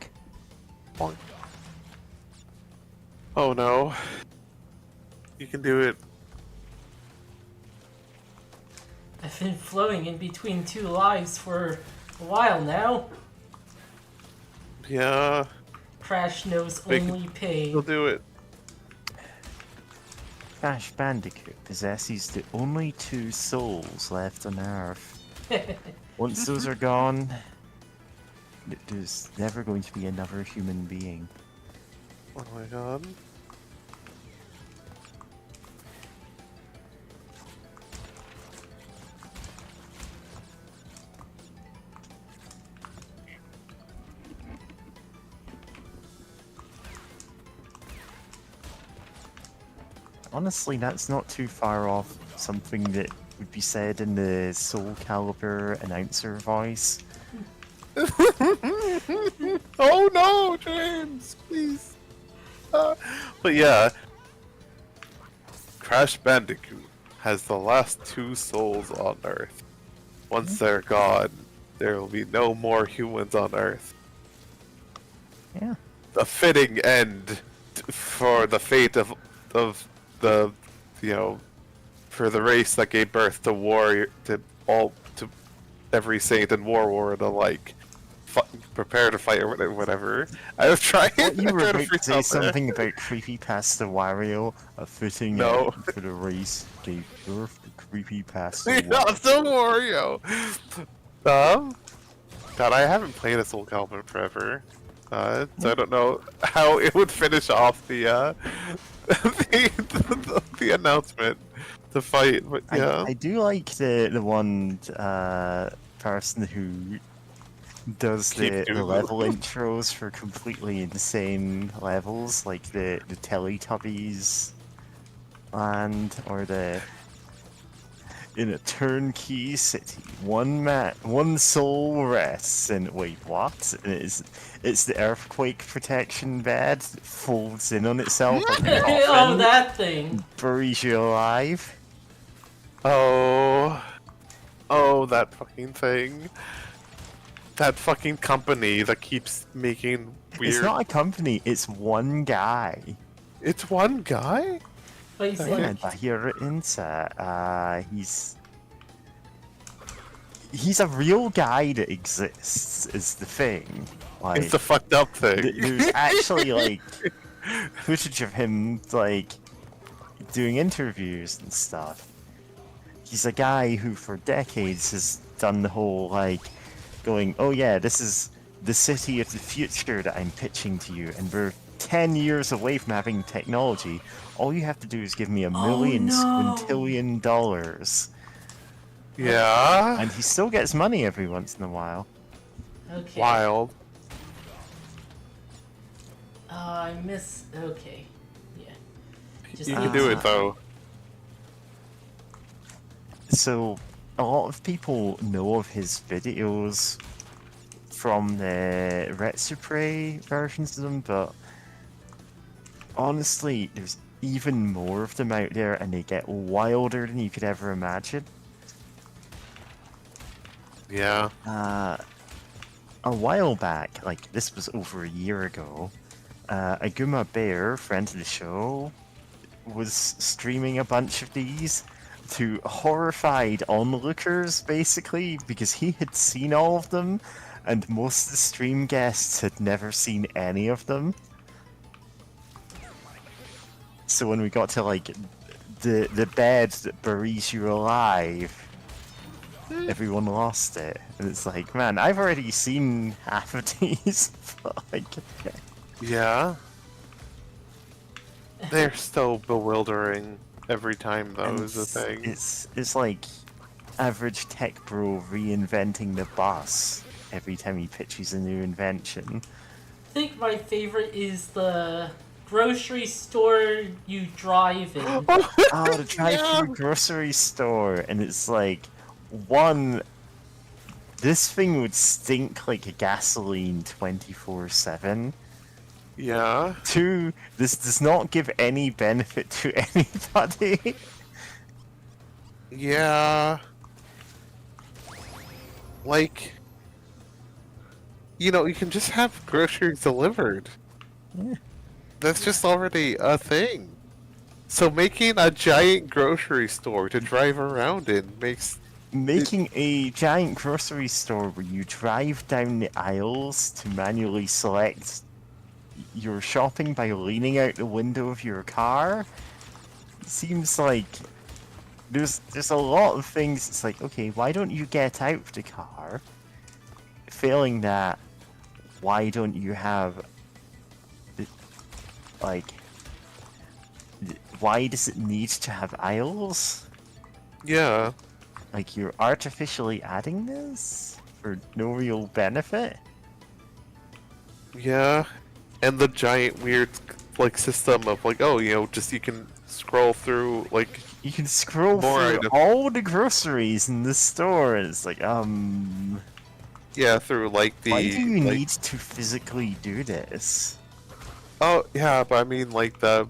bonk. Oh no. You can do it. I've been floating in between two lives for a while now. Yeah. Crash knows They can only pain. You'll do it. Crash Bandicoot possesses the only two souls left on Earth. Once those are gone, there's never going to be another human being. Oh my god. honestly, that's not too far off something that would be said in the Soul Calibur announcer voice. Oh no, James, please. But yeah, Crash Bandicoot has the last two souls on Earth. Once they're gone, there will be no more humans on Earth. Yeah. A fitting end for the fate of the for the race that gave birth to warrior to every saint and war and alike. Prepare to fight or whatever. I was trying. Thought you I were tried to about to freak say out there. something about Creepypasta Wario, a fitting No. end for the race gave birth to Creepypasta Yeah, Wario. still Wario. God, I haven't played a Soul Calibur forever, so I don't know how it would finish off the the announcement to fight. But yeah, I do like the one person who does Keep the doing level intros for completely insane levels, like the Teletubbies land, or the in a turnkey city, one soul rests, and wait, what? And it's the earthquake protection bed that folds in on itself like a Oh, coffin, that thing. buries you alive. oh, that fucking thing, that fucking company that keeps making weird. It's not a company, it's one guy. It's one guy. But he's Yeah, like, Bahir Insa, he's a real guy that exists, is the thing. Like, It's the fucked up thing. there's actually, like, footage of him, like, doing interviews and stuff. He's a guy who, for decades, has done the whole, like, going, oh yeah, this is the city of the future that I'm pitching to you, and we're 10 years away from having technology. All you have to do is give me $1 million no. squintillion dollars. Yeah. And he still gets money every once in a while. okay. Wild. Oh, I miss. Okay. Yeah. Just You need can do to- it though. So, a lot of people know of his videos from the Retsupre versions of them, but honestly, there's even more of them out there, and they get wilder than you could ever imagine. Yeah. A while back, like this was over a year ago, Aguma Bear, friend of the show, was streaming a bunch of these to horrified onlookers, basically, because he had seen all of them, and most of the stream guests had never seen any of them. So when we got to like the bed that buries you alive, everyone lost it, and it's like, man, I've already seen half of these. But like, Yeah. They're so bewildering every time though, and is the thing. it's like average tech bro reinventing the bus every time he pitches a new invention. I think my favorite is the grocery store you drive in. Oh, the drive-through grocery store, and it's like, one, this thing would stink like a gasoline 24/7. Yeah. Two, this does not give any benefit to anybody. Yeah. Like, you can just have groceries delivered. Yeah. That's just already a thing. So making a giant grocery store to drive around in makes Making a giant grocery store where you drive down the aisles to manually select your shopping by leaning out the window of your car seems like there's a lot of things. It's like, okay, why don't you get out of the car? Failing that, why don't you have why does it need to have aisles? yeah. Like, you're artificially adding this for no real benefit? Yeah. And the giant weird like system of like, oh, just you can scroll through like You can scroll more through items. all the groceries in the store. And it's like, Yeah, through like why do you like need to physically do this? oh yeah, but I mean like it's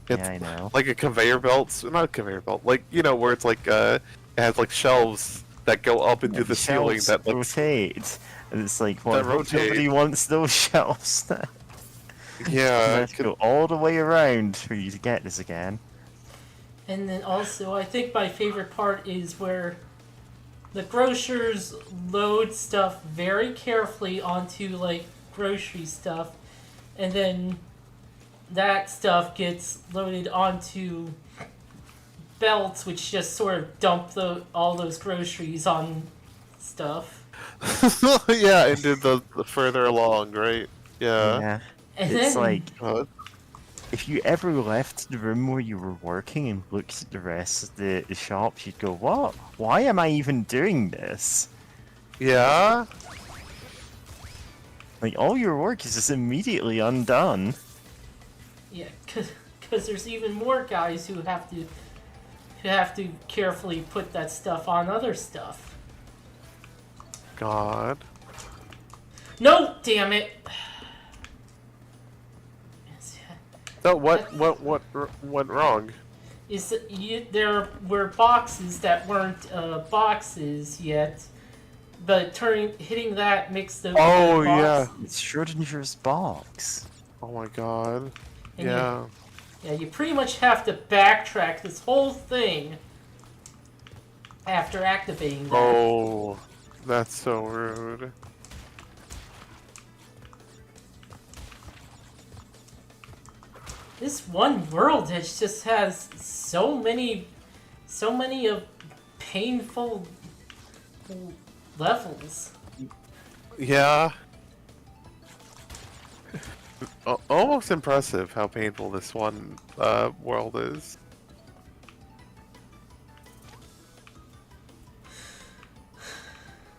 Yeah, I know. like a conveyor belt, not a conveyor belt, like you know where it's like it has like shelves that go up into the ceiling Shelves that like rotate, and it's like, that what? rotate. Nobody wants those shelves. You Yeah, have to go all the way around for you to get this again. And then also, I think my favorite part is where the grocers load stuff very carefully onto like grocery stuff, and then that stuff gets loaded onto belts, which just sort of dump all those groceries on stuff. yeah, into the further along, right? Yeah. Yeah. And It's then like, Uh, if you ever left the room where you were working and looked at the rest of the shops, you'd go, what? Why am I even doing this? yeah. Like, all your work is just immediately undone. yeah, because there's even more guys who have to carefully put that stuff on other stuff. God. No, damn it. So what went wrong? Is that there were boxes that weren't boxes yet, but hitting that makes those Oh, boxes. yeah. It's Schrodinger's box. Oh my God. And Yeah. you pretty much have to backtrack this whole thing after activating that. Oh, that's so rude. This one world just has so many of painful levels. Yeah. Almost impressive how painful this one world is.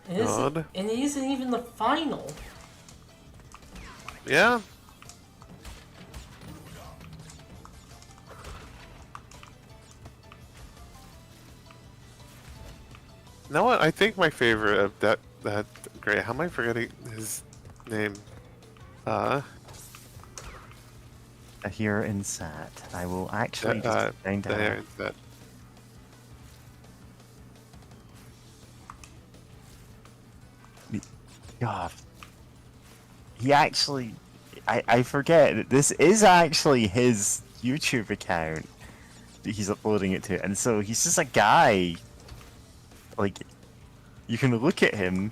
And it isn't even the final. Yeah. You know what? I think my favorite of that great. How am I forgetting his name? Here in Sat. I will actually just find out. there, that. God. He actually... I forget that this is actually his YouTube account that he's uploading it to. And so he's just a guy. Like, you can look at him.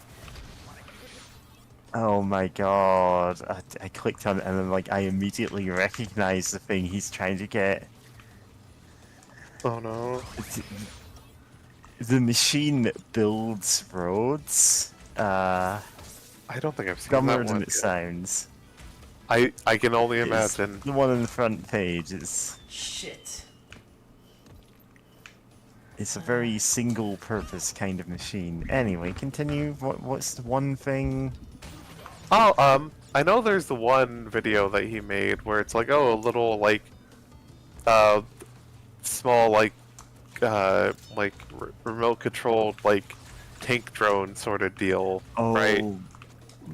Oh my god. I clicked on it and then like I immediately recognize the thing he's trying to get. Oh no. The machine that builds roads. I don't think I've seen Dumber that than one. it sounds. I can only It's imagine. the one on the front page is... Shit. It's a very single-purpose kind of machine. Anyway, continue. What's the one thing? Oh, I know there's the one video that he made where it's like, oh, a little like, small like remote controlled like tank drone sort of deal, Oh, right?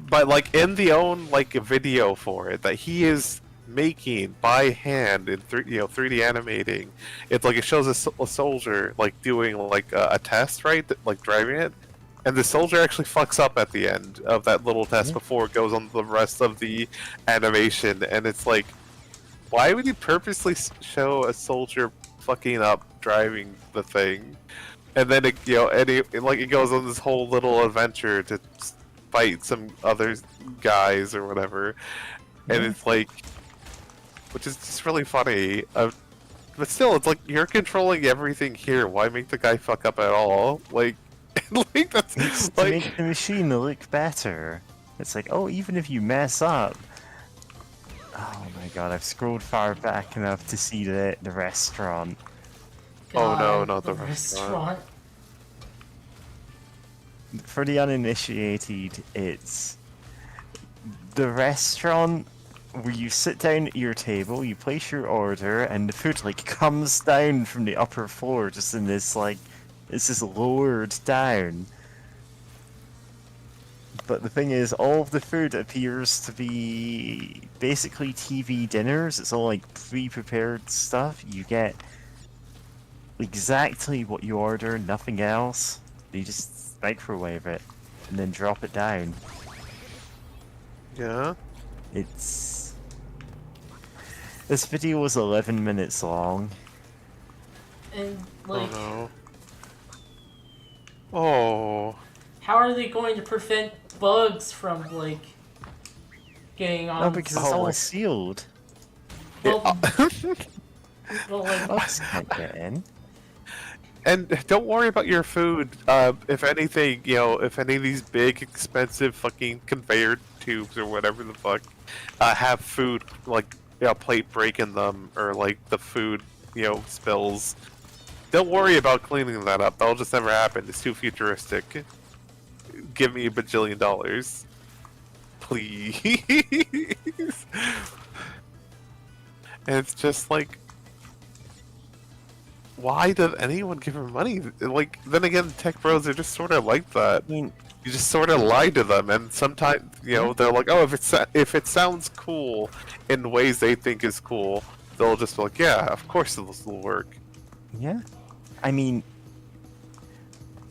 But like in the own like video for it that he is making by hand in 3D animating, it's like it shows a soldier like doing like a test, right? Like driving it, and the soldier actually fucks up at the end of that little test before it goes on to the rest of the animation, and it's like, why would you purposely show a soldier fucking up driving the thing, and then it, it goes on this whole little adventure to fight some other guys or whatever, and it's like, which is just really funny. But still, it's like you're controlling everything here. Why make the guy fuck up at all? Like, like that's it's to like make the machine look better. It's like, oh, even if you mess up. Oh my god, I've scrolled far back enough to see the restaurant. Oh, no, God, not the restaurant. For the uninitiated, it's... The restaurant where you sit down at your table, you place your order, and the food like comes down from the upper floor, just in this like, it's just lowered down. But the thing is, all of the food appears to be basically TV dinners. It's all like pre-prepared stuff. You get exactly what you order, nothing else. You just microwave it and then drop it down. Yeah. It's... This video was 11 minutes long. And like, Oh no. Oh. how are they going to prevent bugs from like getting on? No, because it's Oh all my- sealed. well, well, like, Bugs can't get in. And don't worry about your food. If anything, you know, if any of these big, expensive fucking conveyor tubes or whatever the fuck have food, like, you know, plate break in them, or like the food, you know, spills, don't worry about cleaning that up. That'll just never happen. It's too futuristic. Give me $1 bajillion. Please. And it's just like, why did anyone give her money? Like, then again, tech bros are just sort of like that. I mean, You just sort of lie to them, and sometimes, you know, they're like, oh, if it sounds cool in ways they think is cool, they'll just be like, yeah, of course this will work. yeah. I mean,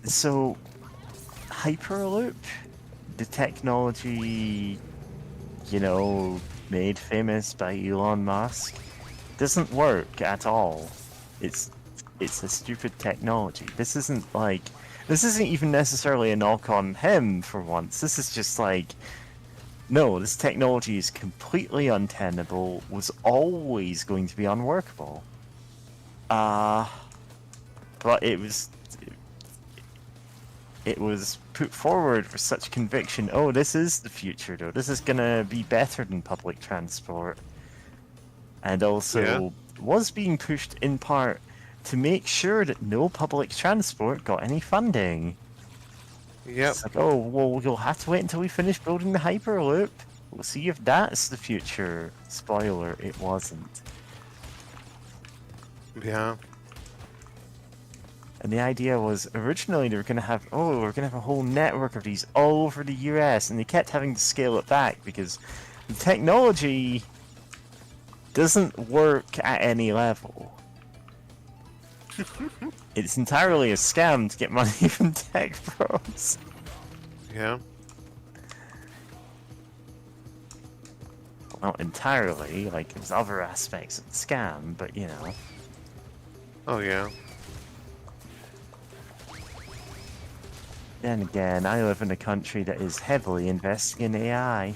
so Hyperloop, the technology, you know, made famous by Elon Musk, doesn't work at all. It's a stupid technology. This isn't even necessarily a knock on him for once. This is just like, no, this technology is completely untenable, was always going to be unworkable. But it was put forward with such conviction. Oh, this is the future, though. This is gonna be better than public transport. And also was being pushed in part to make sure that no public transport got any funding. Yep. It's like, oh, well, you'll have to wait until we finish building the Hyperloop. We'll see if that's the future. Spoiler, it wasn't. Yeah. And the idea was, originally they were going to have, we're going to have a whole network of these all over the US, and they kept having to scale it back because the technology doesn't work at any level. It's entirely a scam to get money from tech pros. Yeah. Well, not entirely, like, there's other aspects of the scam, but you know. Oh, yeah. Then again, I live in a country that is heavily investing in AI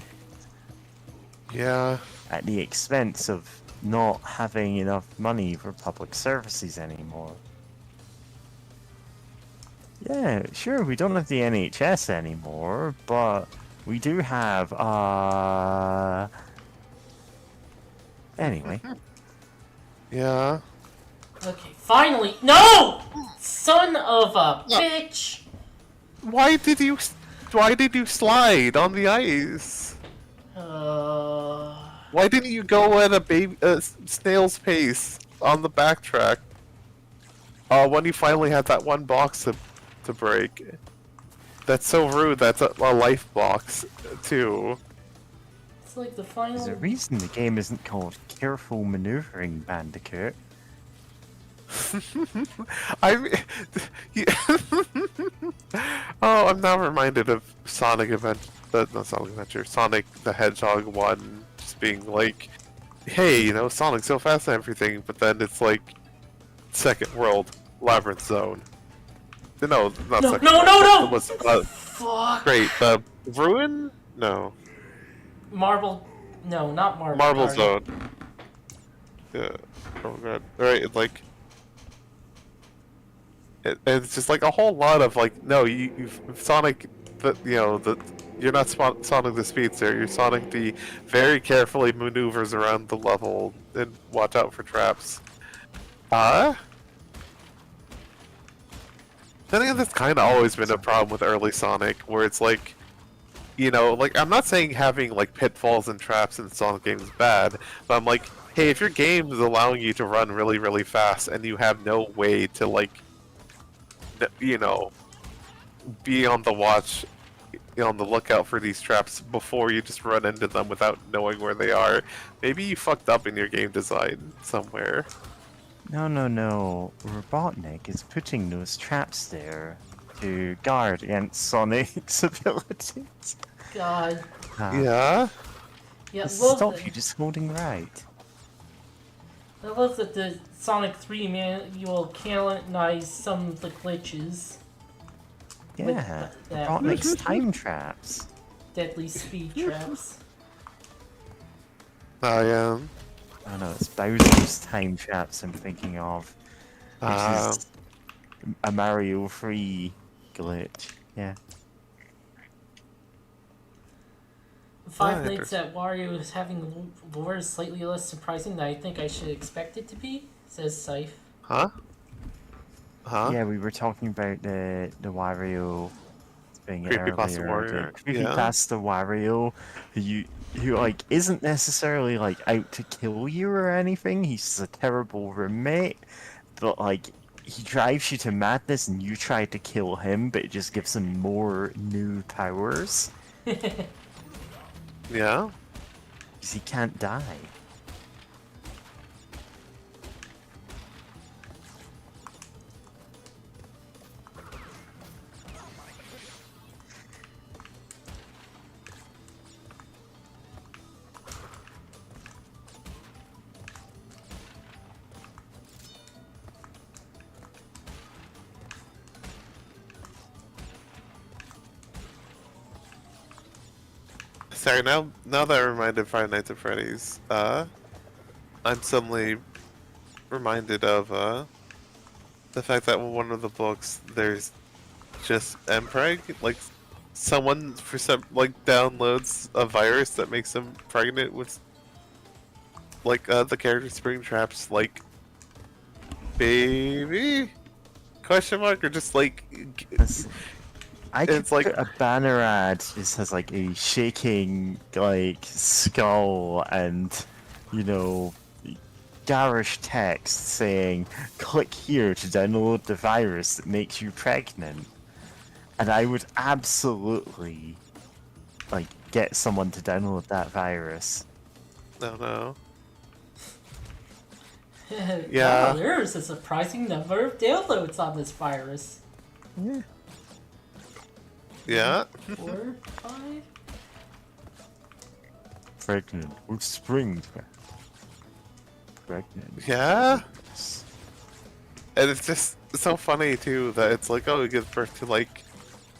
Yeah. at the expense of not having enough money for public services anymore. Yeah, sure, we don't have the NHS anymore, but we do have, anyway. Yeah. okay, finally, no, son of a bitch. Why did you slide on the ice? Why didn't you go at a snail's pace on the backtrack? When you finally had that one box to break. That's so rude. That's a life box too. It's like the There's final. a reason the game isn't called Careful Maneuvering Bandicoot. I'm. Oh, I'm now reminded of Sonic not Sonic Adventure, Sonic the Hedgehog 1, just being like, hey, you know, Sonic's so fast and everything, but then it's like, second world, Labyrinth Zone. No, not No, second no, world. no, no! It was, Fuck. great, Ruin? No. Marble. No, not marble. Marble Garden. Zone. Yeah. Oh god. Alright, it's like... it's just like a whole lot of like, no, you Sonic, you're not Sonic the Speedster, you're Sonic the very carefully maneuvers around the level and watch out for traps. Then again, that's kind of always been a problem with early Sonic, where it's like, you know, like I'm not saying having like pitfalls and traps in Sonic games is bad, but I'm like, hey, if your game is allowing you to run really, really fast and you have no way to like, you know, be on the watch, on the lookout for these traps before you just run into them without knowing where they are, maybe you fucked up in your game design somewhere. No, no, no. Robotnik is putting those traps there to guard against Sonic's abilities. God. Yeah. Yeah, Stop you just holding right. I love that the Sonic 3 manual canonize some of the glitches. With Yeah, that Robotnik's time traps. deadly speed traps. I am. Oh no, it's Bowser's time traps I'm thinking of. Which is a Mario free glitch. Yeah. 5 Nights at Wario is having lore is slightly less surprising than I think I should expect it to be, says Scythe. Huh? Huh? Yeah, we were talking about the Wario thing Creepypasta earlier. warrior, The yeah. creepypasta Wario, who like isn't necessarily like out to kill you or anything. He's just a terrible roommate, but like he drives you to madness, and you try to kill him, but it just gives him more new powers Yeah? because he can't die. Sorry, now that I reminded Five Nights at Freddy's, I'm suddenly reminded of the fact that in one of the books there's just mpreg, like someone for some like downloads a virus that makes them pregnant with like the character Springtrap's like baby question mark or just like I could it's like put a banner ad. This has like a shaking like skull and you know garish text saying click here to download the virus that makes you pregnant. And I would absolutely like get someone to download that virus. no. Wow, Yeah. there's a surprising number of downloads on this virus. Yeah. Yeah. 4, 5? Pregnant with spring. Pregnant. Yeah. And it's just so funny too that it's like, oh, it gives birth to like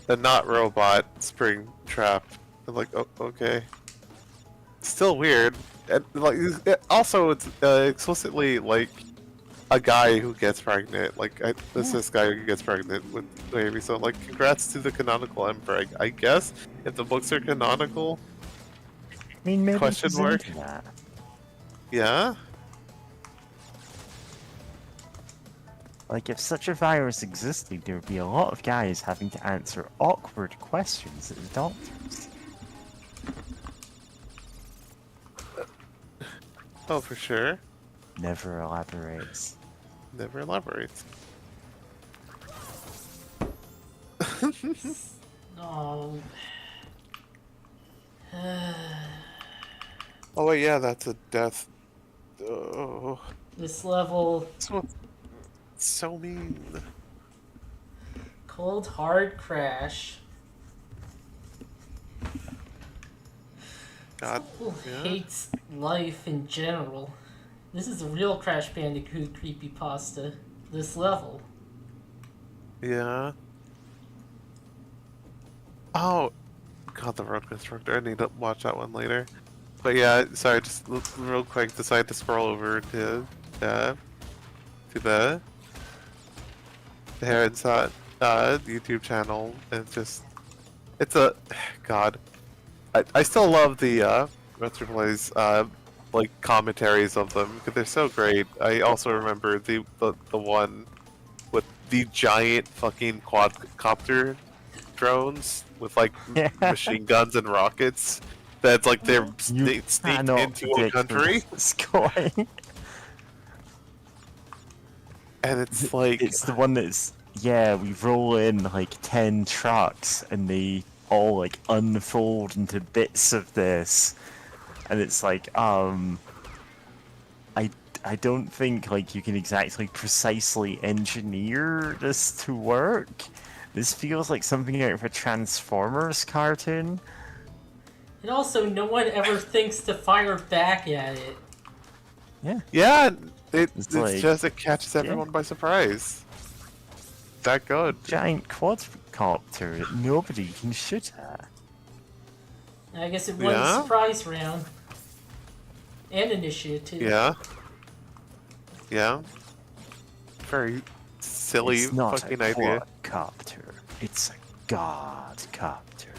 a not robot spring trap. I'm like, oh, okay. Still weird. And like, also it's explicitly like a guy who gets pregnant. Like, this guy who gets pregnant with baby. So like, congrats to the canonical mpreg. I guess if the books are canonical. I mean, maybe Question he's mark? into that. Yeah. Like, if such a virus existed, there would be a lot of guys having to answer awkward questions at the doctors. Oh, for sure. Never elaborates. Never elaborates. Oh. Oh wait, yeah, that's a death. Oh, This level, so mean. Cold Hard Crash. God, Who yeah. hates life in general? This is a real Crash Bandicoot creepypasta. This level. Yeah. Oh, God, the Road Constructor. I need to watch that one later. But yeah, sorry, just real quick, decided to scroll over to the Heron's YouTube channel, and it's a God. I still love the Retro Plays like commentaries of them because they're so great. I also remember the one with the giant fucking quadcopter drones with like Yeah. machine guns and rockets. That's like they're You sneaked cannot into a predict where country, it's going. and it's like It's the one that's, yeah, we roll in like 10 trucks and they all like unfold into bits of this. And it's like, I don't think like you can exactly precisely engineer this to work. This feels like something out of a Transformers cartoon. And also, no one ever thinks to fire back at it. Yeah. yeah, it's like- just it catches everyone by surprise. That good. Giant quadcopter that nobody can shoot at. I guess it won Yeah? surprise round. And initiative. Yeah. Yeah. Very silly It's not fucking a idea. quadcopter. It's a godcopter.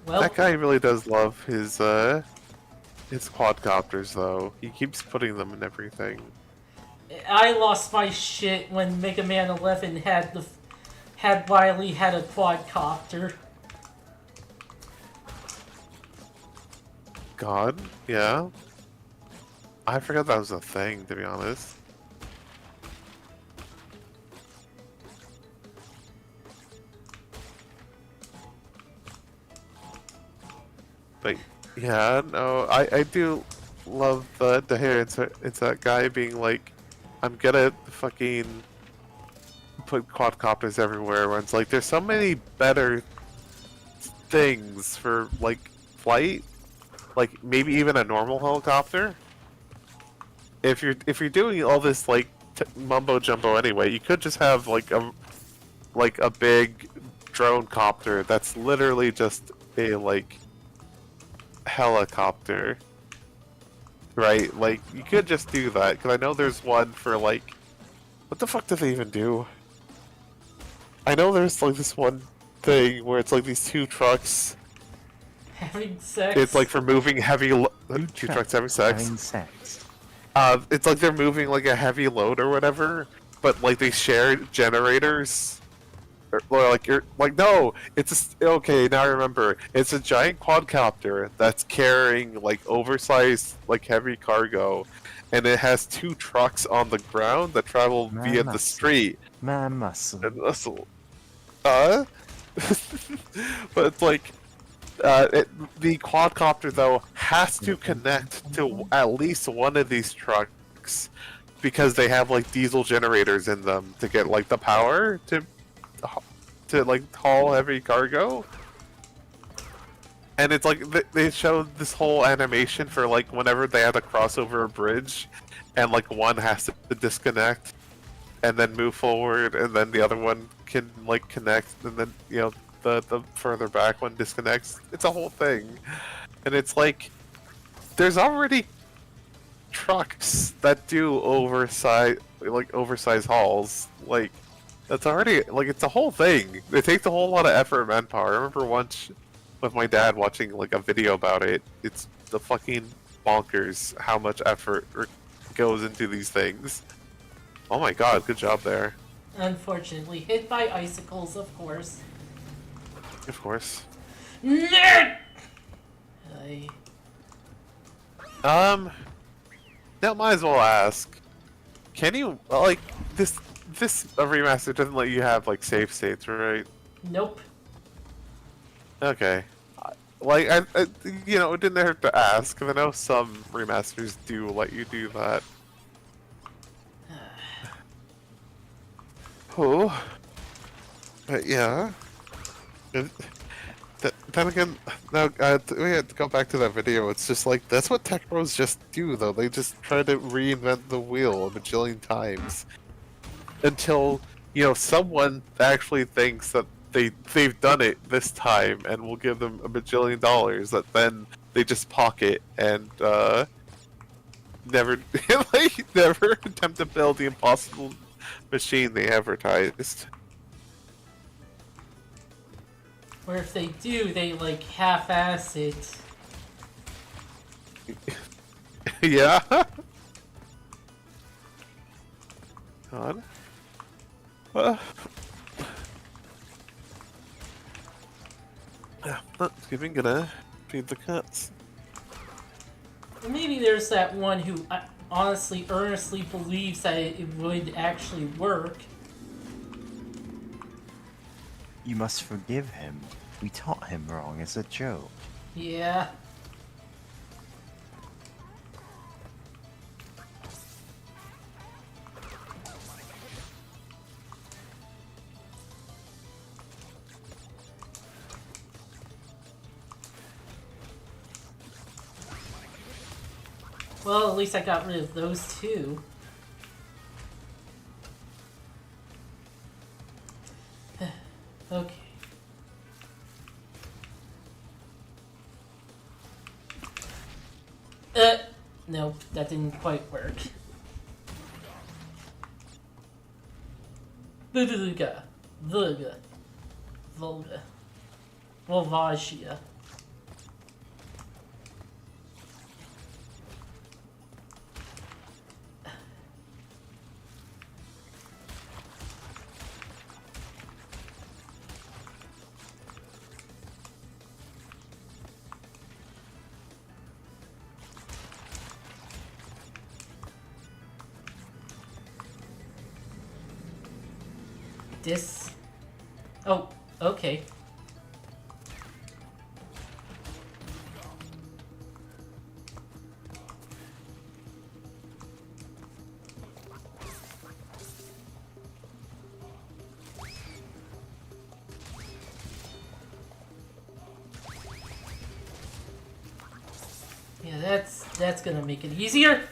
Well, That guy really does love his quadcopters though. He keeps putting them in everything. I lost my shit when Mega Man 11 had Wily had a quadcopter. God, yeah. I forgot that was a thing, to be honest. But yeah, no, I do love the hair. It's that guy being like, I'm gonna fucking put quadcopters everywhere. When it's like, there's so many better things for like flight, like maybe even a normal helicopter. If you're doing all this like mumbo jumbo anyway, you could just have like a big drone copter that's literally just a like helicopter, right? Like you could just do that because I know there's one for like, what the fuck do they even do? I know there's like this one thing where it's like these two trucks. Having sex. It's like for moving heavy. Two trucks having sex. Having sex. It's like they're moving like a heavy load or whatever, but like they share generators. Or like you're like no, okay. Now I remember, it's a giant quadcopter that's carrying like oversized like heavy cargo, and it has two trucks on the ground that travel via the street. Man muscle. And muscle. But it's like the quadcopter though has to connect to at least one of these trucks because they have like diesel generators in them to get like the power to like haul heavy cargo. And it's like they showed this whole animation for like whenever they had to cross over a bridge and like one has to disconnect and then move forward and then the other one can like connect and then the further back one disconnects. It's a whole thing. And it's like there's already trucks that do oversized hauls. Like that's already like it's a whole thing. It takes a whole lot of effort and manpower. I remember once with my dad watching like a video about it. It's the fucking bonkers how much effort goes into these things. Oh my god, good job there. Unfortunately, hit by icicles, of course. Of course. Nerd! Now might as well ask. Can you like this remaster doesn't let you have like save states, right? Nope. Okay. Like I it didn't hurt to ask. 'Cause I know some remasters do let you do that. Oh. But yeah. Then again, now we had to go back to that video. It's just like that's what tech bros just do, though. They just try to reinvent the wheel a bajillion times until someone actually thinks that they've done it this time, and will give them a bajillion dollars that then they just pocket and never never attempt to build the impossible machine they advertised. Or if they do, they like half-ass it. Yeah. God. Yeah, that's giving gonna feed the cats. Maybe there's that one who honestly, earnestly believes that it would actually work. You must forgive him. We taught him wrong as a joke. Yeah. Well, at least I got rid of those two. Okay. No, that didn't quite work. Vulga. Vulga. Vulga. Volvagia. This. Oh, okay. Yeah, that's gonna make it easier.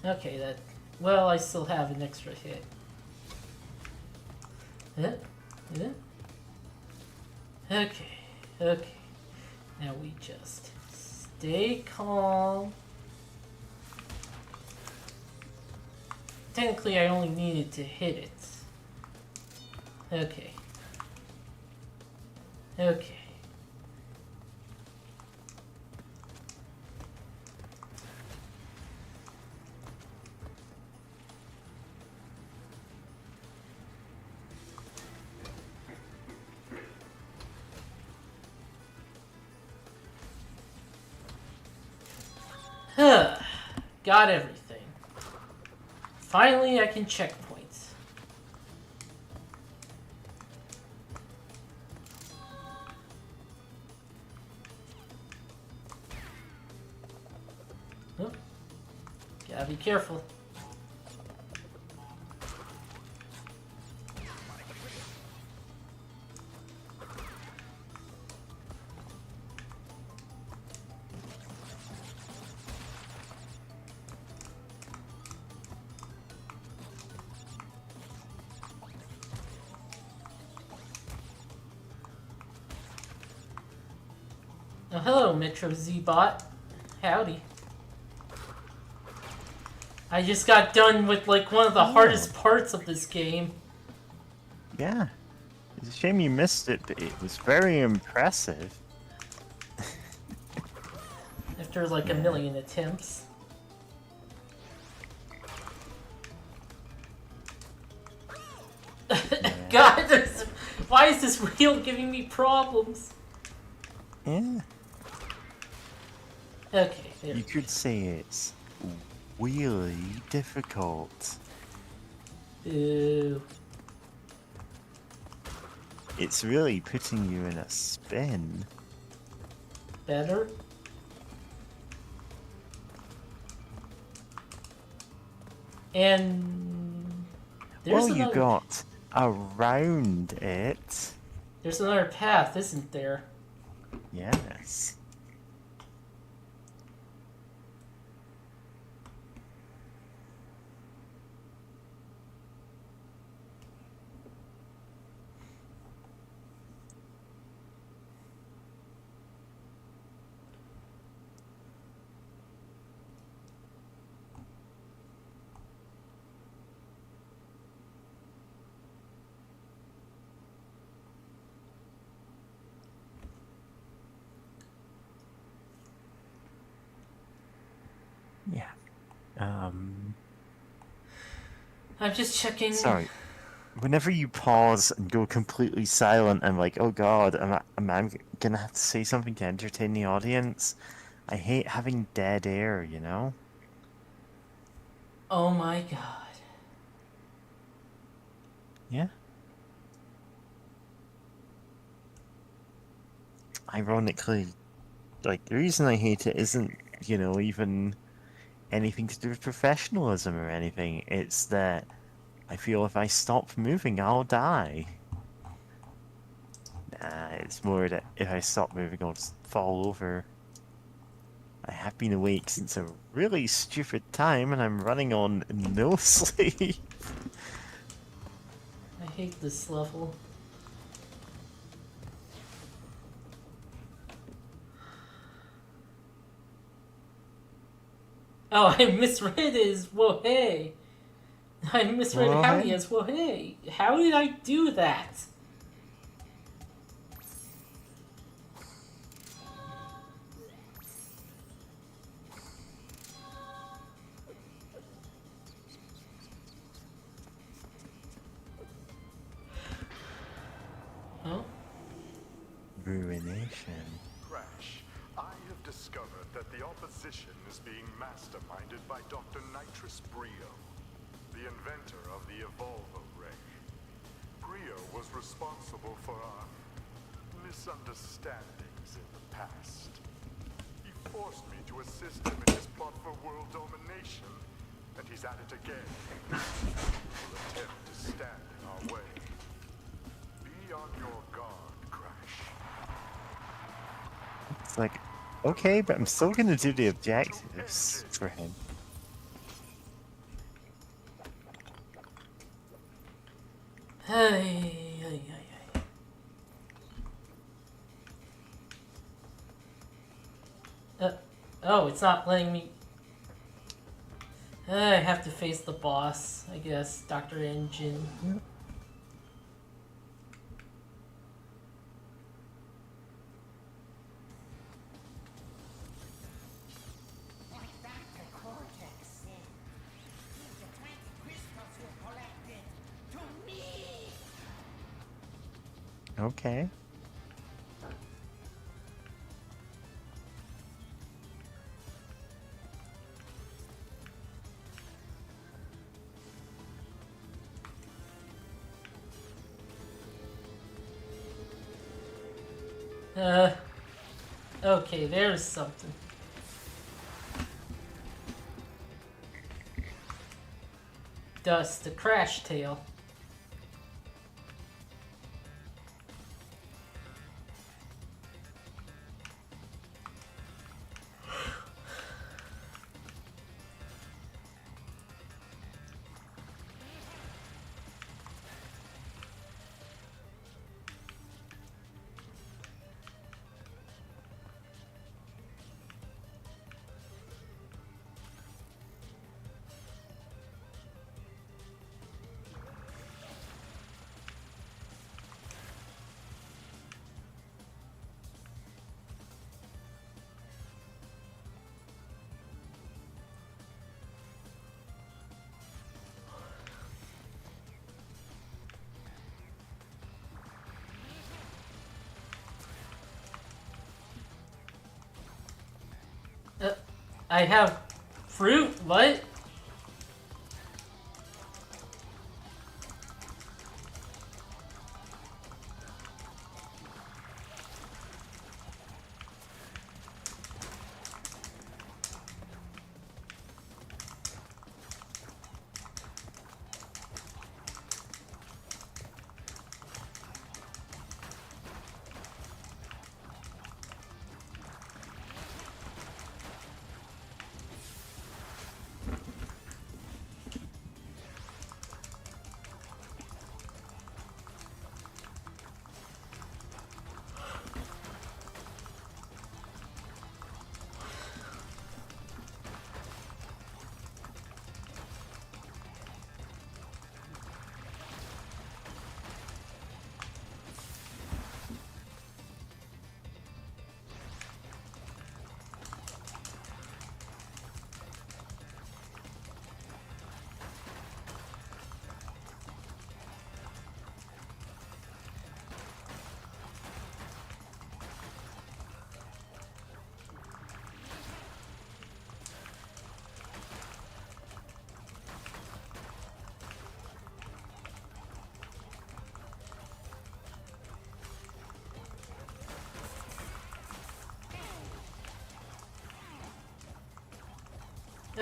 Okay, that. Well, I still have an extra hit. Yeah? Yeah? Okay. Okay. Now we just stay calm. Technically, I only needed to hit it. Okay. Okay. Got everything. Finally, I can checkpoint. Oh. Gotta be careful. Oh, hello, Metro Z-Bot. Howdy. I just got done with, like, one of the hardest parts of this game. Yeah. It's a shame you missed it, but it was very impressive. After, like, a million attempts. God, why is this wheel giving me problems? Yeah. Okay, there. You could say it's really difficult. Ooh. It's really putting you in a spin. Better? And... Well, you got around it. There's another path, isn't there? Yes. Yeah. I'm just checking. Sorry. Whenever you pause and go completely silent, I'm like, oh god, am I gonna have to say something to entertain the audience? I hate having dead air, you know? Oh my god. Yeah. Ironically, like, the reason I hate it isn't, even anything to do with professionalism or anything. It's that I feel if I stop moving, I'll die. Nah, it's more that if I stop moving, I'll just fall over. I have been awake since a really stupid time, and I'm running on no sleep. I hate this level. Oh, I misread it as whoa hey. I misread Whoa, Howdy hey? as whoa hey. How did I do that? Oh? Ruination. Crash, I have discovered that the opposition is being masterminded by Dr. Nitrous Brio, the inventor of the Evolvo Ray. Brio was responsible for our misunderstandings in the past. He forced me to assist him in his plot for world domination, and he's at it again. He will attempt to stand in our way. Be on your guard, Crash. It's like, okay, but I'm still gonna do the objectives for him. Hey, hey, hey, hey. Oh, it's not letting me. I have to face the boss, I guess. Dr. Engine. Like Dr. Cortex said, give the 20 crystals you collected to me! Okay. Okay, there's something. Dust, the crash tail. I have fruit? What?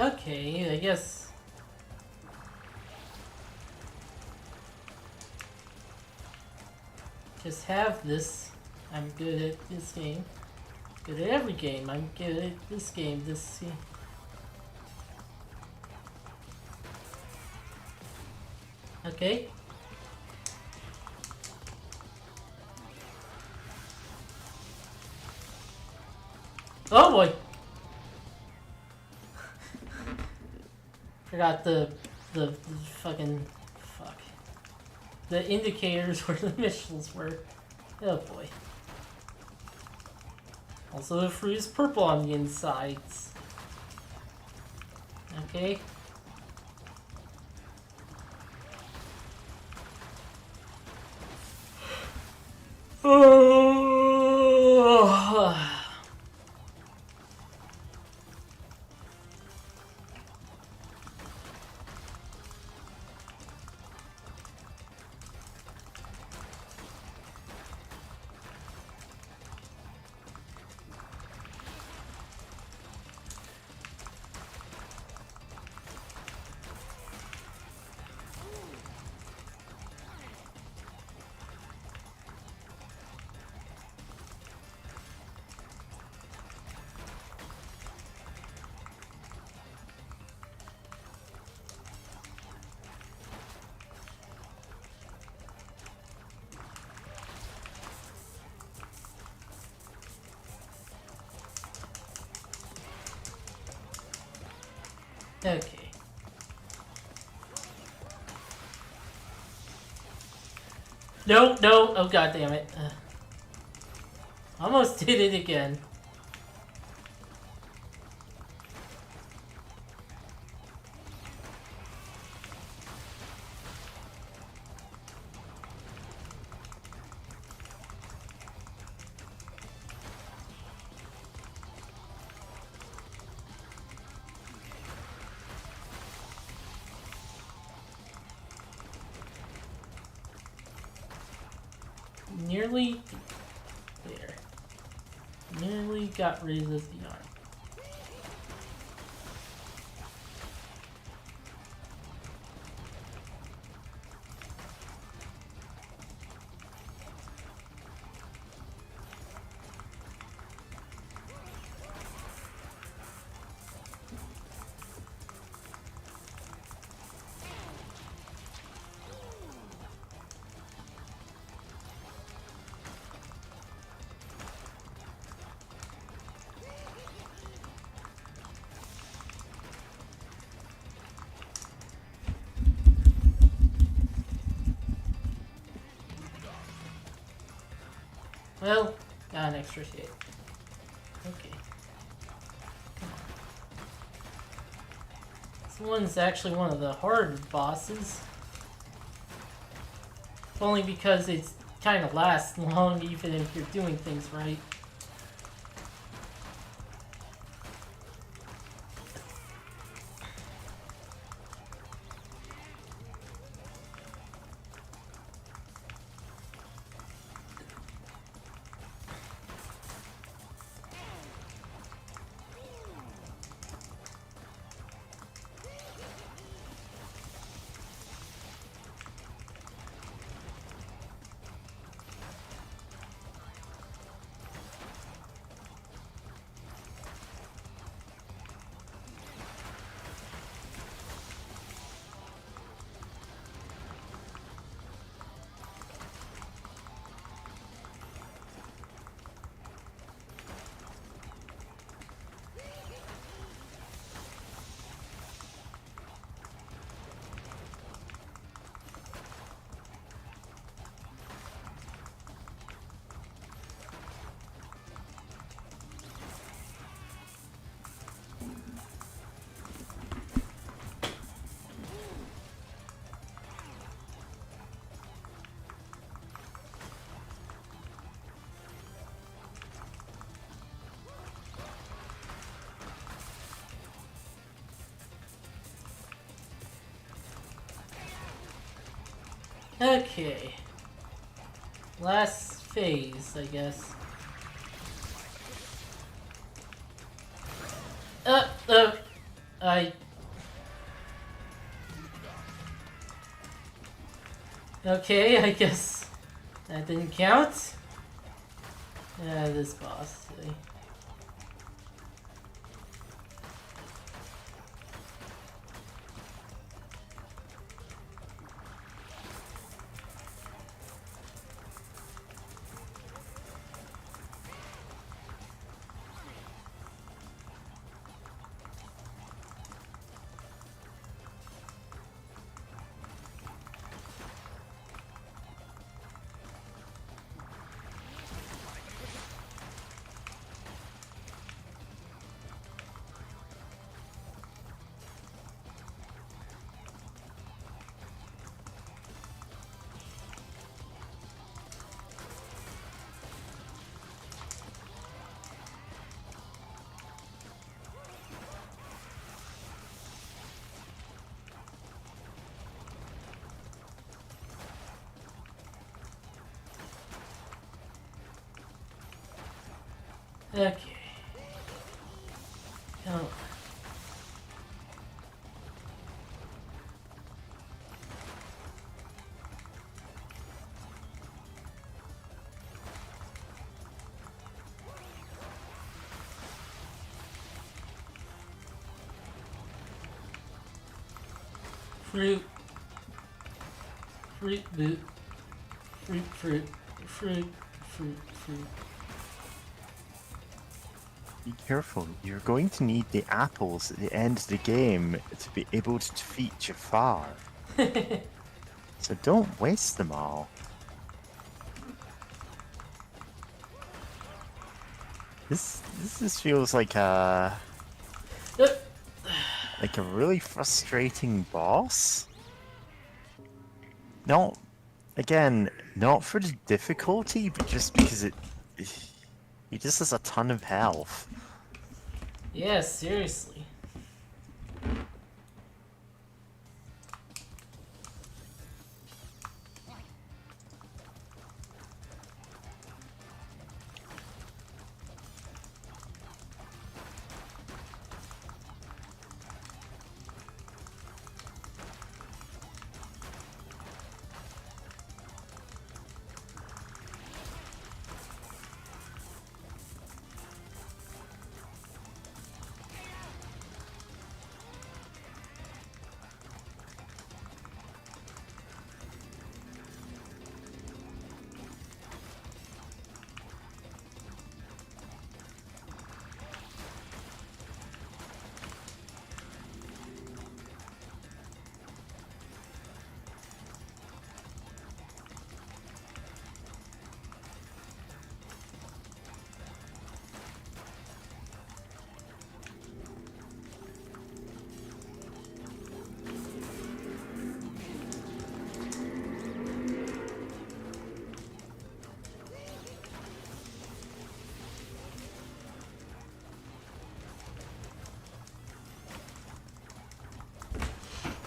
Okay, I guess. Just have this. I'm good at this game. Good at every game. I'm good at this game. Okay. Oh boy! Forgot the fucking fuck. The indicators where the missiles were. Oh boy. Also the fruit is purple on the insides. Okay. Oh. Okay. No, no. Oh god damn it. Almost did it again. Nearly there. Nearly got rid of the arm. Well, got an extra hit. Okay. Come on. This one's actually one of the hard bosses. Only because it's kind of lasts long even if you're doing things right. Okay. Last phase, I guess. I... Okay, I guess that didn't count. This boss. Okay. Come on. Fruit. Fruit boot. Fruit, fruit. Fruit, fruit, fruit. Be careful, you're going to need the apples at the end of the game to be able to defeat Jafar. So don't waste them all. This just feels like a really frustrating boss. Not not for the difficulty, but just because he just has a ton of health. Yeah, seriously.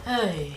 Hey.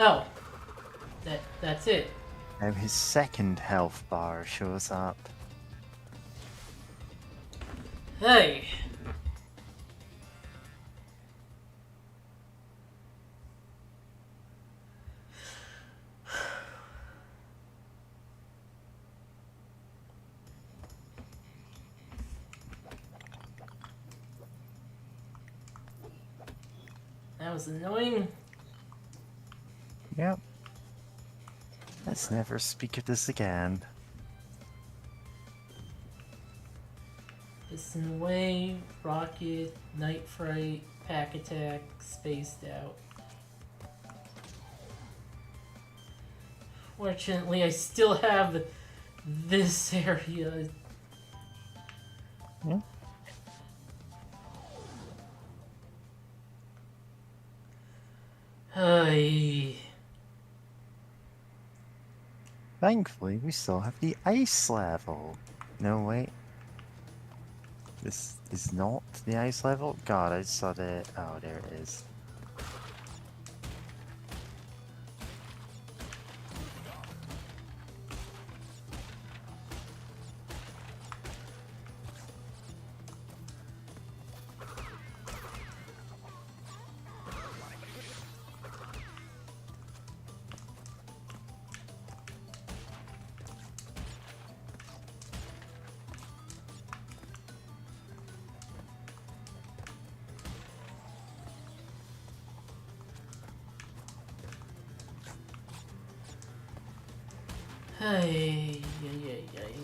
Oh. That's it. Now his second health bar shows up. Hey. That was annoying. Yep. Let's never speak of this again. Piston away, rocket, night fright, pack attack, spaced out. Fortunately, I still have this area. Yeah. Ay. Thankfully, we still have the ice level. No, wait. This is not the ice level? God, I saw the... Oh, there it is. Ay, ay, ay, ay.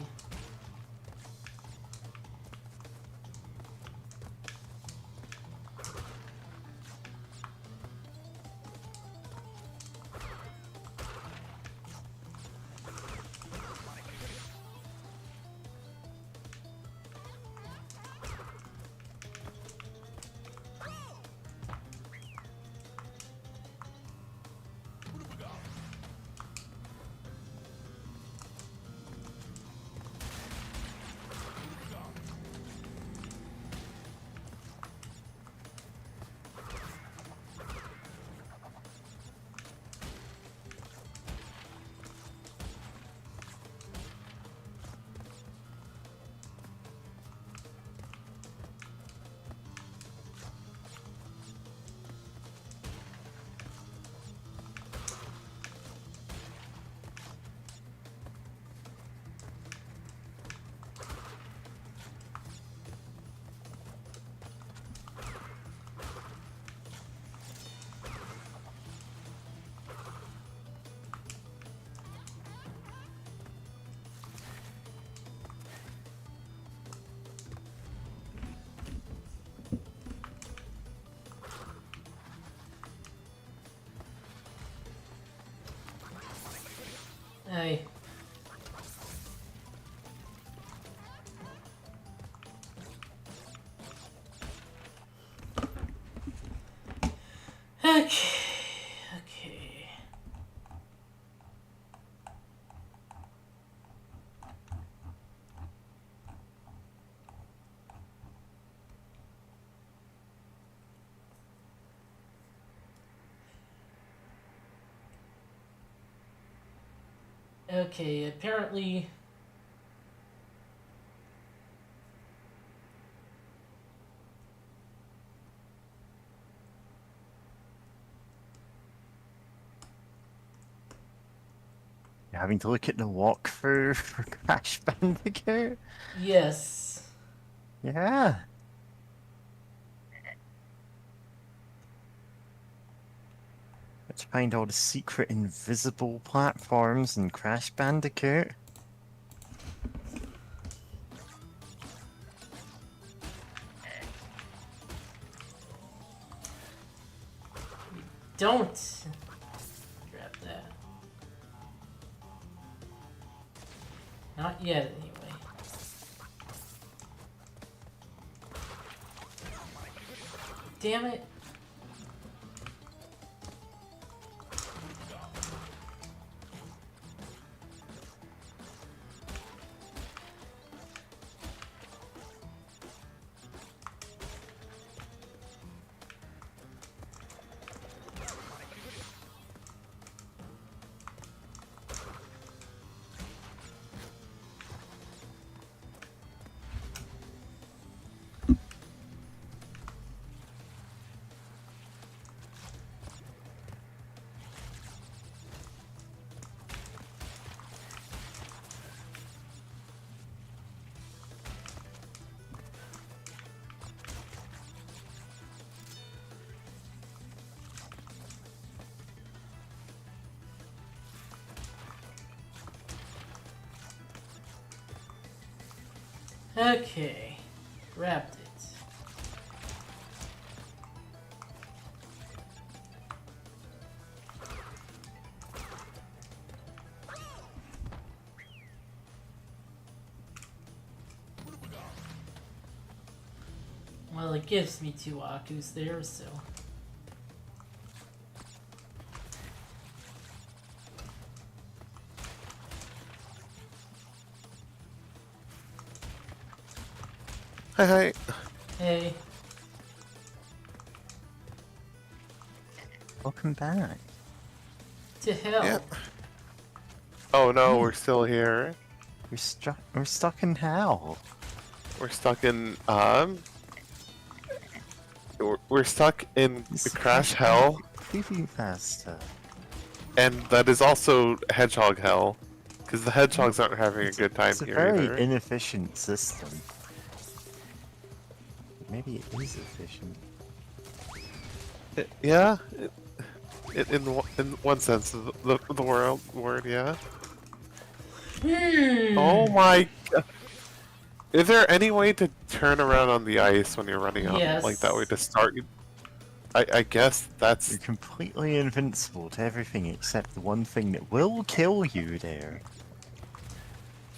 Ay. Okay, okay. Okay, apparently... You're having to look at the walkthrough for Crash Bandicoot? Yes. Yeah. Let's find all the secret invisible platforms in Crash Bandicoot. Don't grab that. Not yet, anyway. Damn it. Okay. Grabbed it. Well, it gives me 2 Akus there, so... Hi, hi. Hey. Welcome back. To hell. Yeah. Oh no, we're still here. We're stuck in hell. We're stuck in we're stuck in the crash hell, Creepypasta. and that is also hedgehog hell, because the hedgehogs aren't having a good time It's a here very either. inefficient system. Maybe it is efficient. Yeah, in one sense of the word, yeah. Oh my god. Is there any way to turn around on the ice when you're running up like that way Yes. to start? I guess that's... You're completely invincible to everything except the one thing that will kill you there.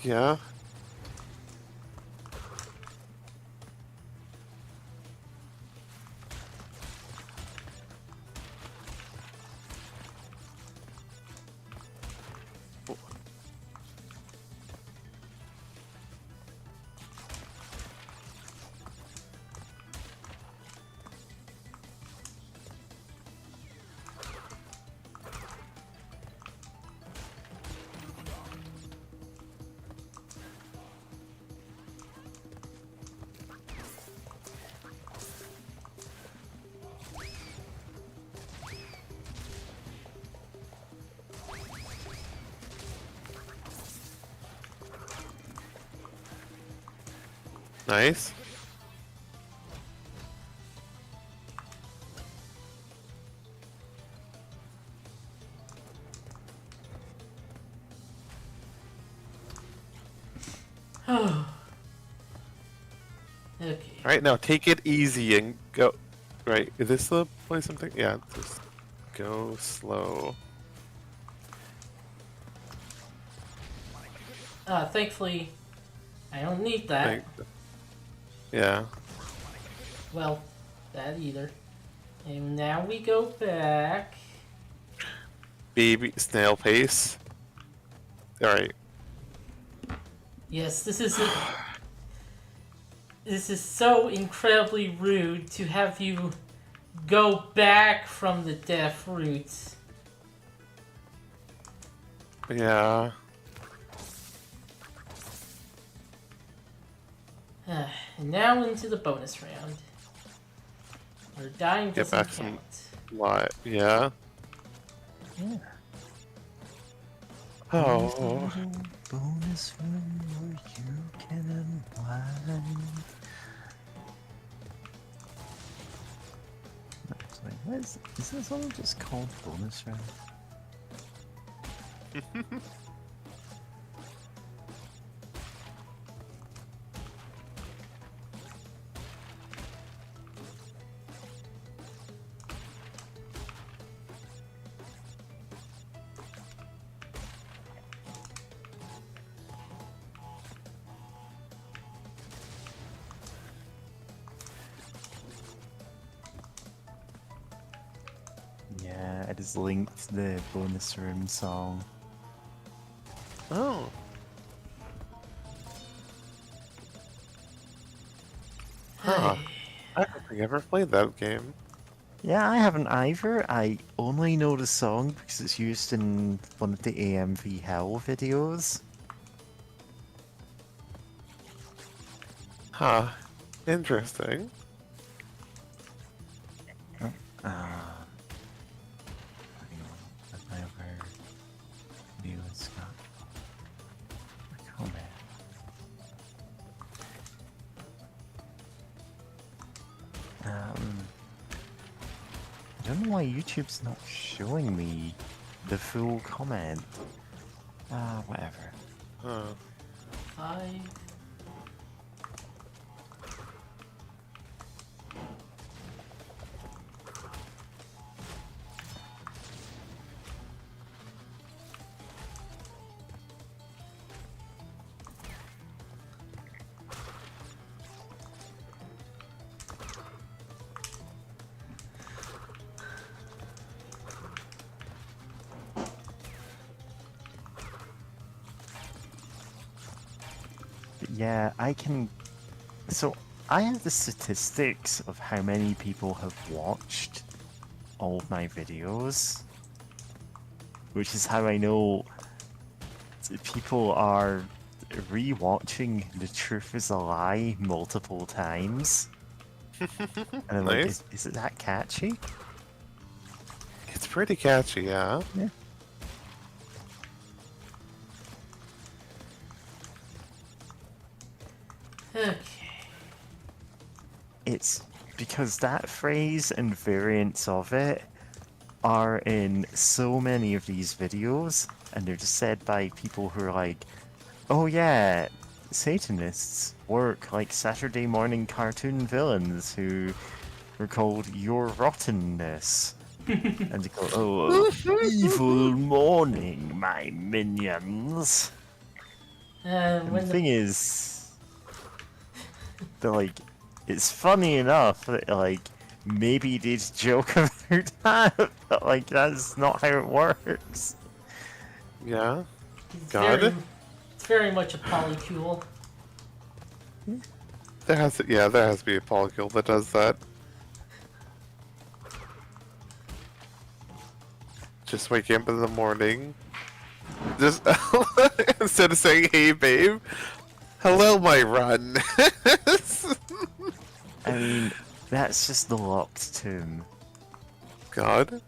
yeah. Nice. Oh. Okay. Alright, now take it easy and go. Right, is this the place I'm thinking? Yeah, just go slow. Thankfully, I don't need that. Like, yeah. Well, that either. And now we go back. Baby snail pace. Alright. Yes, this is this is so incredibly rude to have you go back from the death route. Yeah. And now into the bonus round. Or dying Get doesn't back some- count. What? Yeah. Yeah. Oh. Bonus room where you can unwind. Actually, is this all just called bonus round? Yeah, I just linked the bonus room song. Oh. Huh. I don't think I ever played that game. Yeah, I haven't either. I only know the song because it's used in one of the AMV Hell videos. Huh. Interesting. Hang on, have I ever videos got a comment? I don't know why YouTube's not showing me the full comment. Whatever. Huh. 5, Yeah, I can. So I have the statistics of how many people have watched all of my videos, which is how I know people are rewatching The Truth Is a Lie multiple times. And I'm like, Nice. is it that catchy? It's pretty catchy, yeah. Yeah. Okay. It's because that phrase and variants of it are in so many of these videos, and they're just said by people who are like, oh yeah, Satanists work like Saturday morning cartoon villains who were called Your Rottenness. And they go, oh, evil morning, my minions. And When the the thing is, they're like, it's funny enough that, like, maybe they'd joke about that, but, like, that's not how it works. Yeah. it's God. it's very much a polycule. There has to be a polycule that does that. Just waking up in the morning. Just instead of saying hey babe, hello my run. I mean, that's just the locked tomb. God.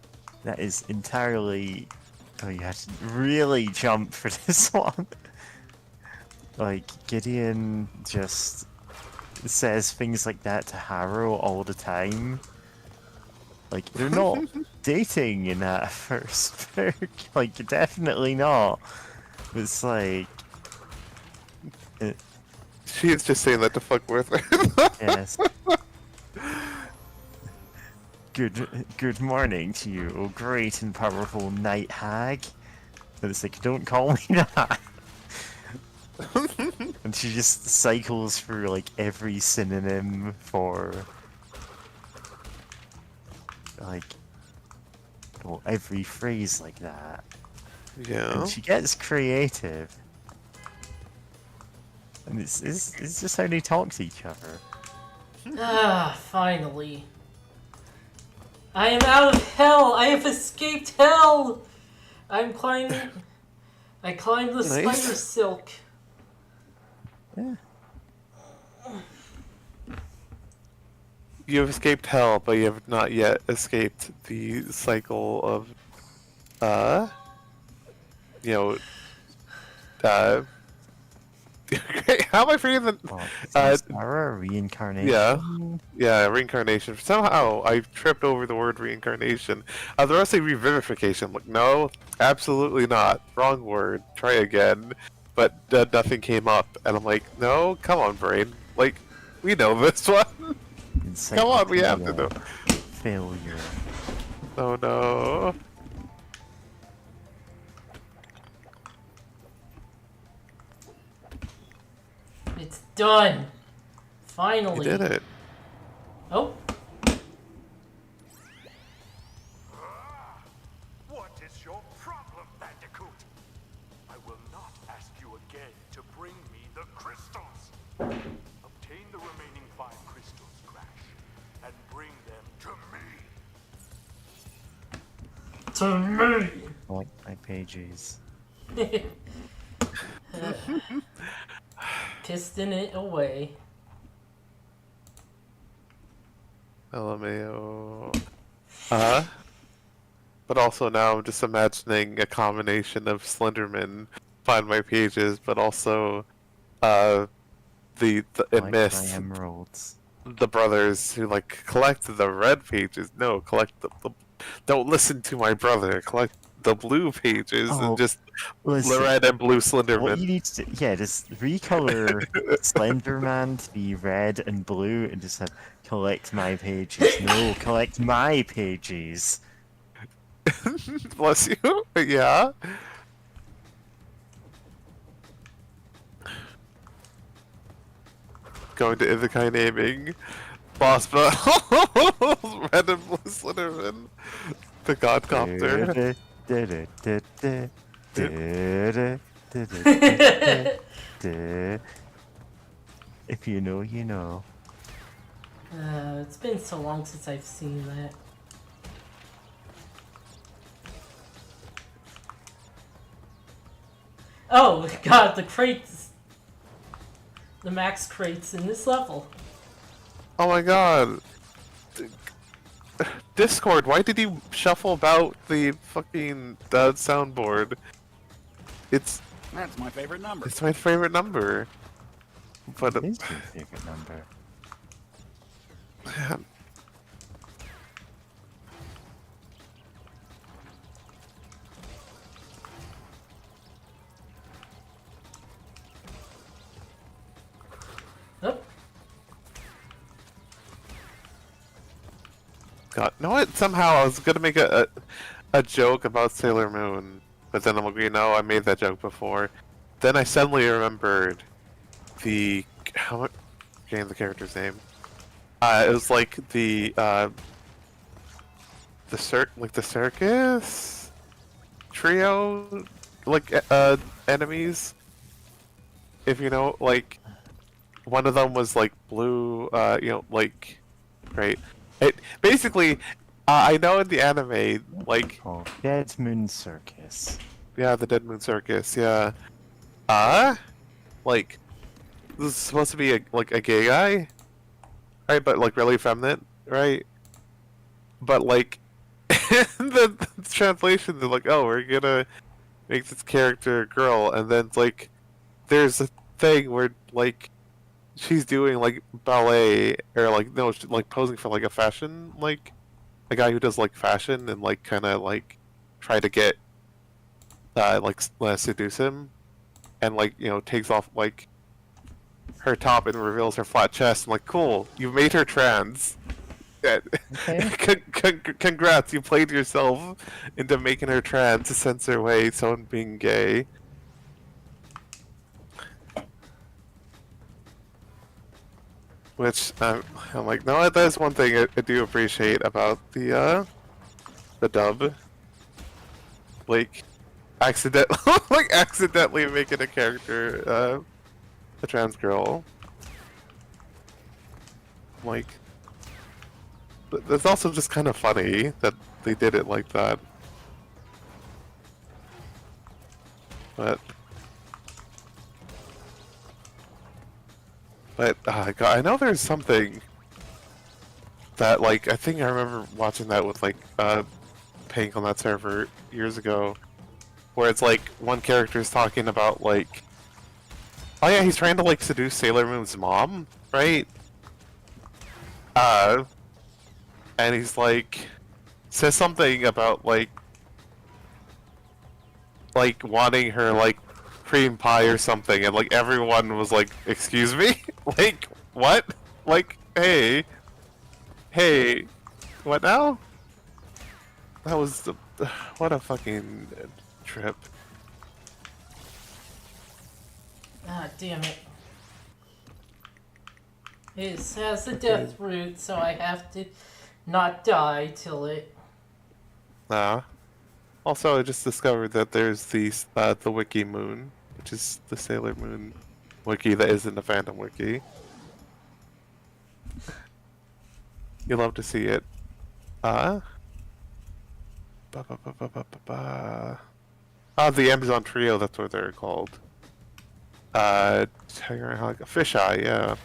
That is entirely... Oh, you had to really jump for this one. Like, Gideon just says things like that to Harrow all the time. Like, they're not dating in that first book. Like, definitely not. It's like... She is just saying that to fuck with her. Yes. Good morning to you, oh great and powerful night hag. And it's like, don't call me that. And she just cycles through like every synonym for like, well, every phrase like that. Yeah. And she gets creative. And it's just how they talk to each other. Ah, finally. I am out of hell! I have escaped hell! I'm climbing... I climbed the spider silk. Yeah. You have escaped hell, but you have not yet escaped the cycle of, you know, how am I forgetting the, Well, Samsara, reincarnation. yeah, reincarnation. Somehow I tripped over the word reincarnation. The rest say revivification. Like, no, absolutely not. Wrong word. Try again. But nothing came up, and I'm like, no, come on, brain. Like, we know this one. Come on, we have to know. Failure. Oh no. It's done! Finally. You did it. Oh, What is your problem, Bandicoot? I will not ask you again to bring me the crystals. Obtain the remaining 5 crystals, Crash, and bring them to me. to me! I like my pages. Piston it away. LMAO. But also now I'm just imagining a combination of Slenderman, Find My Pages, but also, the Like my Mist, emeralds. the brothers who like collect the red pages. No, collect the don't listen to my brother. Collect the blue pages Oh, and just listen, the red and blue what Slenderman. you need to yeah, just recolor Slenderman to be red and blue and just have collect my pages. No, collect my pages. Bless you. Yeah. Going to Ithaca naming. Boss battle. Red and blue Slenderman. The Godcopter. If you know, you know. It's been so long since I've seen that. Oh god, the crates! The max crates in this level. Oh my god. Discord, why did you shuffle about the fucking soundboard? It's That's my favorite number. it's my favorite number. But It is your favorite number. man, Oh, God, no, what? Somehow I was gonna make a joke about Sailor Moon, but then I'm like, you know, I made that joke before. Then I suddenly remembered the how getting the character's name. It was like the the circus trio, like enemies. If you know, like one of them was like blue, you know, like right. It basically, I know in the anime, like Oh, Dead Moon Circus. yeah, the Dead Moon Circus, yeah. Like this is supposed to be like a gay guy, right? But like really feminine, right? But like in the translation, they're like, oh, we're gonna make this character a girl, and then it's like there's a thing where like she's doing like ballet or like no, like posing for like a fashion, like a guy who does like fashion and like kind of like try to get seduce him, and like you know takes off like her top and reveals her flat chest. I'm like, cool, you made her trans. Yeah. Okay. Congrats, you played yourself into making her trans to censor away someone being gay. Which I'm like, no, that is one thing I do appreciate about the dub. Like, accidentally making a character a trans girl. Like, that's also just kind of funny that they did it like that. But God, I know there's something that like I think I remember watching that with like Pink on that server years ago, where it's like one character's talking about like, oh yeah, he's trying to like seduce Sailor Moon's mom, right? And he's like says something about like wanting her like cream pie or something, and like everyone was like, excuse me? Like what? Like hey what now? That was the what a fucking trip. ah, damn it. It has a death route, so I have to not die till it. Also, I just discovered that there's the Wiki Moon, which is the Sailor Moon wiki that isn't a fandom wiki. You love to see it. Ba, ba, ba, ba, ba, ba, ba. The Amazon Trio, that's what they're called. Tiger Hog, Fisheye, yeah.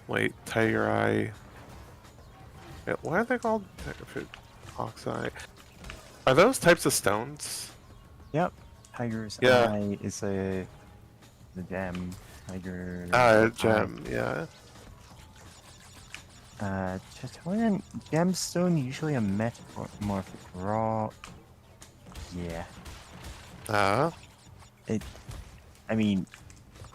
Wait, Tiger Eye. Yeah, what are they called? Oxeye. Are those types of stones? Yep. Tiger's Yeah. Eye is the gem. Tiger. Gem, yeah. Chatoyan gemstone, usually a metamorphic rock. Yeah. I mean,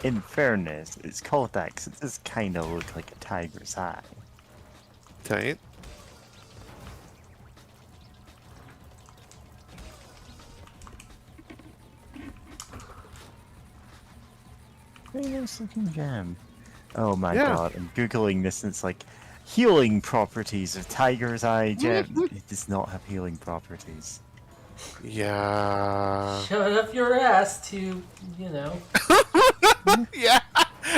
in fairness, it's cortex. It does kind of look like a tiger's eye. Tight. Very nice looking gem. Oh my Yeah. god, I'm googling this and it's like healing properties of tiger's eye gem. It does not have healing properties. Yeah. Shove up your ass to, you know. Yeah.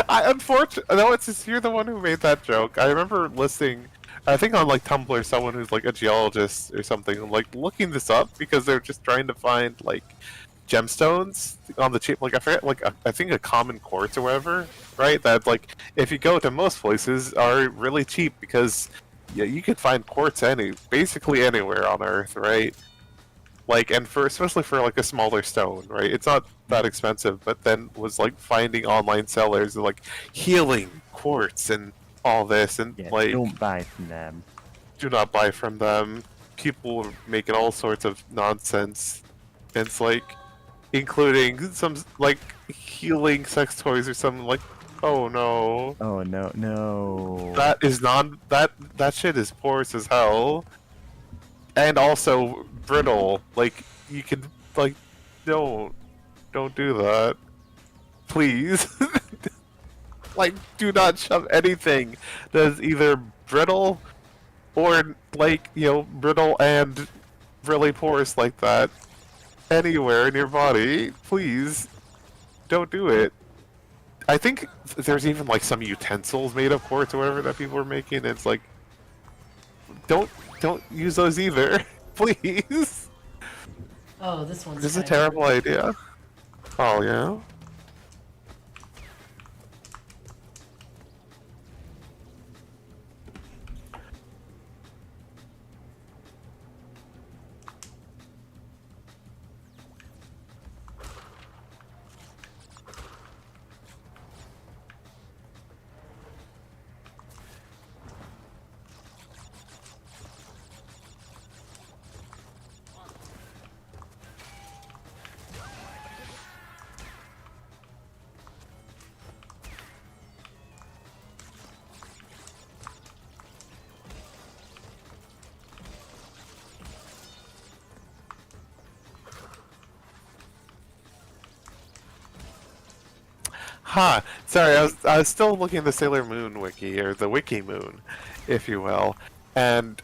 I unfortunately no, it's just you're the one who made that joke. I remember listening. I think on like Tumblr, someone who's like a geologist or something, like looking this up because they're just trying to find like gemstones on the cheap. Like I forget, like I think a common quartz or whatever, right? That like if you go to most places are really cheap because yeah, you can find quartz basically anywhere on Earth, right? Like and for especially for like a smaller stone, right? It's not that expensive, but then was like finding online sellers like healing quartz and all this and Yeah, like don't buy from them. do not buy from them. People are making all sorts of nonsense. It's like, including some like healing sex toys or something. Like, oh no, Oh no, no. that is that shit is porous as hell, and also brittle. Like you can like, don't do that, please. Like, do not shove anything that is either brittle or like brittle and really porous like that anywhere in your body. Please don't do it. I think there's even like some utensils made of quartz or whatever that people are making. It's like don't use those either. Please. Oh, this one's. This is a kinda terrible weird. idea. Oh yeah. Huh. Sorry, I was still looking at the Sailor Moon wiki, or the Wiki Moon, if you will. And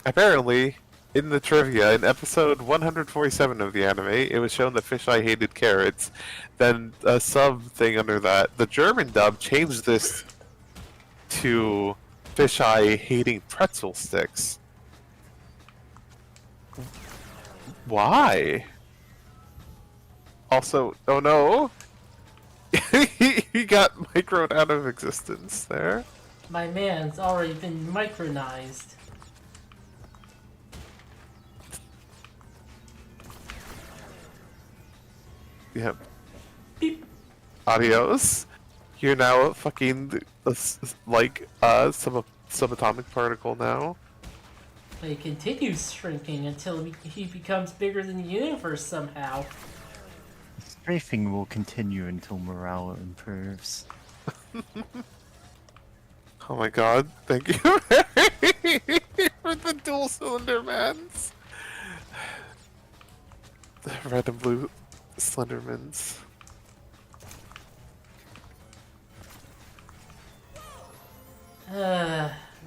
apparently, in the trivia, in episode 147 of the anime, it was shown that Fisheye hated carrots. Then a sub thing under that, the German dub changed this to Fisheye hating pretzel sticks. Why? Also, oh no! He got microed out of existence there. My man's already been micronized. Yep. Beep. Adios. You're now a fucking subatomic particle now. But he continues shrinking until he becomes bigger than the universe somehow. Strafing will continue until morale improves. Oh my god! Thank you for the dual cylinder mans. The red and blue Slendermans.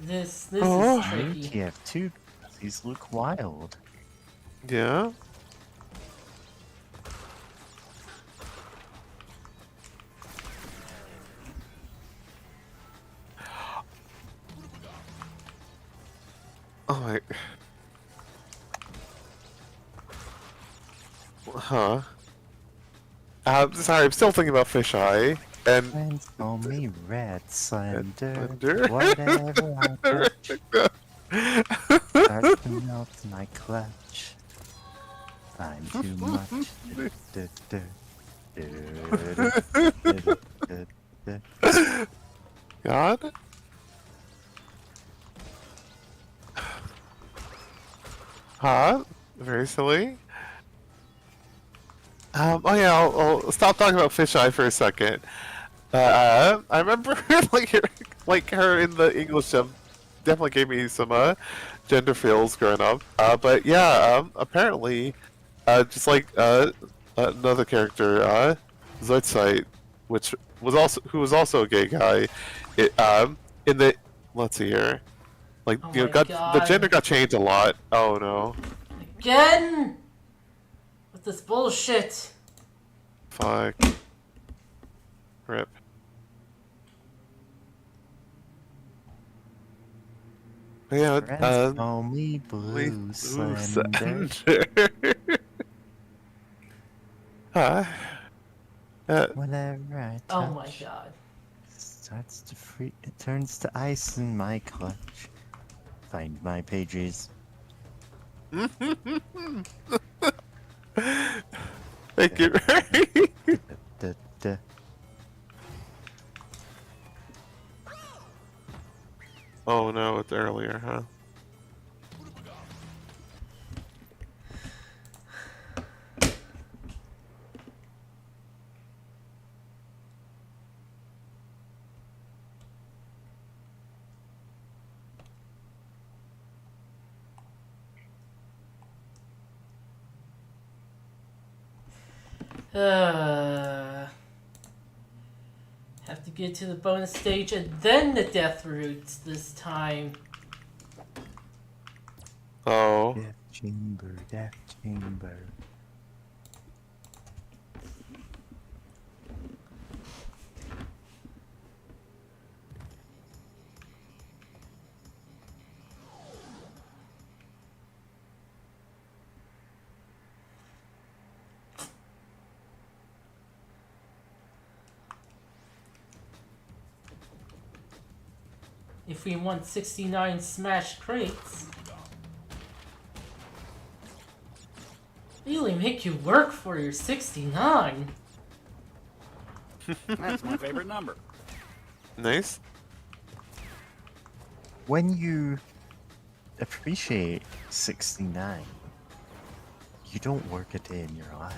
This Oh. is tricky. TF2, these look wild. Yeah. Oh my. Huh. Sorry, I'm still thinking about Fisheye, and Friends call me Red Slender. Slender. Whatever I touch starts to melt my clutch. I'm too much. God. Huh? Very silly. Oh yeah, I'll stop talking about Fisheye for a second. I remember like her in the English dub definitely gave me some gender feels growing up. But yeah, apparently, just like another character, Zoidsite, which was also a gay guy. In the let's see here, like Oh you know, my the God. gender got changed a lot. Oh no, Again! With this bullshit. fuck, rip. But yeah, Friends call me Blue Blue Slender. Slender. Whenever I touch, Oh my God. starts to freeze. It turns to ice in my clutch. Find my pages. Thank you. Da, da. Oh no, it's earlier, huh? Have to get to the bonus stage and then the death routes this time. Oh. Death chamber, death chamber. If we want 69 smashed crates. Really make you work for your 69. That's my favorite number. Nice. When you appreciate 69, you don't work a day in your life.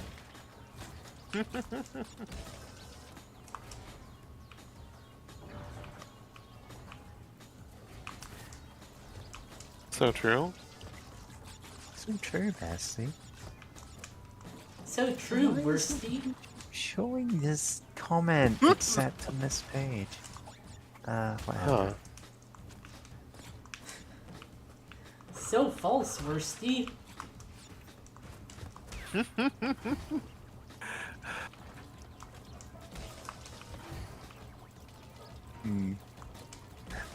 So true. So true, Bessie. So true, Worsty. Showing this comment except on this page. Whatever. Huh. So false, Worsty.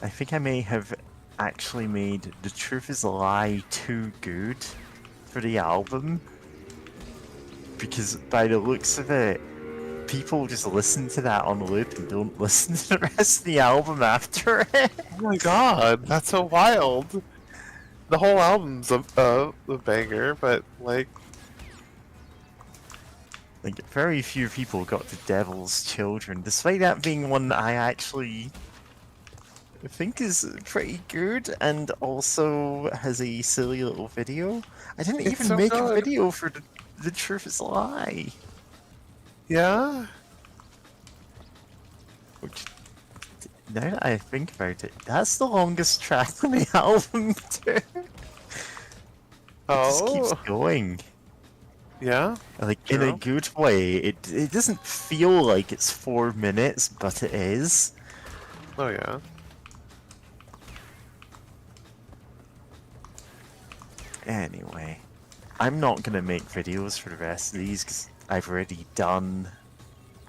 I think I may have actually made The Truth Is a Lie too good for the album. Because by the looks of it, people just listen to that on loop and don't listen to the rest of the album after it. Oh my god, that's so wild. The whole album's a banger, but like, Like, very few people got to Devil's Children, despite that being one that I actually think is pretty good and also has a silly little video. I didn't It's even so make a good. video for the Truth Is a Lie. yeah. Which, now that I think about it, that's the longest track on the album too. It just keeps Oh. going. Yeah. Like, in a True. good way. It doesn't feel like it's 4 minutes, but it is. Oh yeah. Anyway, I'm not gonna make videos for the rest of these because I've already done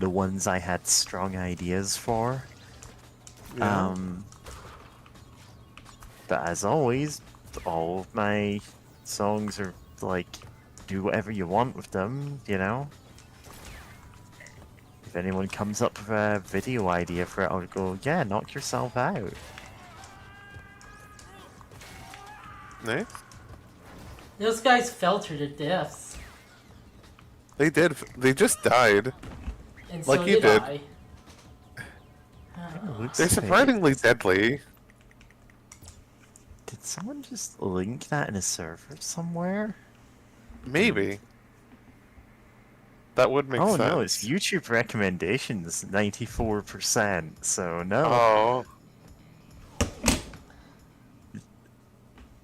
the ones I had strong ideas for. Yeah. But as always, all of my songs are like, do whatever you want with them, you know? If anyone comes up with a video idea for it, I'll go, yeah, knock yourself out. Nice. Those guys fell to their deaths. They did. They just died. And Like so you did did. I. Looks They're like- surprisingly deadly. Did someone just link that in a server somewhere? Maybe. That would make Oh sense. no, it's YouTube recommendations 94%, so no. Oh.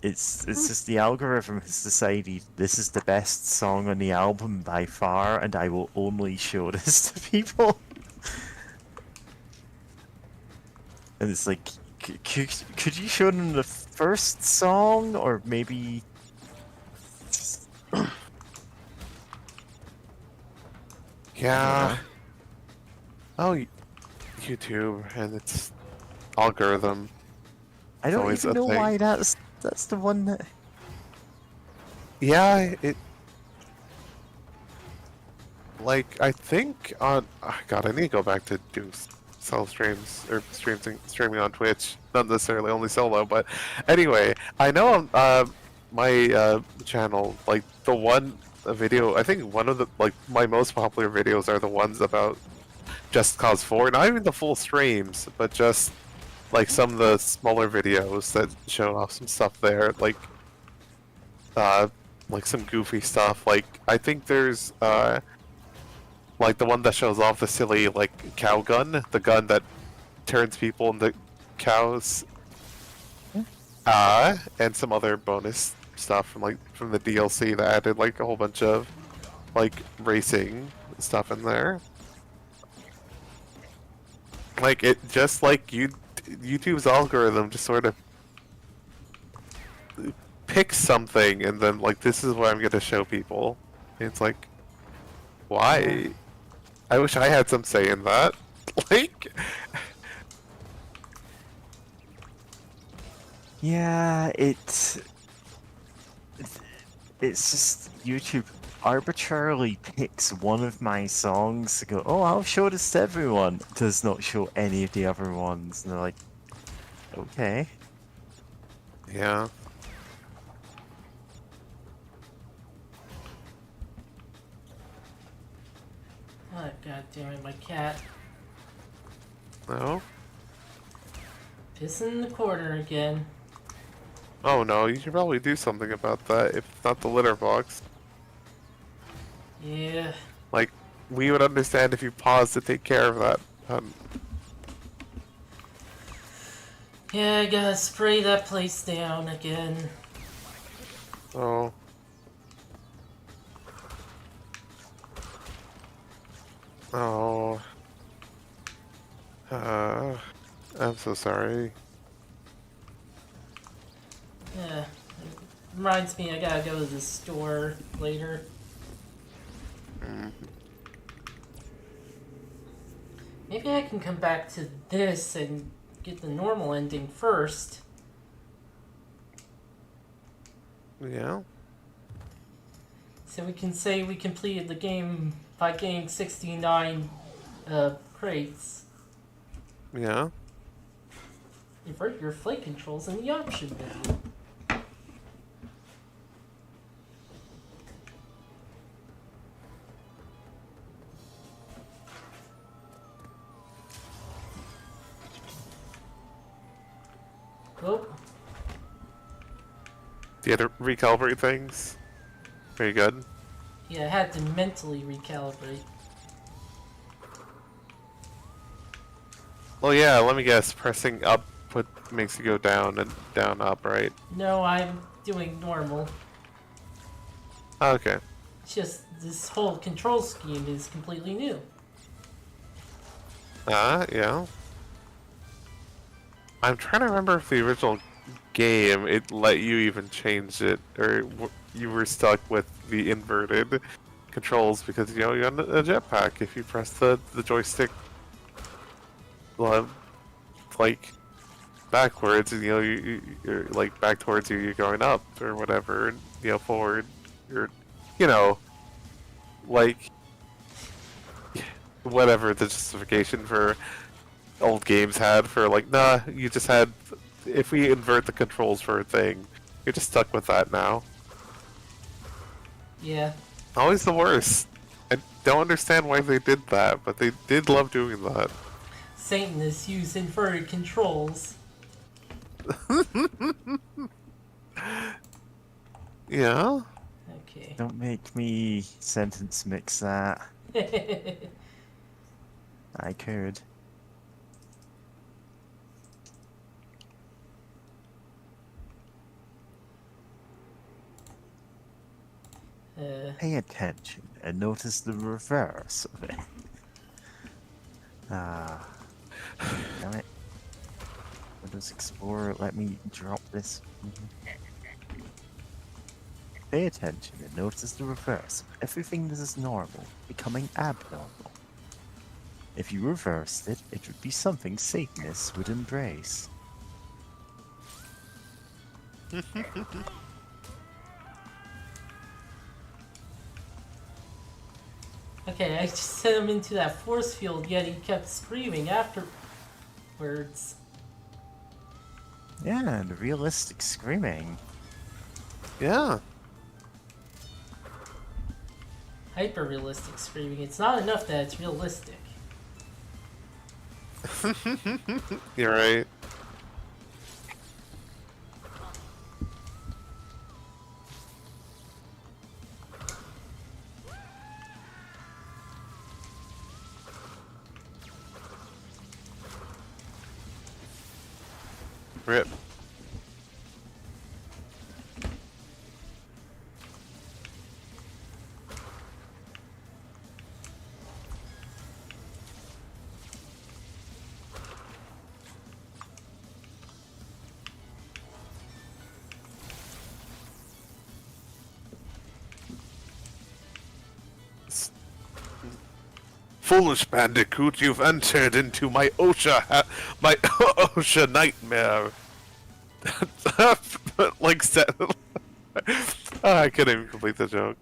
It's just the algorithm has decided this is the best song on the album by far, and I will only show this to people. And it's like, could you show them the first song, or maybe? Yeah. Oh, YouTube and its algorithm. I It's don't always even a know thing. why that's the one that. Yeah, it. Like, I think on. Oh, God, I need to go back to doing solo streams or streaming on Twitch. Not necessarily only solo, but anyway, I know on my channel, like the one video, I think one of the like my most popular videos are the ones about Just Cause 4. Not even the full streams, but just like some of the smaller videos that show off some stuff there, like some goofy stuff. Like I think there's like the one that shows off the silly like cow gun, the gun that turns people into cows. And some other bonus stuff from the DLC that added like a whole bunch of like racing stuff in there. Like it just like YouTube's algorithm just sort of picks something and then like this is what I'm gonna show people. And it's like why? I wish I had some say in that. Like Yeah, it's just YouTube arbitrarily picks one of my songs to go, oh, I'll show this to everyone. Does not show any of the other ones. And they're like, okay. yeah. Oh, God damn it, my cat. No? Pissing in the corner again. Oh no, you should probably do something about that if it's not the litter box. Yeah. Like, we would understand if you paused to take care of that. Yeah, I gotta spray that place down again. Oh. Oh. I'm so sorry. Yeah. It reminds me I gotta go to the store later. Maybe I can come back to this and get the normal ending first. Yeah? So we can say we completed the game by getting 69 crates. Yeah? Invert your flight controls in the option menu. Oh, Do you have to recalibrate things? Very good. yeah, I had to mentally recalibrate. Well, yeah, let me guess. Pressing up makes you go down and down up, right? No, I'm doing normal. Okay. It's just this whole control scheme is completely new. Yeah. I'm trying to remember if the original game, it let you even change it, or you were stuck with the inverted controls because, you know, you're on a jetpack. If you press the joystick, like, backwards, and, you know, you're, like, back towards you, you're going up, or whatever, and, you know, forward, you're, you know, like, whatever the justification for old games had for like, nah, you just had, if we invert the controls for a thing, you're just stuck with that now. Yeah. Always the worst. I don't understand why they did that, but they did love doing that. Satanists use inverted controls. Yeah? Okay. Don't make me sentence mix that. I could. Pay attention and notice the reverse of it. Ah, damn it. Windows Explorer, let me drop this. Pay attention and notice the reverse. Everything that is normal becoming abnormal. If you reversed it, it would be something Satanists would embrace. Okay, I just sent him into that force field, yet he kept screaming afterwards. Yeah, and realistic screaming. Yeah. Hyper-realistic screaming. It's not enough that it's realistic. You're right. Rip. Foolish bandicoot, you've entered into my my OSHA nightmare. Like said, I couldn't even complete the joke.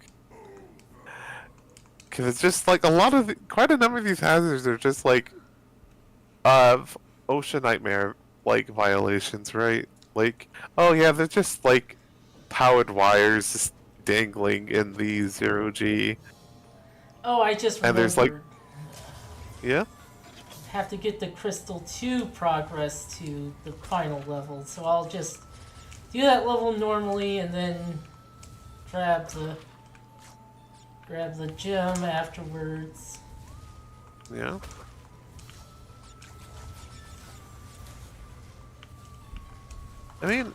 Cause it's just like a lot of quite a number of these hazards are just like, OSHA nightmare like violations, right? Like, oh yeah, they're just like powered wires just dangling in the 0G. Oh, I just And remembered. there's, like- Yeah. Have to get the Crystal 2 progress to the final level, so I'll just do that level normally and then grab the gem afterwards. Yeah. I mean,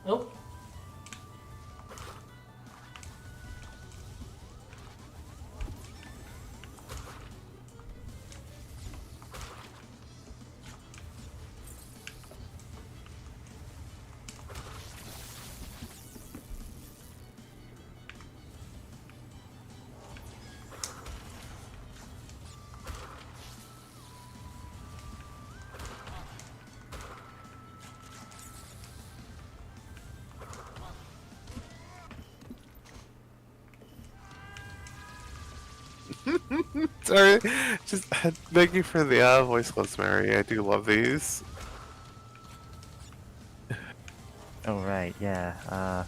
Oh, sorry, just thank you for the voice clips, Mary. I do love these. Oh right, yeah.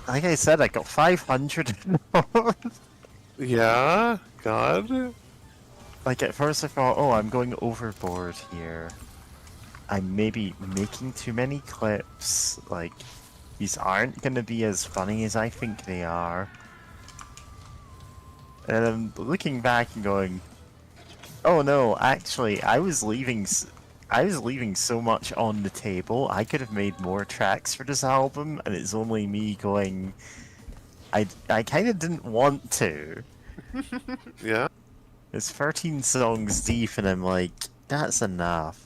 Like I said, I got 500 of those. Yeah, God. Like at first I thought, oh, I'm going overboard here. I'm maybe making too many clips. Like, these aren't gonna be as funny as I think they are. And I'm looking back and going, oh no, actually, I was leaving so much on the table. I could have made more tracks for this album, and it's only me going, I kind of didn't want to. Yeah. It's 13 songs deep, and I'm like, that's enough.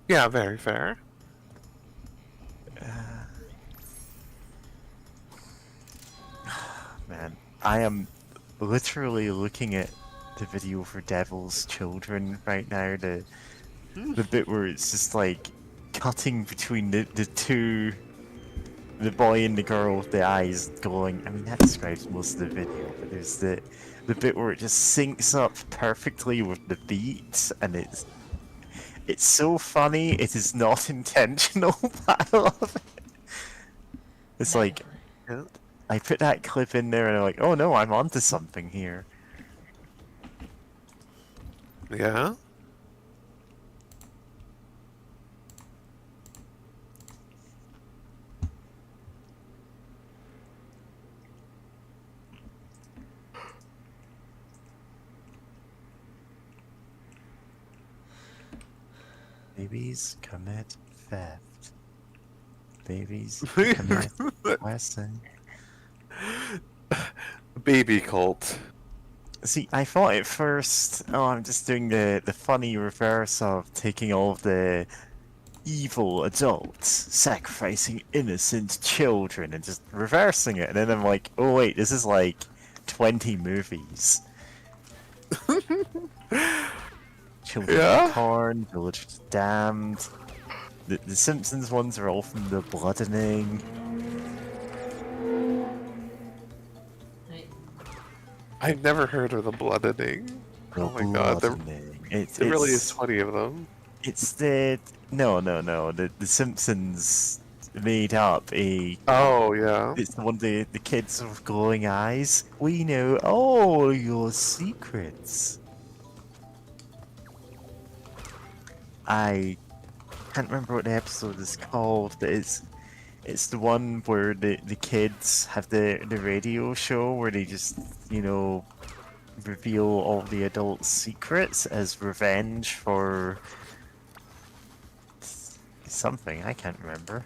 Yeah, very fair. Man, I am literally looking at the video for Devil's Children right now, the bit where it's just like cutting between the the boy and the girl with the eyes glowing. I mean, that describes most of the video, but there's the bit where it just syncs up perfectly with the beat, and it's so funny. It is not intentional, but I love it. It's like I put that clip in there, and I'm like, oh no, I'm onto something here. Yeah. Babies commit theft. Babies commit arson. Baby cult. See, I thought at first, oh, I'm just doing the funny reverse of taking all of the evil adults sacrificing innocent children and just reversing it, and then I'm like, oh wait, this is like 20 movies. Children Yeah? of Corn, Village of the Damned. The Simpsons ones are all from the bloodening. I've never heard of the bloodening. The Oh my god, bloodening. there really is 20 of them. It's the no. The Simpsons made up a. Oh yeah. It's the one the kids with glowing eyes. We know all your secrets. I can't remember what the episode is called, but it's the one where the kids have the radio show where they just, you know, reveal all the adults' secrets as revenge for something. I can't remember.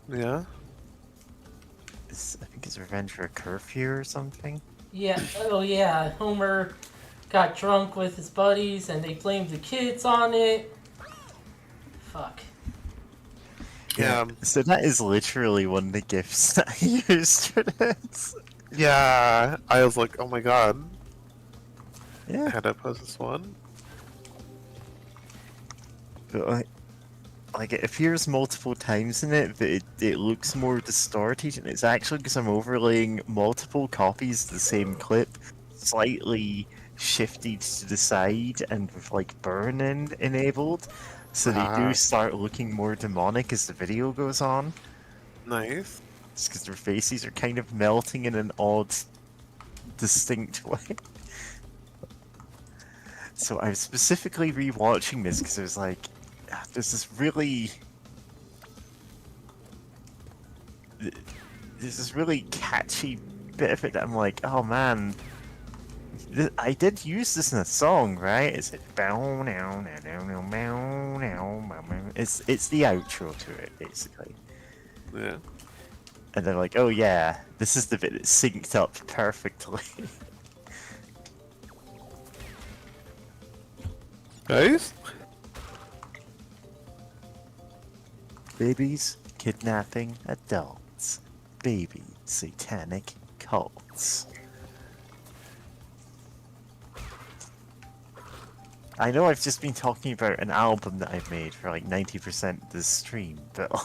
Yeah. I think it's revenge for a curfew or something. Yeah, oh yeah, Homer got drunk with his buddies and they blamed the kids on it. Fuck. Yeah. So that is literally one of the gifts that I used for this. Yeah. I was like, oh my god. Yeah. Had I post this one? But like it appears multiple times in it, but it looks more distorted, and it's actually because I'm overlaying multiple copies of the same clip, slightly shifted to the side and with like burn-in enabled, so they do start looking more demonic as the video goes on. Nice. Just because their faces are kind of melting in an odd, distinct way. So I was specifically rewatching this because I was like, there's this really catchy bit of it that I'm like, oh man, I did use this in a song, right? Is it bow now now now now now? It's the outro to it basically. Yeah. And they're like, oh yeah, this is the bit that's synced up perfectly. Nice. Babies kidnapping adults. Baby satanic cults. I know I've just been talking about an album that I've made for like 90% of this stream, but like...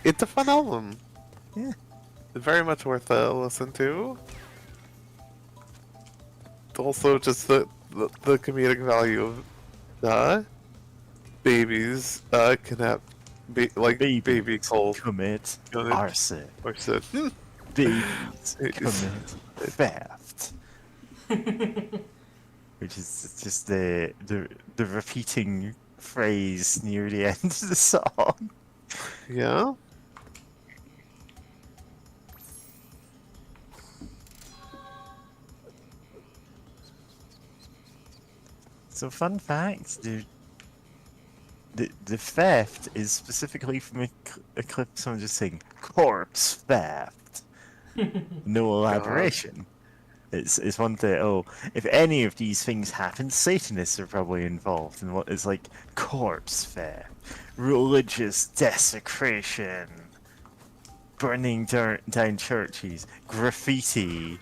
It's a fun album. Yeah. Very much worth a listen to. Also, just the comedic value of babies kidnap, baby cult. Commit Commit arson. Arson. Babies commit theft. Which is just the repeating phrase near the end of the song. Yeah. So fun fact, the theft is specifically from a clip of someone just saying corpse theft. No elaboration. It's one thing, oh, if any of these things happen, Satanists are probably involved in what is like corpse theft, religious desecration, burning down churches, graffiti,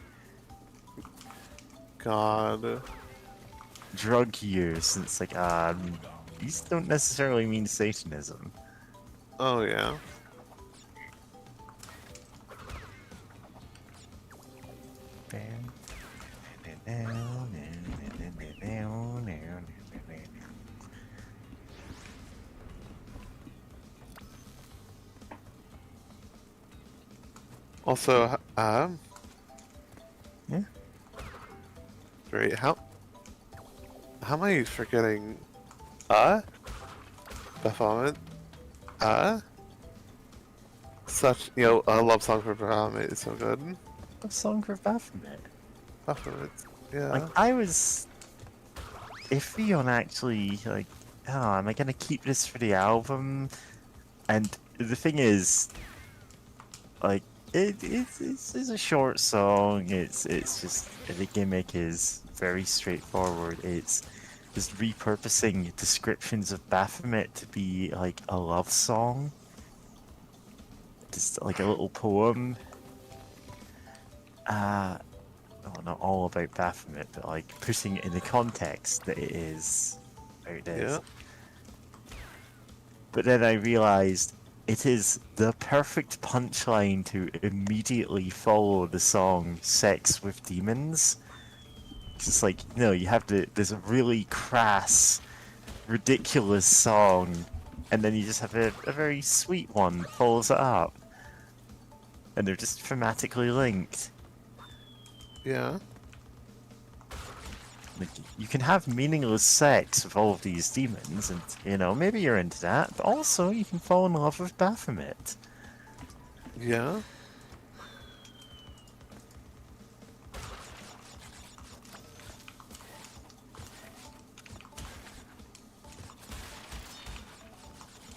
God. drug use. It's like, these don't necessarily mean Satanism. Oh yeah. Also, Yeah. Right, how am I forgetting Baphomet? Such, a love song for Baphomet is so good. A song for Baphomet. Baphomet, yeah. Like, I was iffy on actually, like, oh, am I gonna keep this for the album? And the thing is, like, it's a short song. It's just the gimmick is very straightforward. It's just repurposing descriptions of Baphomet to be like a love song, just like a little poem. Well, not all about Baphomet, but like putting it in the context that it is how it is. Yeah. But then I realized it is the perfect punchline to immediately follow the song Sex with Demons. It's like, you have there's a really crass, ridiculous song, and then you just have a very sweet one that follows it up. And they're just thematically linked. Yeah. Like, you can have meaningless sex with all of these demons, and maybe you're into that, but also you can fall in love with Baphomet. Yeah.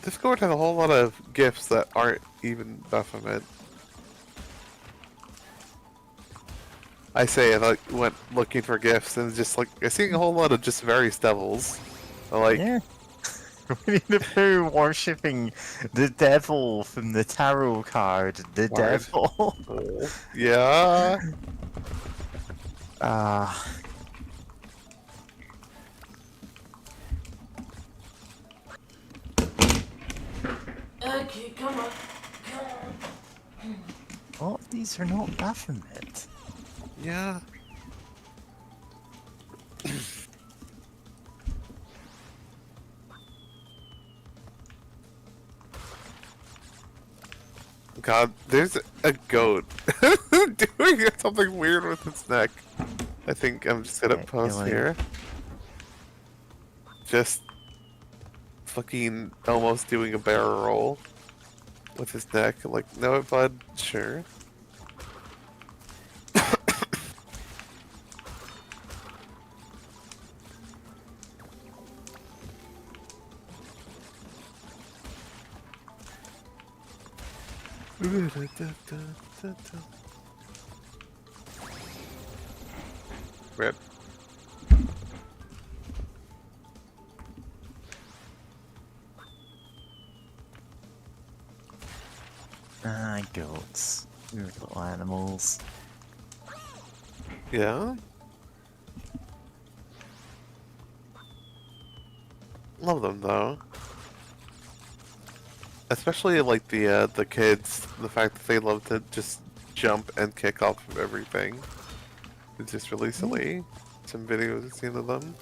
Discord has a whole lot of gifts that aren't even Baphomet. I say, I went looking for gifts and just like I see a whole lot of just various devils. Like, Yeah. Winnie the Pooh worshipping the devil from the tarot card, the Word. devil. yeah. Okay, come on. All of these are not Baphomet. Yeah. God, there's a goat doing something weird with its neck. I think I'm just gonna Okay, pause like- here. Just fucking almost doing a barrel roll with his neck. Like, no, bud, sure. Rip. Goats. Weird little animals. Yeah. Love them though. Especially like the kids, the fact that they love to just jump and kick off of everything. It's just really silly. Some videos I've seen of them.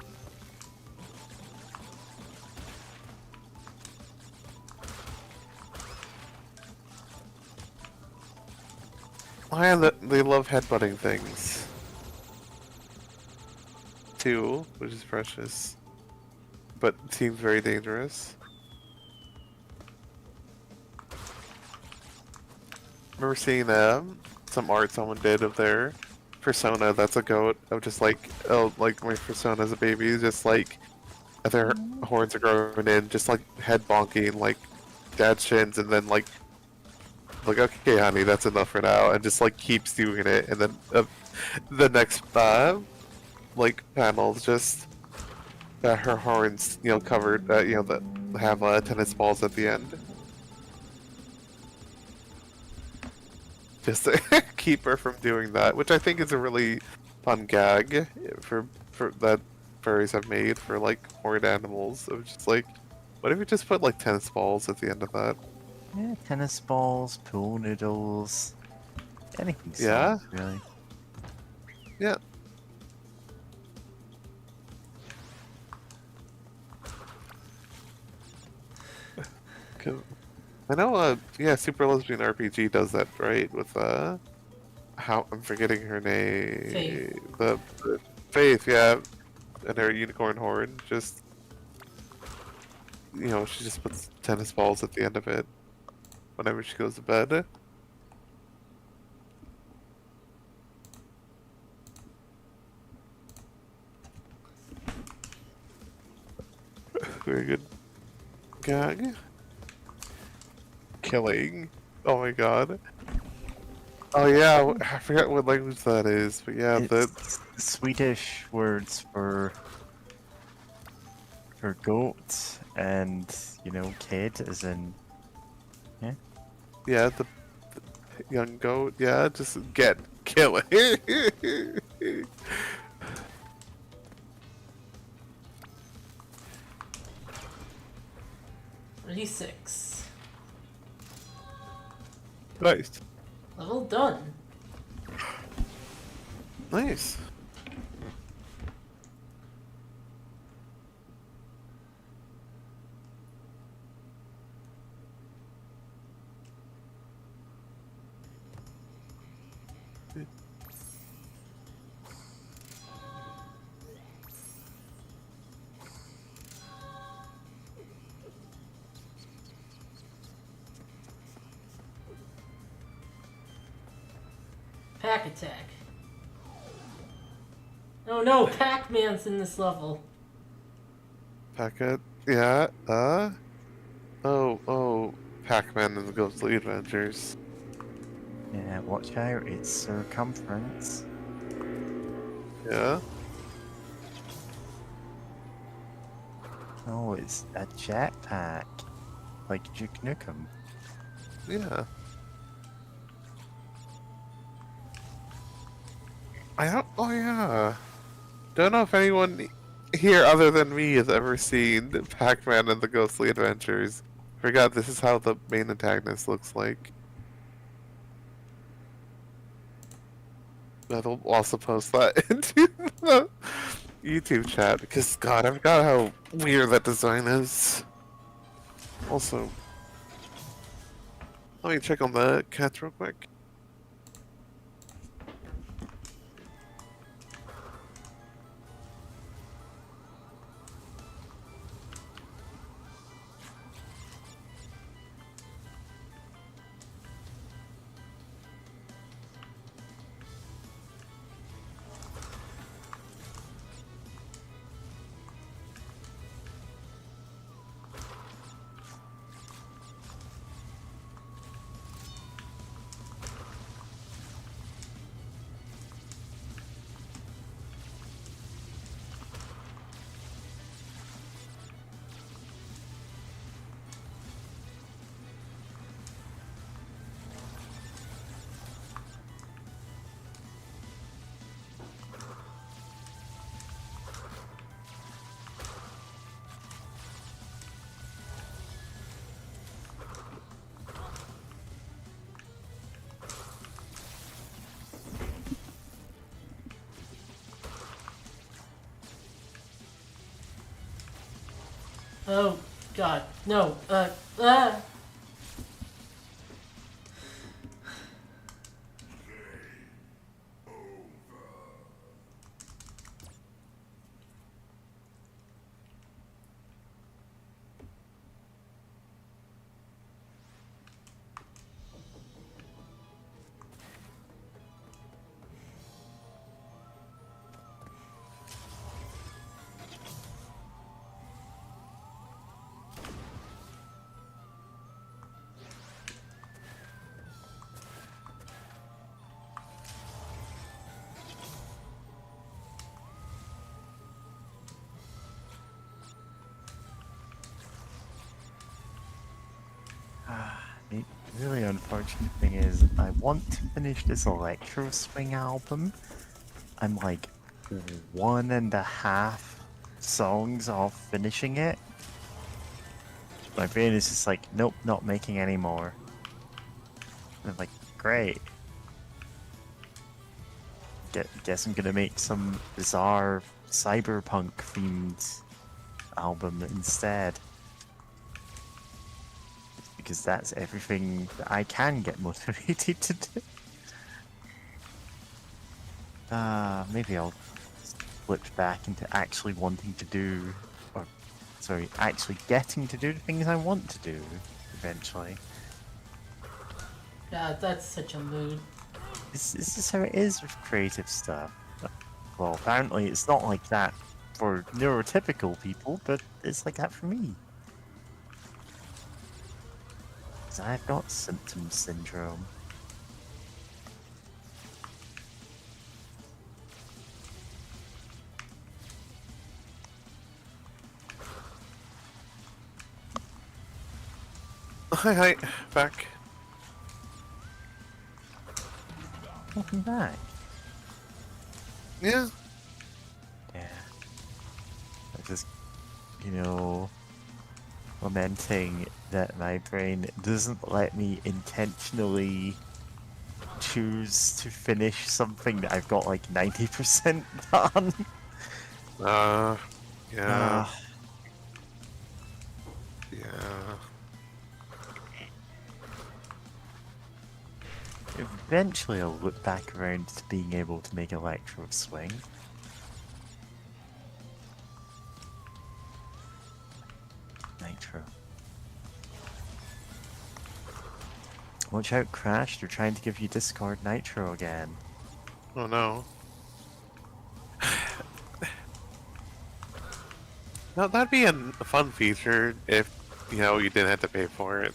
Oh yeah, they love headbutting things. Too, which is precious. But seems very dangerous. Remember seeing some art someone did of their persona that's a goat of just like, oh, like my persona as a baby, just like their horns are growing in, just like head bonking, like dad shins, and then like okay honey, that's enough for now, and just like keeps doing it, and then the next like panels just her horns covered that have tennis balls at the end. Just to keep her from doing that, which I think is a really fun gag for that furries have made for like horned animals. Of just like, what if you just put like tennis balls at the end of that? Yeah, tennis balls, pool noodles, anything Yeah? soft, really. Yeah. I know, yeah, Super Lesbian RPG does that, right? With, how, I'm forgetting her name. Faith. The Faith, yeah. And her unicorn horn, just, she just puts tennis balls at the end of it whenever she goes to bed. Very good gag. Killing. Oh my god. Oh yeah, I forgot what language that is, but yeah, It's Swedish words for goat and kid, as in yeah. the young goat, yeah, just get killing. 36. Nice. Level done. Nice. Pack attack. Oh no, Pac-Man's in this level. Packet, yeah, oh, Pac-Man and the Ghostly Adventures. Yeah, watch out, it's circumference. Yeah. Oh, it's a jetpack. Like Duke Nukem. Yeah. Oh yeah. Don't know if anyone here other than me has ever seen Pac-Man and the Ghostly Adventures. Forgot this is how the main antagonist looks like. I'll also post that into the YouTube chat because God, I forgot how weird that design is. Also, let me check on the cats real quick. Oh god, no, ah! The really unfortunate thing is, I want to finish this Electro Swing album. I'm like 1.5 songs off finishing it. My brain is just like, nope, not making any more. And I'm like, great. guess I'm gonna make some bizarre cyberpunk themed album instead. Because that's everything that I can get motivated to do. Maybe I'll flip back into actually wanting to do, or sorry, actually getting to do the things I want to do eventually. God, that's such a mood. This is how it is with creative stuff. Well, apparently it's not like that for neurotypical people, but it's like that for me. 'Cause I've got symptom syndrome. Hi, back. Welcome back. Yeah. Yeah. I just, lamenting that my brain doesn't let me intentionally choose to finish something that I've got like 90% done. Yeah. Ah, Yeah. eventually I'll look back around to being able to make electro swing. Nitro. Watch out, Crash, they're trying to give you Discord Nitro again. Oh no. Now that'd be a fun feature if you didn't have to pay for it.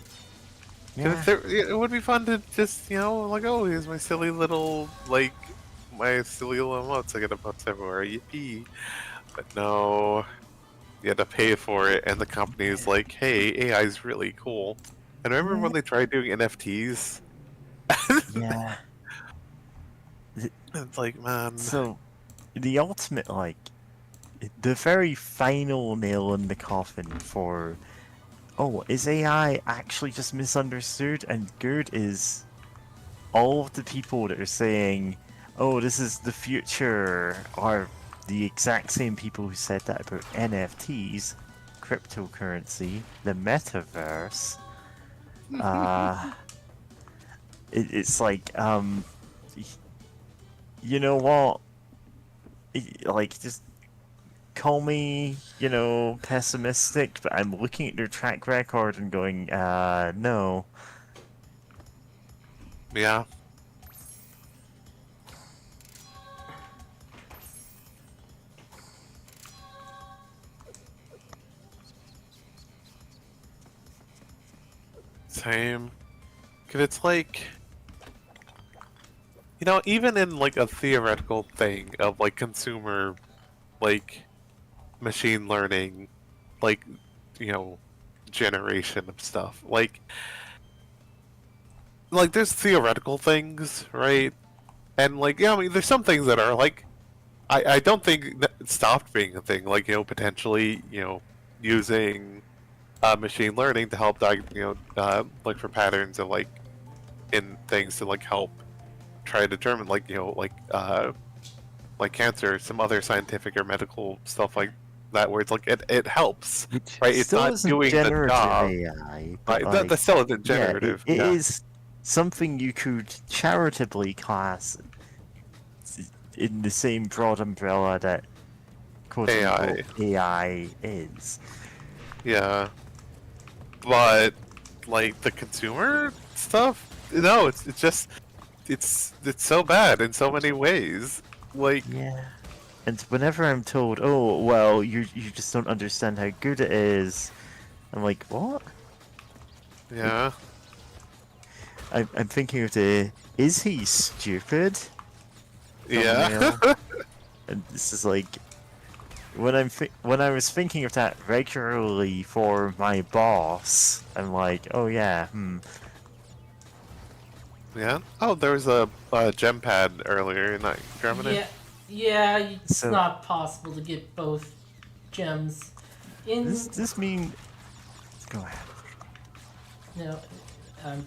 'Cause it would be fun to just like, oh, here's my silly little emotes. I get emotes everywhere. Yippee! But no, you had to pay for it, and the company's like, hey, AI is really cool. And remember when they tried doing NFTs? Yeah. It's like, man. So, the ultimate, the very final nail in the coffin for, oh, is AI actually just misunderstood and good, is all of the people that are saying, oh, this is the future, are the exact same people who said that about NFTs, cryptocurrency, the metaverse. It's like, you know what? Just call me, pessimistic, but I'm looking at their track record and going, no. Yeah. Same. 'Cause it's like, even in like a theoretical thing of like consumer, like machine learning, like, generation of stuff, like there's theoretical things, right? And like, yeah, I mean, there's some things that are like, I don't think that it stopped being a thing. Like, potentially, using machine learning to help like for patterns of like in things to like help try to determine like like cancer, some other scientific or medical stuff like that, where it's like it helps, Which right? It's still not isn't doing the generative job, AI, but right? That still isn't yeah, generative. it Yeah. is something you could charitably class in the same broad umbrella that quote-unquote AI is. Yeah. But like the consumer stuff, no, it's just it's so bad in so many ways. Like, Yeah. And whenever I'm told, oh, well, you just don't understand how good it is, I'm like, what? yeah, I'm thinking of is he stupid? yeah, Thumbnail. And this is like, when I was thinking of that regularly for my boss, I'm like, oh yeah, yeah. Oh, there was a gem pad earlier in that Germany. Yeah, it's So- not possible to get both gems in. Does this mean? Go ahead. No, pretty much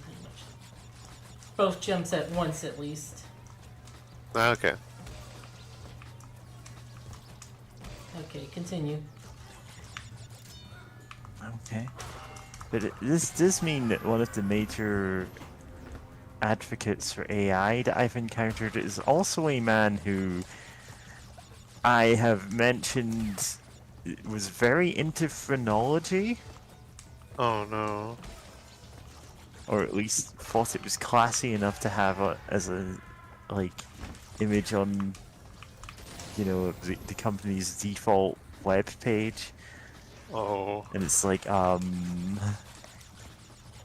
both gems at once at least. Okay. Okay, continue. Okay. But this does mean that one of the major advocates for AI that I've encountered is also a man who I have mentioned was very into phrenology, Oh no. or at least thought it was classy enough to have as a like image on the company's default web page, Oh. and it's like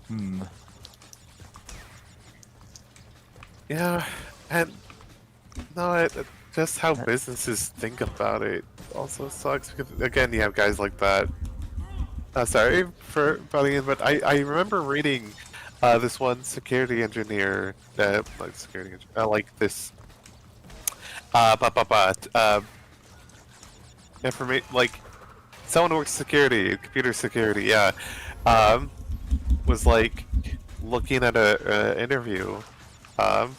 hmm. Yeah, and no, just how businesses think about it also sucks because again, you have guys like that. Sorry for butting in, but I remember reading this one security engineer, like security engineer, like this, information, like someone who works security, computer security, yeah, um, was like looking at a interview, um,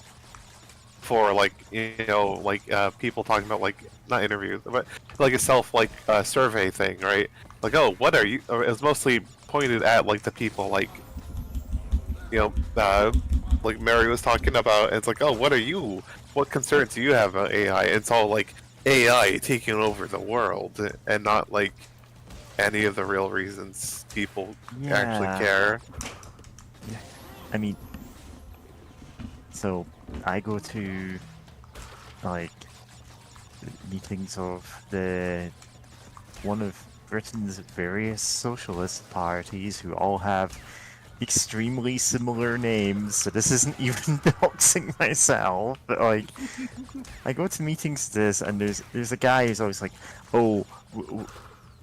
for like like people talking about like not interviews but like a self like survey thing, right? Like, oh, what are you? Or it was mostly pointed at like the people like you know like Mary was talking about. And it's like, oh, what are you? What concerns do you have about AI? It's all like AI taking over the world, and not like any of the real reasons people actually Yeah. care. I mean, so I go to like meetings of one of Britain's various socialist parties who all have extremely similar names, so this isn't even doxing myself, but like I go to meetings to this, and there's a guy who's always like, oh,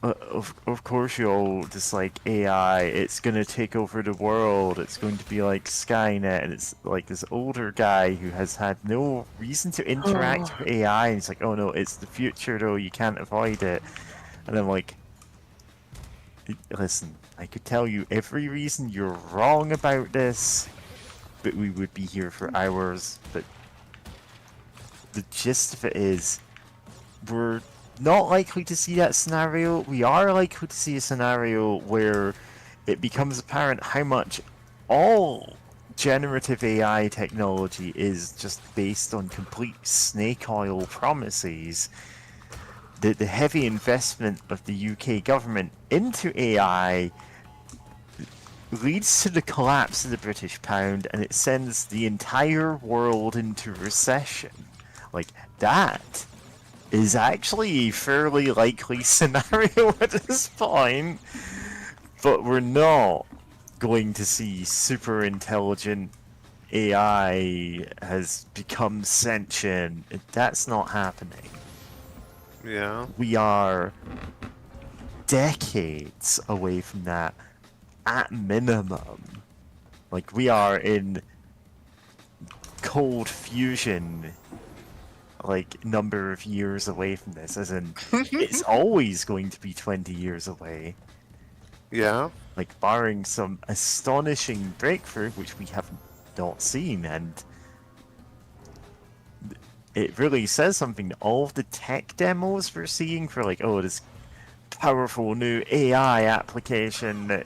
of course you all just like AI, it's gonna take over the world, it's going to be like Skynet, and it's like this older guy who has had no reason to interact with AI, and he's like, oh no, it's the future though, you can't avoid it. And I'm like, listen, I could tell you every reason you're wrong about this, but we would be here for hours. But the gist of it is, we're not likely to see that scenario. We are likely to see a scenario where it becomes apparent how much all generative AI technology is just based on complete snake oil promises. The heavy investment of the UK government into AI leads to the collapse of the British pound, and it sends the entire world into recession. Like, that is actually a fairly likely scenario at this point, but we're not going to see super intelligent AI has become sentient. That's not happening. Yeah. We are decades away from that at minimum. Like, we are in cold fusion, like, number of years away from this, as in, it's always going to be 20 years away. Yeah. Like, barring some astonishing breakthrough, which we have not seen, and it really says something. All of the tech demos we're seeing for, like, oh, this powerful new AI application that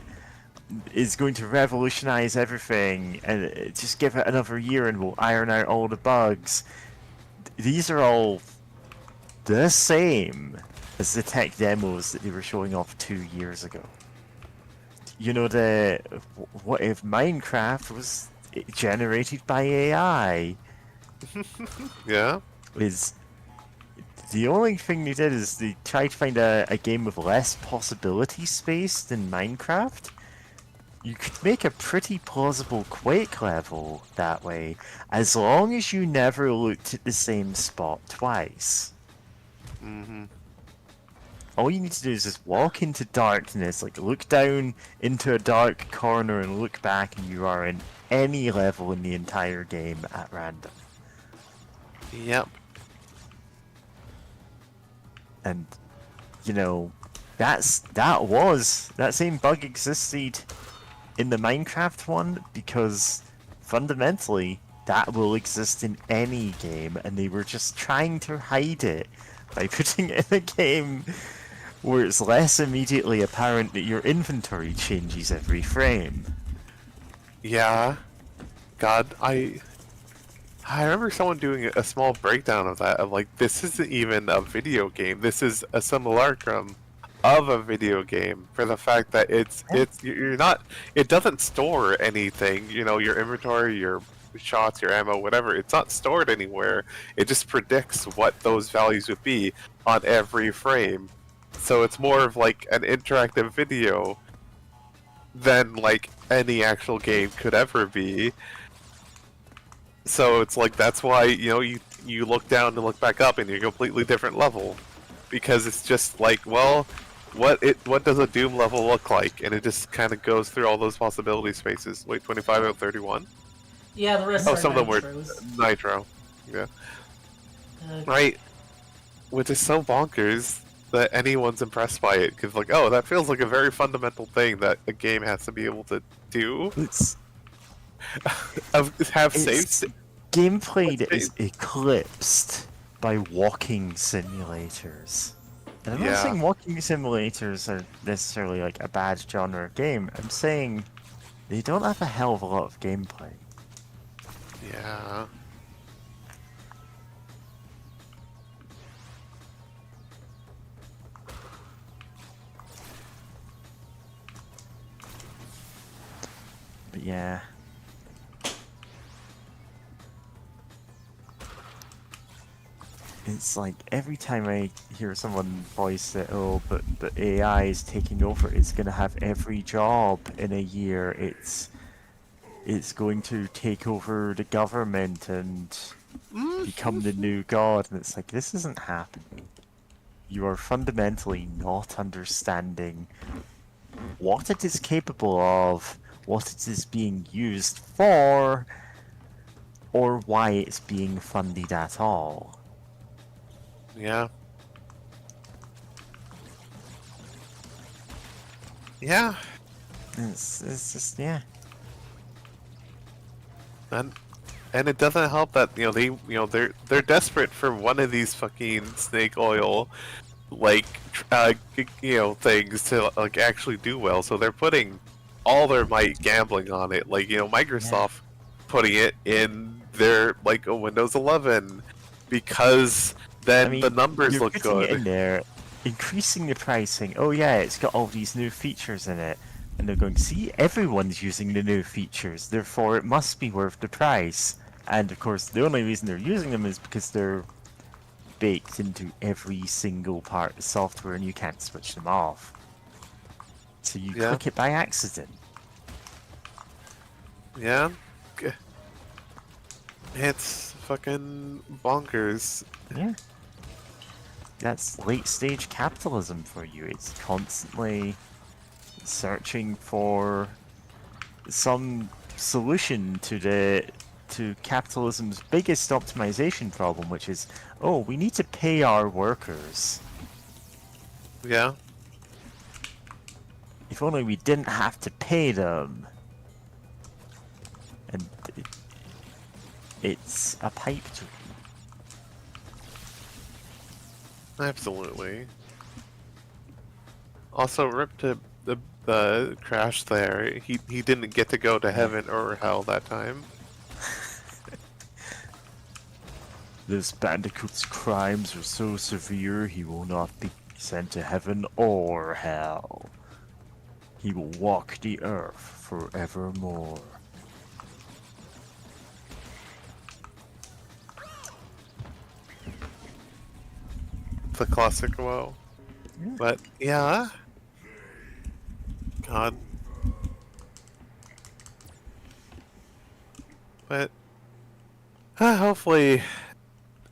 is going to revolutionize everything, and just give it another year and we'll iron out all the bugs. These are all the same as the tech demos that they were showing off 2 years ago. You know, what if Minecraft was generated by AI? Yeah. Is the only thing they did is they tried to find a game with less possibility space than Minecraft. You could make a pretty plausible Quake level that way, as long as you never looked at the same spot twice. Mm-hmm. All you need to do is just walk into darkness, like look down into a dark corner and look back, and you are in any level in the entire game at random. Yep. And, you know, that same bug existed in the Minecraft one, because fundamentally that will exist in any game, and they were just trying to hide it by putting it in a game where it's less immediately apparent that your inventory changes every frame. Yeah. God, I remember someone doing a small breakdown of that, of like, this isn't even a video game. This is a simulacrum of a video game, for the fact that you're not, it doesn't store anything, you know, your inventory, your shots, your ammo, whatever. It's not stored anywhere. It just predicts what those values would be on every frame. So it's more of like an interactive video than like any actual game could ever be. So it's like, that's why, you know, you look down and look back up and you're a completely different level, because it's just like, well, what does a Doom level look like? And it just kind of goes through all those possibility spaces. Wait, 25 out of 31? Yeah, the rest Oh, are some of them were nitros. nitro. Yeah. Uh, Right. Which is so bonkers that anyone's impressed by it, because like, oh, that feels like a very fundamental thing that a game has to be able to do. It's Have saves. gameplay that is eclipsed by walking simulators. And I'm not Yeah. saying walking simulators are necessarily like a bad genre of game. I'm saying they don't have a hell of a lot of gameplay. Yeah. But yeah. It's like every time I hear someone voice that, oh, but the AI is taking over, it's gonna have every job in a year. It's going to take over the government and become the new god, and it's like, this isn't happening. You are fundamentally not understanding what it is capable of, what it is being used for, or why it's being funded at all. Yeah. Yeah. It's just, yeah. And it doesn't help that, you know, they're desperate for one of these fucking snake oil, like, you know, things to like actually do well. So they're putting all their might gambling on it. Like, you know, Microsoft putting it in their like a Windows 11, because then I mean, the numbers you're look putting it in good. there, increasing the pricing. Oh yeah, it's got all these new features in it. And they're going, see, everyone's using the new features, therefore it must be worth the price. And of course, the only reason they're using them is because they're baked into every single part of the software and you can't switch them off. So you Yeah. click it by accident. Yeah. It's fucking bonkers. Yeah. That's late stage capitalism for you. It's constantly searching for some solution to capitalism's biggest optimization problem, which is, oh, we need to pay our workers. Yeah. If only we didn't have to pay them. And it's a pipe dream. Absolutely. Also, rip to the crash there. He didn't get to go to heaven or hell that time. This bandicoot's crimes are so severe he will not be sent to heaven or hell. He will walk the earth forevermore. The classic WoW. But yeah. God. But hopefully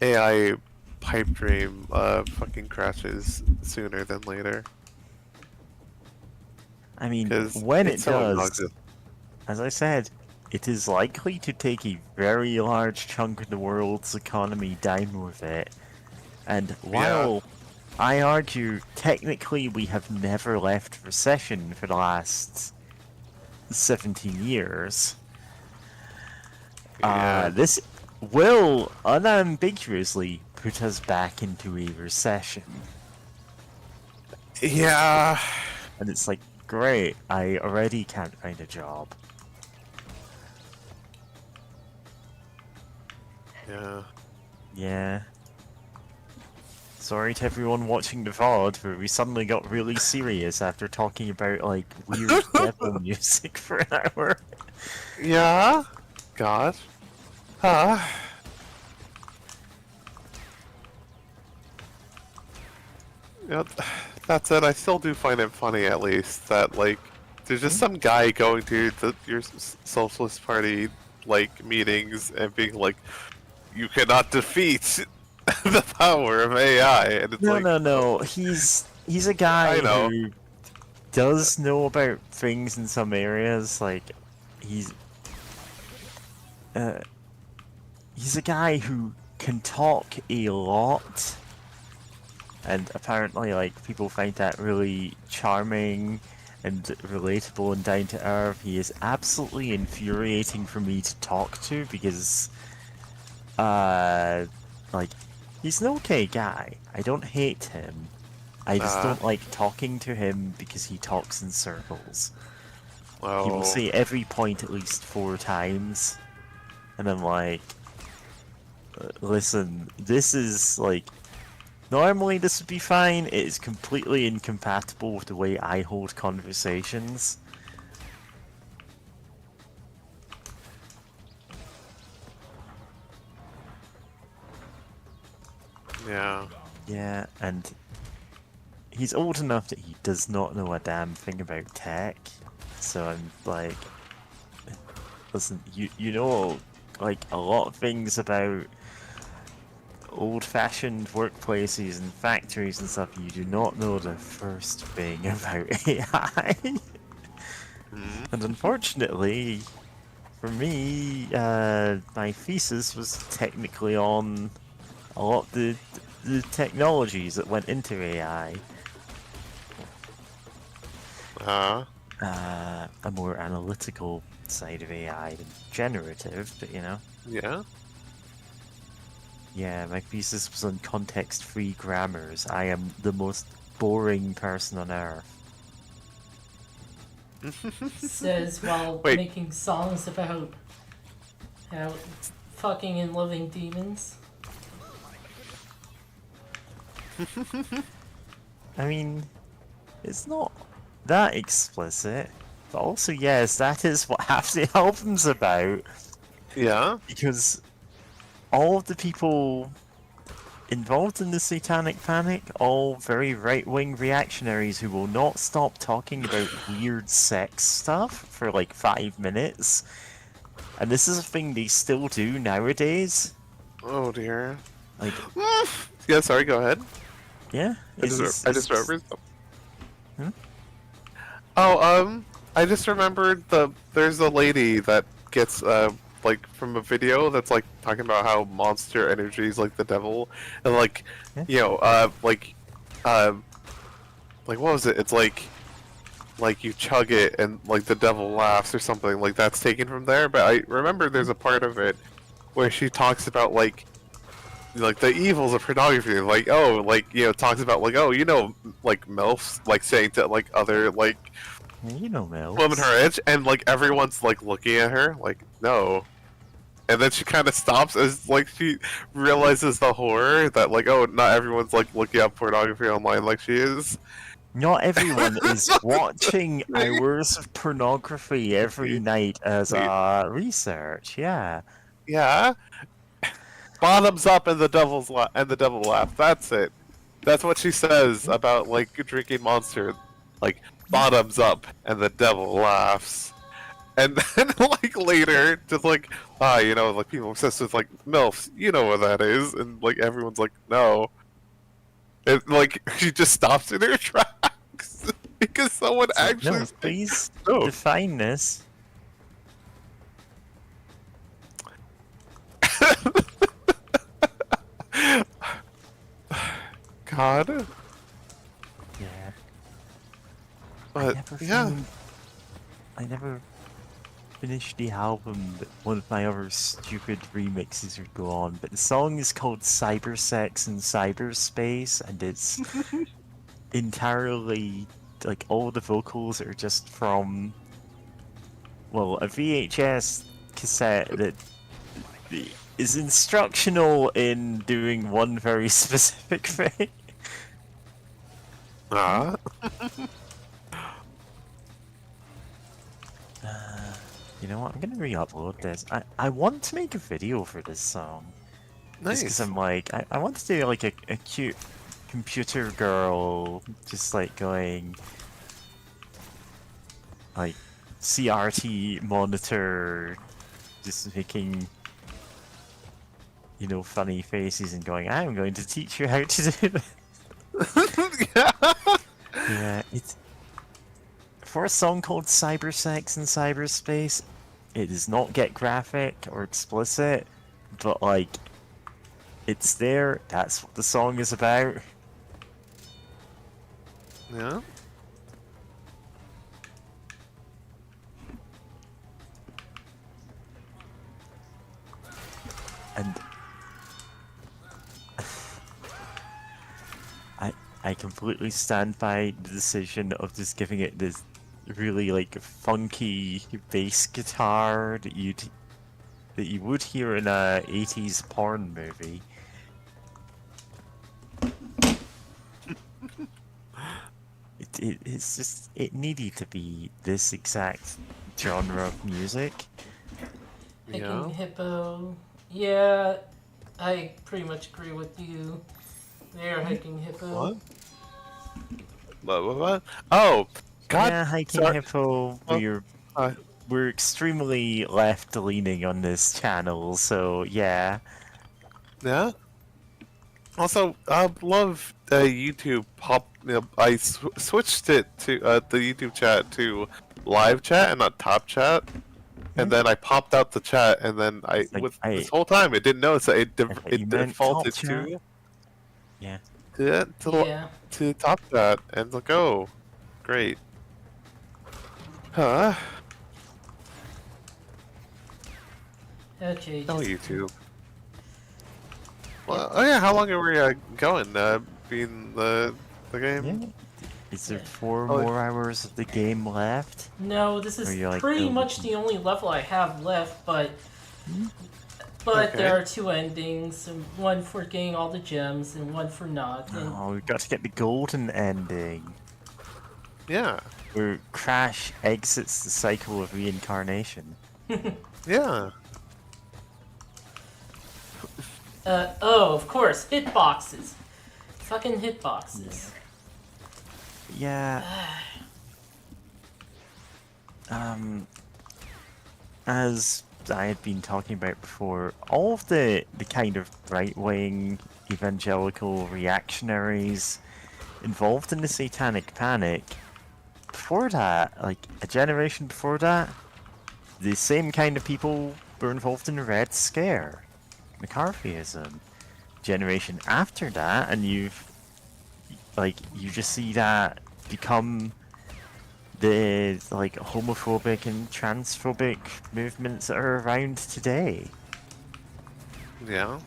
AI pipe dream fucking crashes sooner than later. I mean, 'Cause when it it's so does, obnoxious. as I said, it is likely to take a very large chunk of the world's economy down with it. And while I argue technically we have never left recession for the last 17 years, Yeah. this will unambiguously put us back into a recession. Yeah. And it's like, great, I already can't find a job. Yeah. Yeah. Sorry to everyone watching the VOD, where we suddenly got really serious after talking about, like, weird devil music for an hour. Yeah. God. Huh. Yeah, that's it. I still do find it funny, at least, that, like, there's just some guy going to your socialist party, like, meetings and being like, you cannot defeat the power of AI, and it's No, like, no, no. He's a guy I know. who does know about things in some areas. Like, he's uh, he's a guy who can talk a lot, and apparently, like, people find that really charming and relatable and down to earth. He is absolutely infuriating for me to talk to because, like, he's an okay guy. I don't hate him. I just don't like talking to him because he talks in circles. He will Oh, say every point at least 4 times, and I'm like, listen, this is like, normally this would be fine, it is completely incompatible with the way I hold conversations. yeah. Yeah, and he's old enough that he does not know a damn thing about tech, so I'm like, listen, you know, like, a lot of things about old-fashioned workplaces and factories and stuff. You do not know the first thing about AI. And unfortunately, for me, my thesis was technically on a lot of the technologies that went into AI. A more analytical side of AI than generative, but you know. Yeah. Yeah, my thesis was on context-free grammars. I am the most boring person on earth. Says while Wait. making songs about how fucking and loving demons. I mean, it's not that explicit, but also, yes, that is what half the album's about. Yeah. Because all of the people involved in the Satanic Panic, all very right-wing reactionaries who will not stop talking about weird sex stuff for like 5 minutes. And this is a thing they still do nowadays. Oh dear. Like, Yeah. Sorry. Go ahead. yeah, I just remembered. Hmm? Oh, I just remembered there's a lady that gets like from a video that's like talking about how monster energy is like the devil, and like, Yeah. you know, like what was it? It's like you chug it and like the devil laughs or something, like that's taken from there. But I remember there's a part of it where she talks about like the evils of pornography, like, oh, like, you know, talks about like, oh, you know, like MILFs, like saying to like other like You know, Mel. women her age, and like everyone's like looking at her like, no. And then she kind of stops as like she realizes the horror that like, oh, not everyone's like looking up pornography online like she is. Not everyone is watching hours of pornography every night as research, yeah. Yeah. Bottoms up and the devil laugh. That's it. That's what she says about like drinking Monster. Like, bottoms up and the devil laughs. And then like later, just like, you know, like people obsessed with like MILFs, you know what that is, and like everyone's like, no. And like she just stops in her tracks because someone It's like, actually no, please no. define this. God. Yeah. But I never yeah. found... I never finish the album, one of my other stupid remixes would go on, but the song is called Cybersex in Cyberspace, and it's entirely, like, all the vocals are just from, well, a VHS cassette that is instructional in doing one very specific thing. Ah. You know what? I'm gonna re-upload this. I want to make a video for this song. Just because Nice. I'm like, I want to do like a cute computer girl, just like going, like, CRT monitor, just making, you know, funny faces and going, I'm going to teach you how to do this. Yeah. Yeah, it's for a song called Cybersex in Cyberspace. It does not get graphic or explicit, but like, it's there. That's what the song is about. Yeah. And I completely stand by the decision of just giving it this really like funky bass guitar that you would hear in a 80s porn movie. It's just, it needed to be this exact genre of music. Hiking Yeah. Hippo. Yeah, I pretty much agree with you there, Hiking Hippo. What? Oh, God. Yeah, Hiking sorry. Hippo, Oh, we're extremely left-leaning on this channel, so yeah. Yeah. Also, I love YouTube pop. You know, I switched it to the YouTube chat to live chat and not top chat, and then I popped out the chat, and then Like, this whole time it didn't notice that I thought you it meant defaulted top chat. to Yeah. Yeah. to top chat, and it's like, oh, great. Huh? Okay, Oh, just YouTube. Well, oh yeah, how long are we going? Being the game? Yeah. Is there 4 Oh, more hours of the game left? no, this Or is you're like, pretty oh, much the only level I have left, but Okay. there are 2 endings, and one for getting all the gems and one for not. And Oh, we've got to get the golden ending, Yeah. where Crash exits the cycle of reincarnation. Yeah. oh, of course, hitboxes. Fucking hitboxes. Yeah. As I had been talking about before, all of the kind of right-wing evangelical reactionaries involved in the Satanic Panic, before that, like a generation before that, the same kind of people were involved in the Red Scare, McCarthyism. Generation after that, and you just see that become the like homophobic and transphobic movements that are around today. Yeah.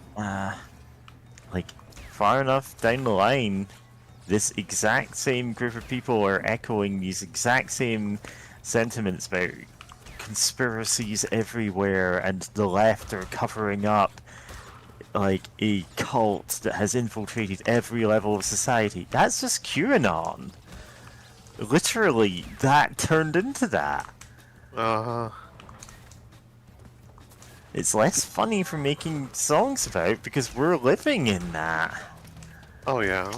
Like far enough down the line, this exact same group of people are echoing these exact same sentiments about conspiracies everywhere, and the left are covering up like a cult that has infiltrated every level of society. That's just QAnon. Literally, that turned into that. Uh-huh. It's less funny for making songs about because we're living in that. Oh yeah.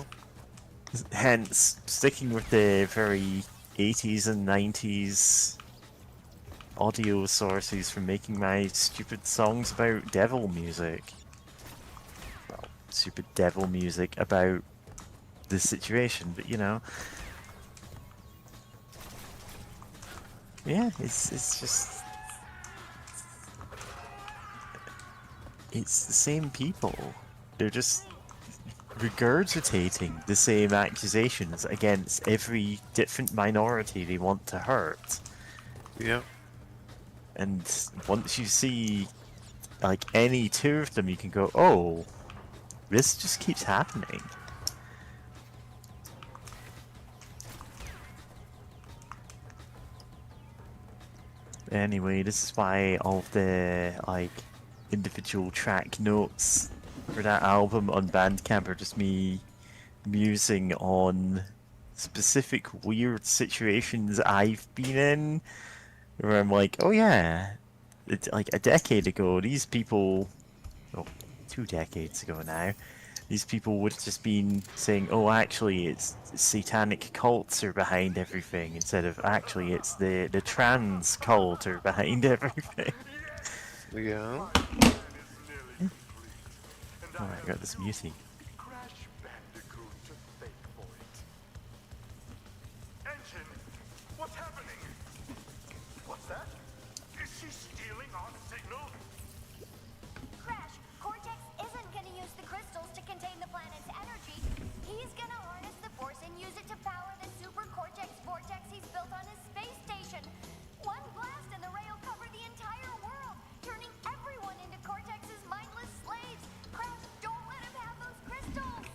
Hence, sticking with the very 80s and 90s audio sources for making my stupid songs about devil music. Well, stupid devil music about the situation, but you know. Yeah, it's just... It's the same people. They're just regurgitating the same accusations against every different minority they want to hurt. Yeah. And once you see like any two of them, you can go, oh, this just keeps happening. Anyway, this is why all of the like individual track notes for that album on Bandcamp are just me musing on specific weird situations I've been in, where I'm like, oh yeah, it's like a decade ago, these people, oh, 2 decades ago now, these people would have just been saying, oh, actually, it's satanic cults are behind everything, instead of actually, it's the trans cult are behind everything. Yeah. Plan is nearly complete, and Oh, I I got this beauty. Crash Bandicoot to thank for it. Engine, what's happening? What's that? Is she stealing our signal? Crash, Cortex isn't gonna use the crystals to contain the planet's energy. He's gonna harness the force and use it to power the super cortex vortex he's built on his space station. One blast and the ray will cover the entire world, turning everyone into Cortex's mindless slaves. Crash, don't let him have those crystals!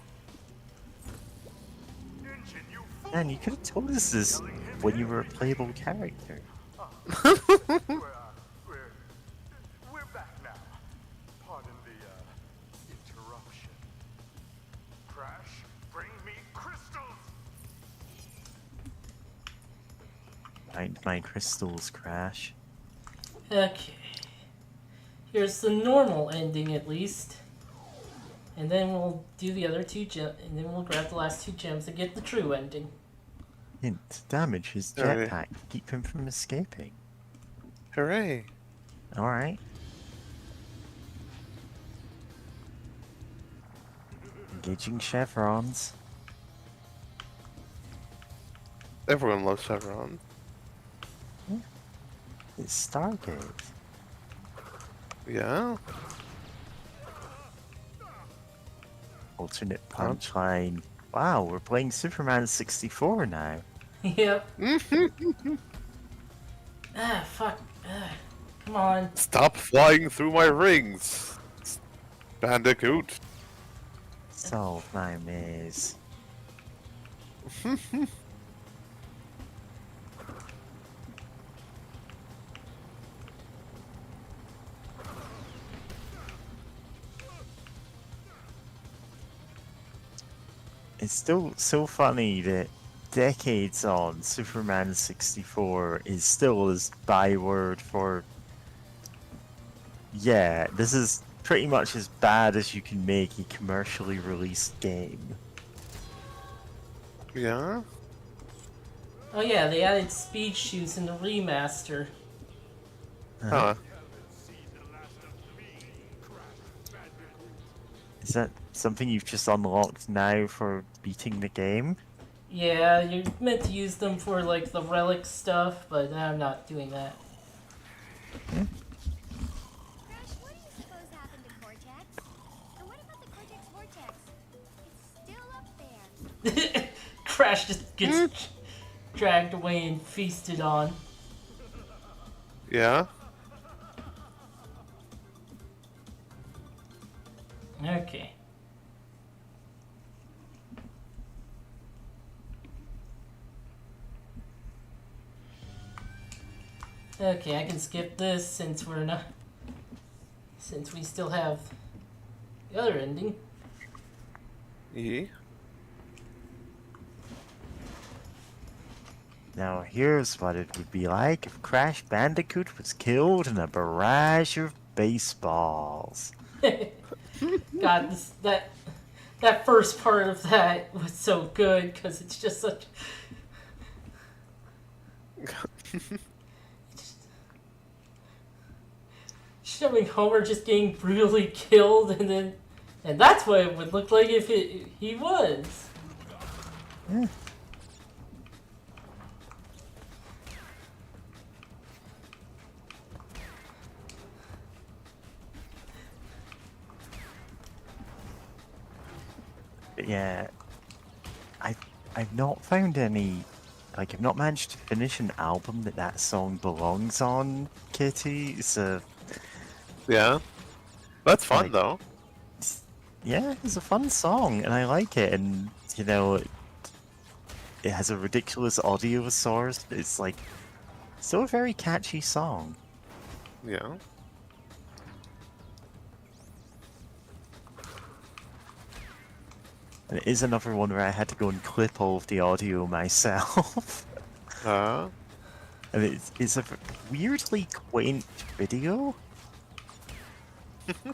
Engine, you fool! Man, you could have told us this when you were a playable character. We're back now. Pardon the interruption. Crash, bring me crystals! Find my crystals, Crash. Okay. Here's the normal ending, at least. And then we'll do the other two gems, and then we'll grab the last two gems and get the true ending. Hint, damage his Alright. jetpack to keep him from escaping. Hooray. Alright. Engaging chevrons. Everyone loves Chevron. It's Stargate. Yeah. Alternate punchline. Wow, we're playing Superman 64 now. Yep. Fuck. Come on. Stop flying through my rings, Bandicoot. Solve my maze. It's still so funny that decades on, Superman 64 is still as byword for, yeah, this is pretty much as bad as you can make a commercially released game. Yeah. Oh yeah, they added speed shoes in the remaster. Huh. Is that something you've just unlocked now for beating the game? Yeah, you're meant to use them for like the relic stuff, but I'm not doing that. Crash, what do you suppose happened to Cortex? And what about the Cortex vortex? It's still up there. Crash just gets dragged away and feasted on. Yeah. Okay. Okay, I can skip this since we're not. Since we still have the other ending. Yeah. Now here's what it would be like if Crash Bandicoot was killed in a barrage of baseballs. God, that first part of that was so good because it's just such. Showing Homer just getting brutally killed, and that's what it would look like if he was. Yeah. But yeah, I've not found any like I've not managed to finish an album that song belongs on, Kitty. So Yeah, that's fun like, though. yeah, it's a fun song, and I like it. And you know, it has a ridiculous audio source, but it's like still a very catchy song. Yeah. And it is another one where I had to go and clip all of the audio myself. Uh, And it's a weirdly quaint video.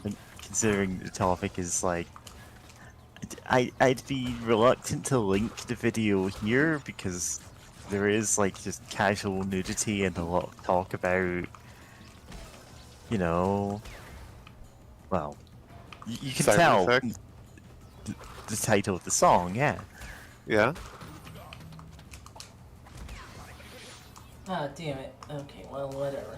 And considering the topic is like, I'd be reluctant to link the video here because there is like just casual nudity and a lot of talk about, you know, well, you can tell cybersex. the title of the song, yeah. Yeah. Ah, damn it. Okay, well, whatever.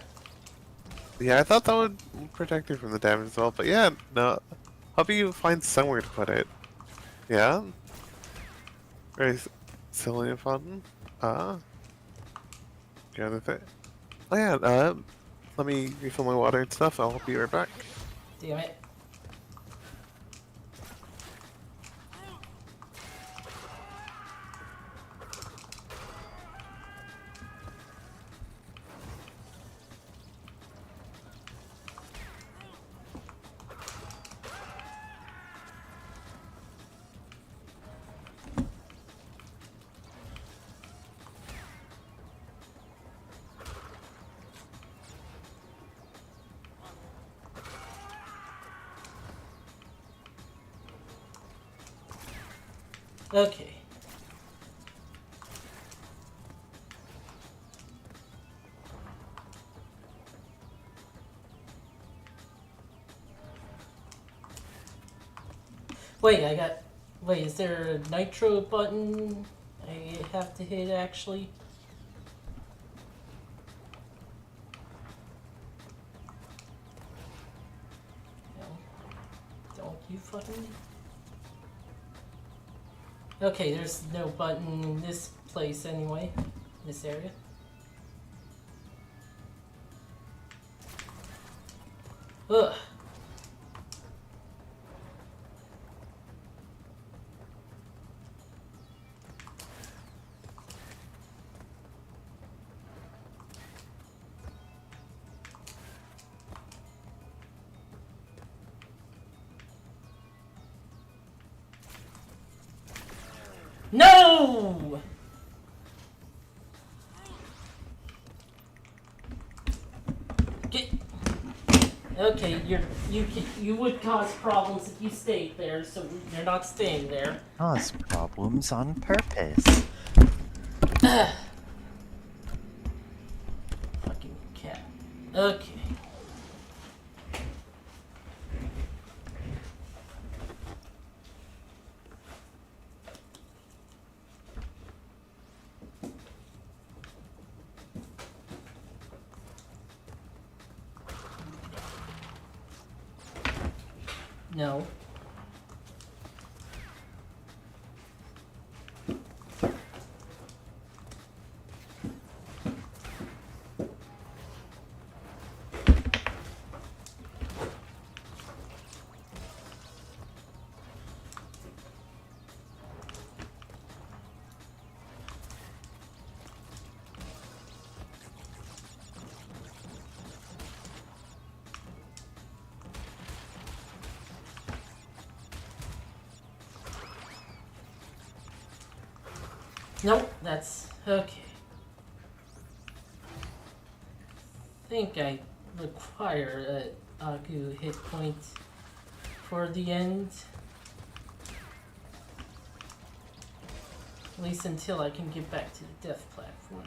Yeah, I thought that would protect you from the damage as well, but yeah, no. Hope you find somewhere to put it. Yeah? Very silly and fun. The other thing. Oh yeah, let me refill my water and stuff. I'll be right back. Damn it. Okay. Wait, Wait, is there a nitro button I have to hit actually? No. Don't you fucking. Okay, there's no button in this place anyway. This area. Ugh. No! Get. Okay, you would cause problems if you stayed there, so you're not staying there. Cause problems on purpose. Fucking cat. Okay. No. Nope, that's okay. I think I require a Agu hit point for the end. At least until I can get back to the death platform.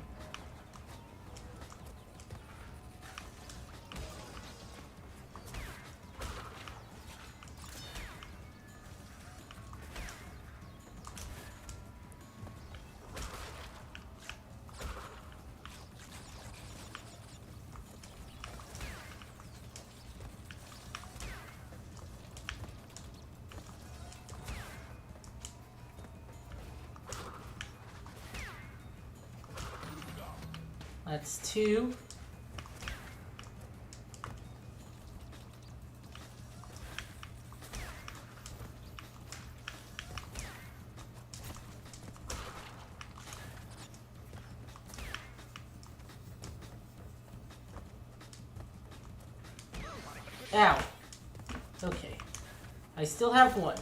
That's 2. Ow. Okay. I still have 1.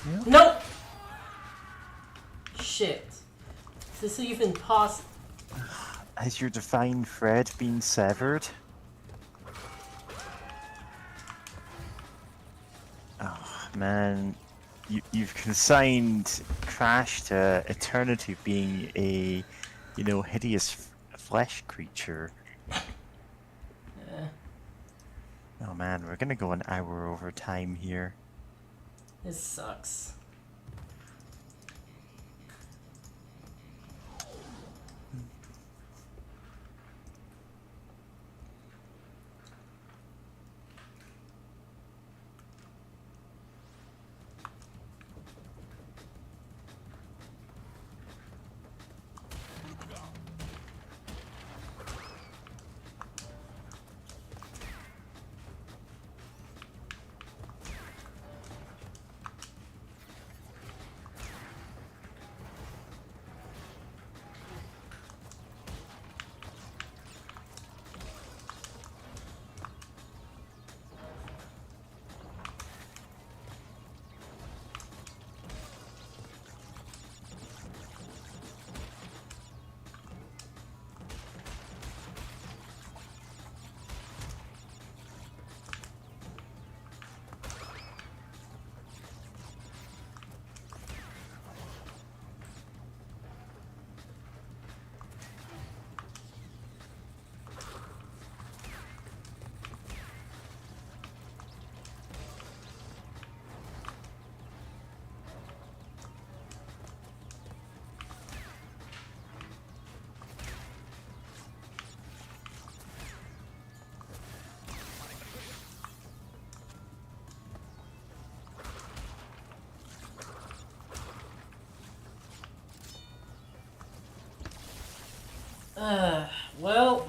Yeah. Nope! Shit. Is this even possible? Has your divine thread been severed? Oh man, you've consigned Crash to eternity being a, hideous flesh creature. Oh man, we're gonna go an hour over time here. This sucks. Well.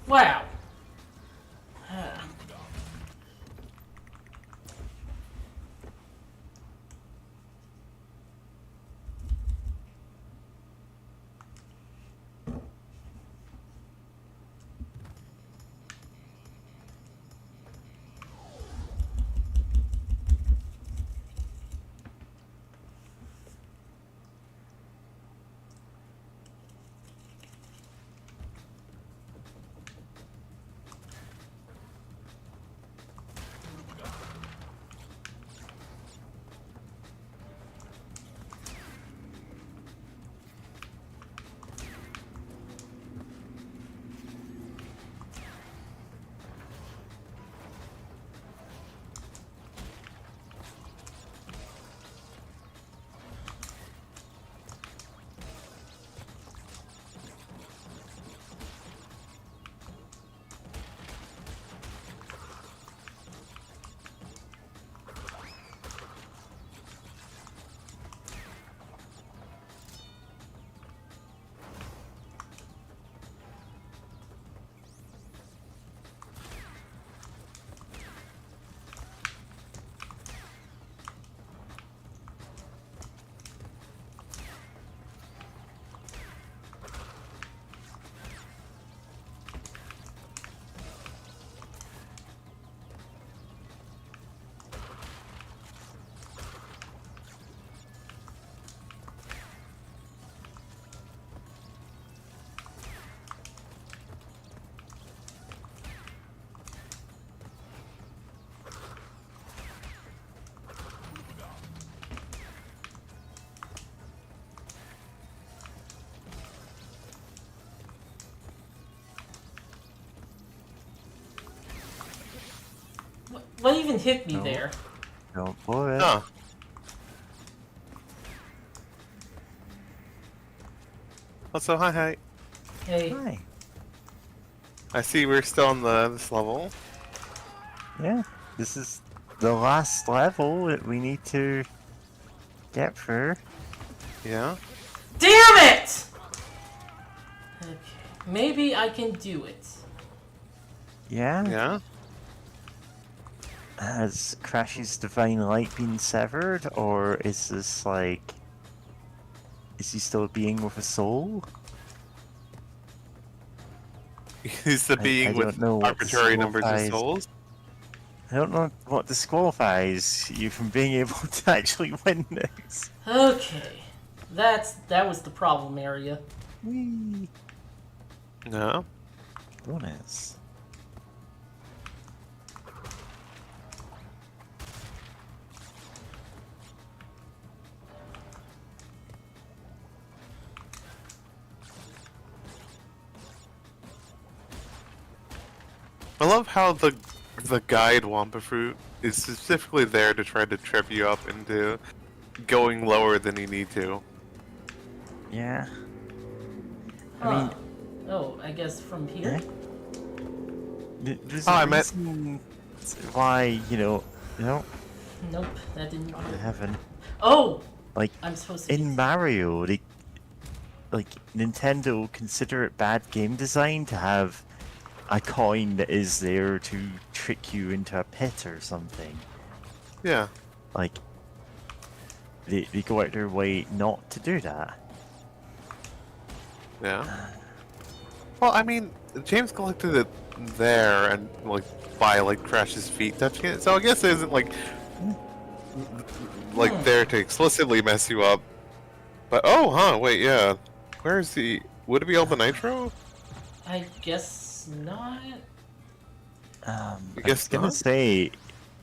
Wow. What even hit me No. there? Don't blow it. Huh. Also, hi. Hey. Hi. I see we're still on this level. Yeah, this is the last level that we need to get through. Yeah. Damn it! Okay. Maybe I can do it. Yeah? Yeah. Has Crash's divine light been severed, or is this like... Is he still a being with a soul? He's the I being with don't know what arbitrary numbers of disqualifies- souls. I don't know what disqualifies you from being able to actually win this. Okay. That was the problem area. Whee! No. Bonus. I love how the guide Wampa Fruit is specifically there to try to trip you up into going lower than you need to. Yeah. I Huh. mean, Oh, I guess from here? there's Oh, a I meant- reason why, no, Nope, that didn't work. heaven. Oh! Like, I'm supposed to in get... Mario, Nintendo consider it bad game design to have a coin that is there to trick you into a pit or something. Yeah. Like, they go out their way not to do that. Yeah. Well, I mean, James collected it there and by Crash's feet touching it, so I guess it isn't there to explicitly mess you up. But wait, yeah. Where's the? Would it be all the nitro? I guess not? I guess was gonna not. say,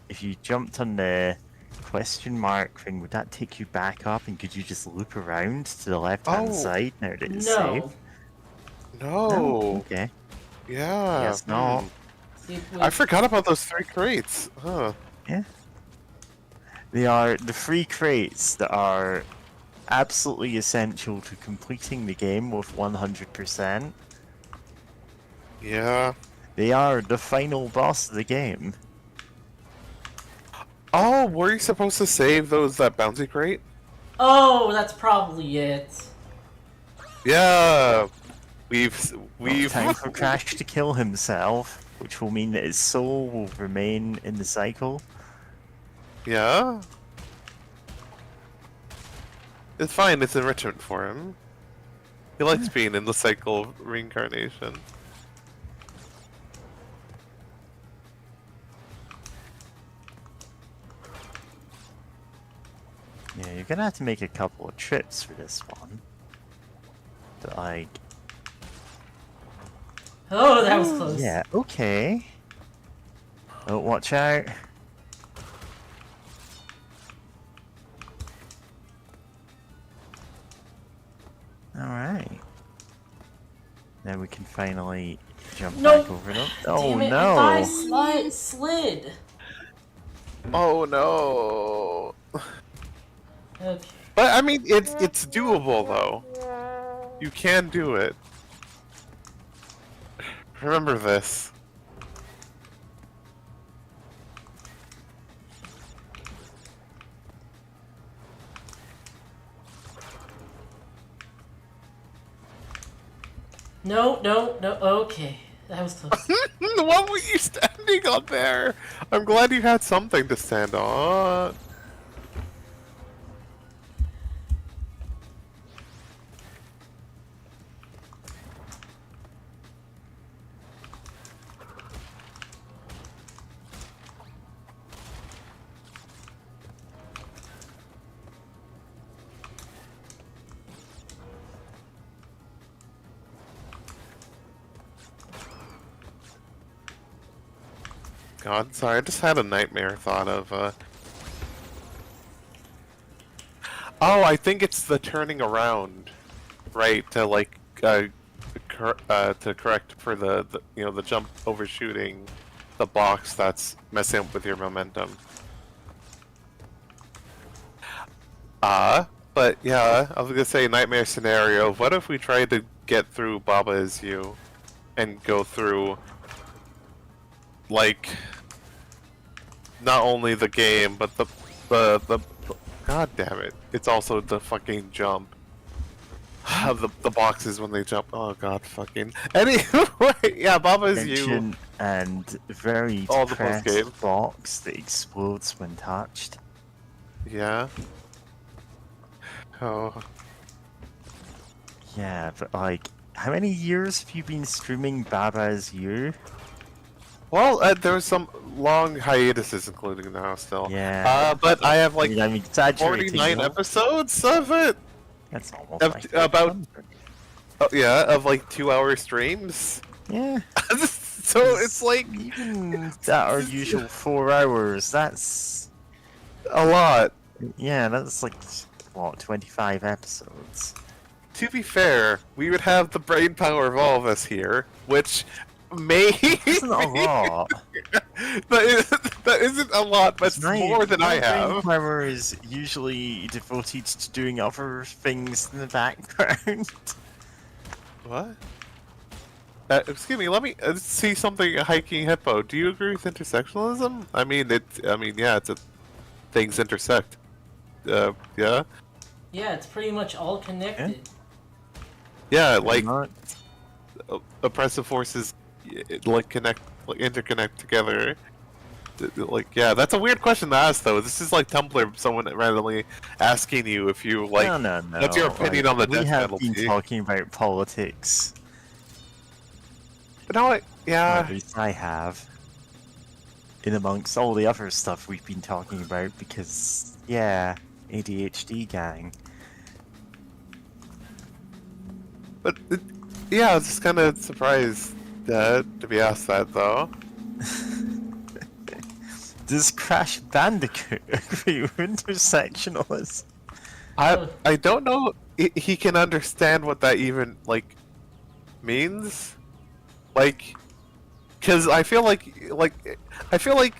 if you jumped on the question mark thing, would that take you back up, and could you just loop around to the left-hand Oh. side now that it's No. safe? No. Okay. Yeah. Yes, not. It I would... forgot about those 3 crates. Huh. Yeah. They are the 3 crates that are absolutely essential to completing the game with 100%. Yeah. They are the final boss of the game. Oh, were you supposed to save that bouncy crate? Oh, that's probably it. Yeah. It's We've time for Crash to kill himself, which will mean that his soul will remain in the cycle. Yeah. It's fine, it's enrichment for him. He likes being in the cycle of reincarnation. Yeah, you're gonna have to make a couple of trips for this one. But Oh, that was close. yeah, okay. Oh, watch out. Alright. Then we can finally jump Nope. back over them. Oh Damn it, no! I slid. Oh no. Okay. But I mean, it's doable though. You can do it. Remember this. No, okay. That was close. What were you standing on there? I'm glad you had something to stand on. God, sorry, I just had a nightmare thought of, Oh, I think it's the turning around, right, to, to correct for the jump overshooting. the box that's messing up with your momentum. But yeah, I was gonna say nightmare scenario. What if we tried to get through Baba Is You and go through like not only the game but the god damn it. It's also the fucking jump. the boxes when they jump. Oh god fucking anyway, yeah, Baba Is You. Ancient and very All the post-game. depressed box that explodes when touched. Yeah. Oh. Yeah, but like, how many years have you been streaming Baba Is You? Well, there was some long hiatuses, including now still. Yeah. But I have like I'm exaggerating. 49 though. episodes of it. That's almost Of- like about- 500. Oh, yeah, of like 2-hour streams. Yeah. So it's like Even that our usual 4 hours. That's a lot. yeah. That's like what 25 episodes. To be fair, we would have the brain power of all of us here, which may That's not a lot. that isn't a lot, but it's My- more than my I brain have. power is usually devoted to doing other things in the background. What? Excuse me. Let me see something. Hiking hippo. Do you agree with intersectionalism? I mean, yeah. It's a things intersect. Yeah. Yeah, it's pretty much all connected. Yeah. Like Not- oppressive forces, like interconnect together. Like, yeah. That's a weird question to ask, though. This is like Tumblr. Someone randomly asking you if you like. no. what's your opinion like, on the we death have penalty? been talking about politics. But no, Or at yeah. least I have. In amongst all the other stuff we've been talking about, because yeah, ADHD gang. But yeah, I was just kind of surprised to be asked that, though. Does Crash Bandicoot agree with intersectionalism? I don't know. He can understand what that even like means, like, because I feel like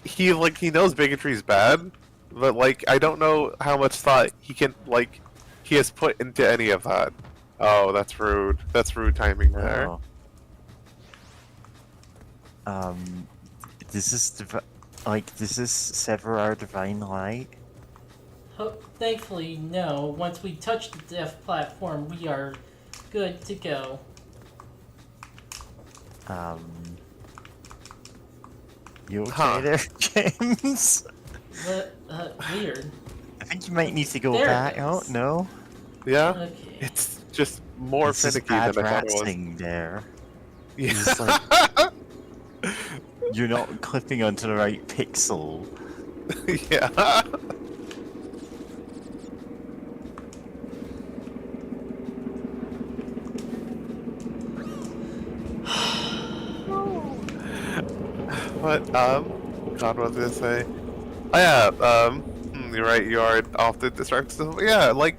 he knows bigotry is bad, but like I don't know how much thought he has put into any of that. Oh, that's rude. That's rude timing there. No. Does this sever our divine light? Thankfully, no. Once we touch the death platform, we are good to go. You okay Huh. there, James? But, weird. I think you might need to go There it back. is. Oh no, Yeah, Okay. it's just more it's just finicky bad than I thought it was. ratsing there. Yeah. It's like you're not clipping onto the right pixel. Yeah. But God, what was I gonna say? Oh yeah, you're right. You are often distracted. Yeah, like,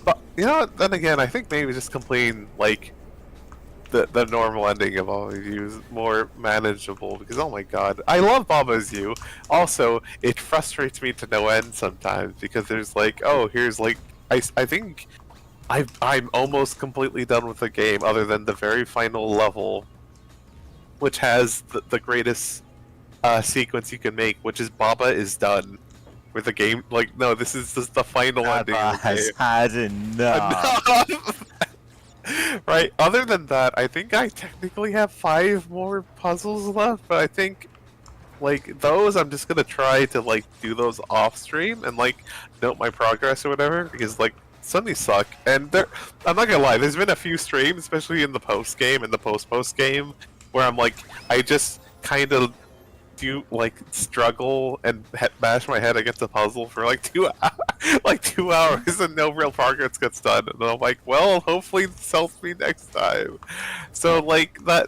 but you know, then again, I think maybe just complain like the normal ending of all of you is more manageable because oh my god, I love Baba Is You. Also, it frustrates me to no end sometimes because there's like, oh, here's like, I think I'm almost completely done with the game other than the very final level, which has the greatest sequence you can make, which is Baba is done with the game. Like, no, this is just the final ending Baba of the has game. had enough. Right, other than that, I think I technically have 5 more puzzles left, but I think, like, those I'm just gonna try to, like, do those off stream and, like, note my progress or whatever, because, like, some of these suck, and I'm not gonna lie, there's been a few streams, especially in the post-game and the post-post game, where I'm, like, I just kind of do, like, struggle and bash my head against a puzzle for, like, 2 hours and no real progress gets done, and I'm like, well, hopefully this helps me next time. So, like, that...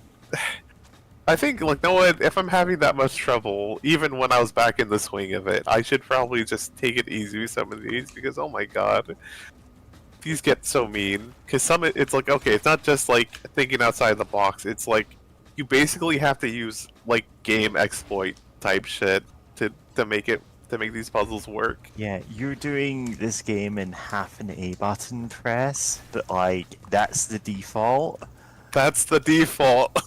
I think, like, no one, if I'm having that much trouble, even when I was back in the swing of it, I should probably just take it easy with some of these, because, oh my god, these get so mean. Because some, it's like, okay, it's not just, like, thinking outside the box, it's like, you basically have to use like game exploit type shit to make these puzzles work. Yeah, you're doing this game in half an A button press, but like that's the default. That's the default.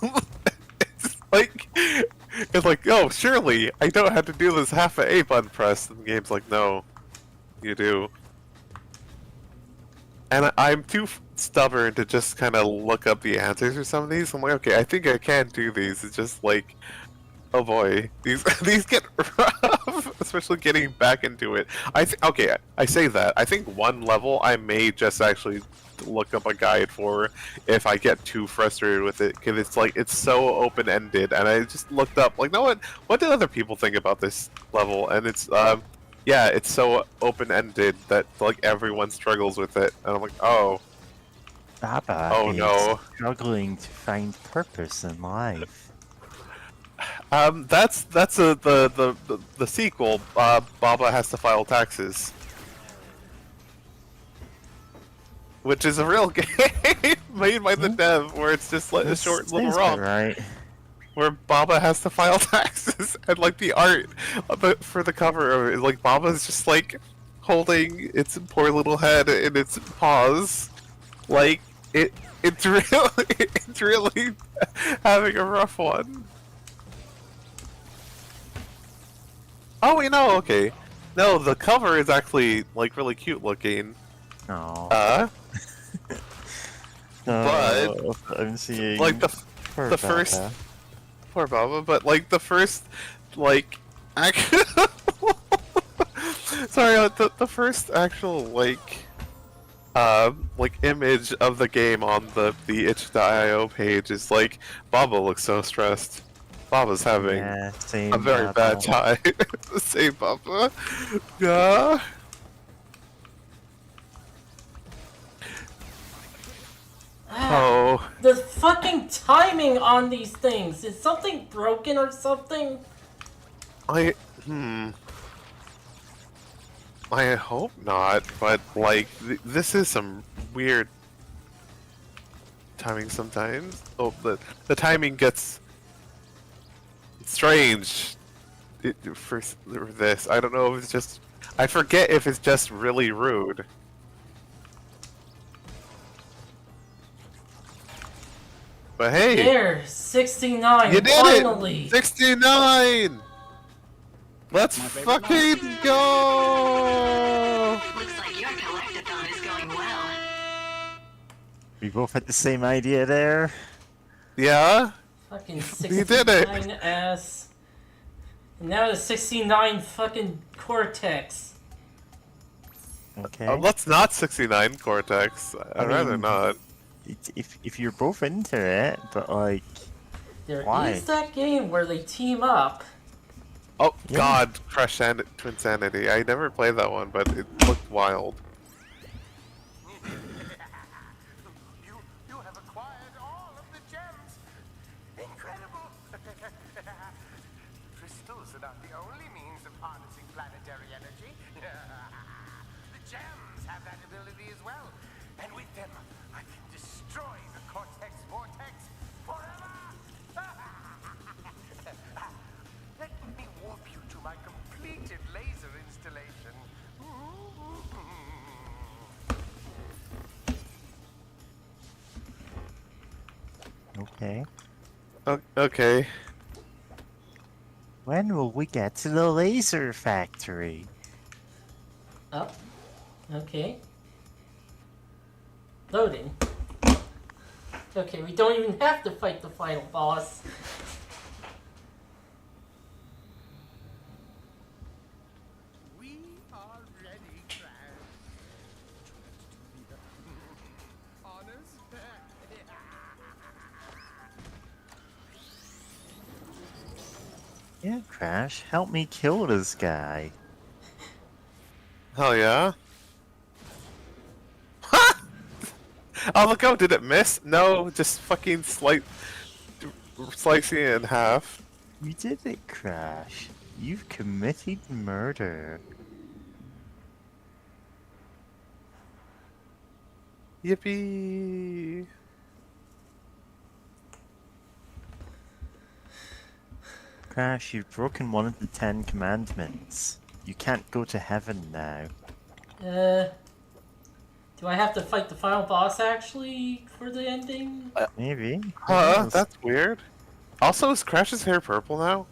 It's like, oh, surely I don't have to do this half a A button press. And the game's like, no, you do. And I'm too stubborn to just kind of look up the answers for some of these. I'm like, okay, I think I can do these. It's just like, oh boy, these these get rough, especially getting back into it. Okay, I say that. I think one level I may just actually look up a guide for if I get too frustrated with it, because it's like it's so open-ended, and I just looked up like, no, what did other people think about this level? And it's yeah, it's so open-ended that like everyone struggles with it, and I'm like, oh, Baba oh is no. struggling to find purpose in life. That's the sequel. Baba has to file taxes, which is a real game made by the dev, where it's just like a short little Sounds about romp right. where Baba has to file taxes, and like the art for the cover of it, like Baba's just like holding its poor little head in its paws, like it's really it's really having a rough one. Oh, wait, no, okay. No, the cover is actually, like, really cute looking. No. But, I'm seeing like, poor the first... Baba. Poor Baba, but, like, the first, like, sorry, the first actual, like, image of the game on the itch.io page is, like, Baba looks so stressed. Baba's having Yeah, same a very Baba. bad time. Same Baba. Yeah. Oh. The fucking timing on these things! Is something broken or something? I hope not, but like this is some weird timing sometimes. Oh, the timing gets strange for this. I don't know if it's just, I forget if it's just really rude. But hey, There! 69! you did finally! it! 69! Let's fucking go! Looks like your collectathon is going well. We both had the same idea there. Yeah? Fucking You did it. 69 ass. And now the 69 fucking cortex. Okay. Let's not 69 Cortex. I'd rather mean- not. If you're both into it, but like, There is Why? that game where they team up. Oh Yeah. God, Twinsanity. I never played that one, but it looked wild. You have acquired all of the gems. Incredible. Crystals are not the only means of harnessing planetary energy. The gems have that ability as well. And with them, I can destroy the cortex vortex forever. Let me warp you to my completed laser installation. okay. Okay. When will we get to the laser factory? Oh. Okay. Loading. Okay, we don't even have to fight the final boss. We are ready, Crash. Honest? Yeah, Crash, help me kill this guy. Hell yeah. Ha! Oh look out! Did it miss? No, just fucking slicing it in half. You did it, Crash. You've committed murder. Yippee! Crash, you've broken one of the 10 commandments. You can't go to heaven now. Do I have to fight the final boss actually for the ending? Maybe. Who Huh? knows? That's weird. Also, is Crash's hair purple now?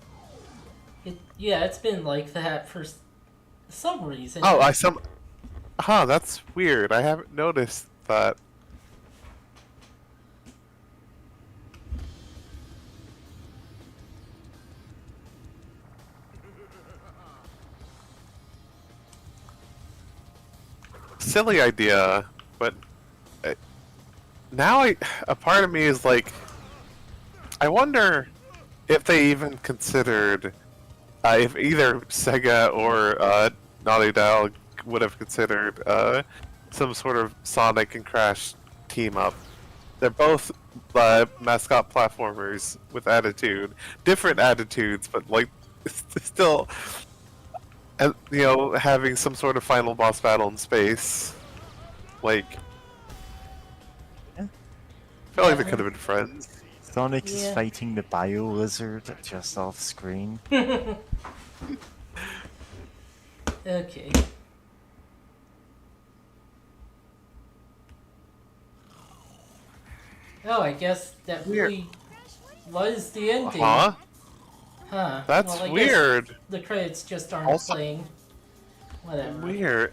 Yeah, it's been like that for some reason. Oh, Huh, that's weird. I haven't noticed that. Silly idea, but now a part of me is like, I wonder if they even considered, if either Sega or Naughty Dog would have considered some sort of Sonic and Crash team up. They're both mascot platformers with attitude, different attitudes, but like still, you know, having some sort of final boss battle in space. Like, Yeah. I feel like they could have been friends. Sonic is Yeah. fighting the bio lizard just off screen. Okay. Oh, I guess that really was the ending. Huh? Huh. That's Well, I guess weird. the credits just aren't Also- playing. Whatever. Weird.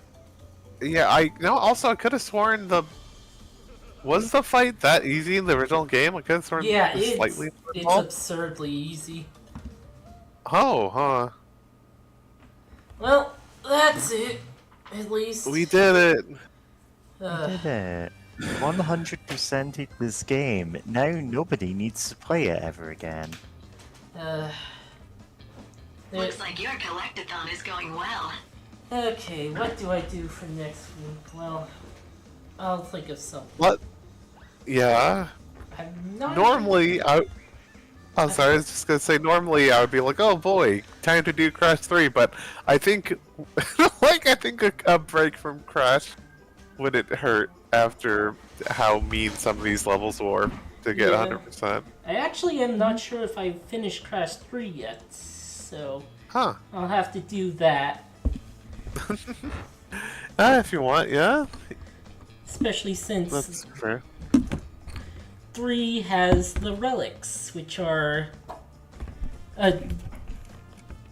Yeah, also I could have sworn was the fight that easy in the original game? I could have sworn Yeah, it was it's slightly it's involved. absurdly easy. Oh, huh. Well, that's it. At least. We did it. Did it. 100%ed this game. Now nobody needs to play it ever again. There- Looks like your collectathon is going well. Okay, what do I do for next week? Well, I'll think of something. What? Yeah. I'm not Normally, I'm sorry, I was just gonna say, normally I would be like, oh boy, time to do Crash 3, but I think, I think a break from Crash wouldn't hurt after how mean some of these levels were to get Yeah. 100%. I actually am not sure if I've finished Crash 3 yet, so Huh. I'll have to do that. If you want, yeah? Especially since That's fair. 3 has the relics, which are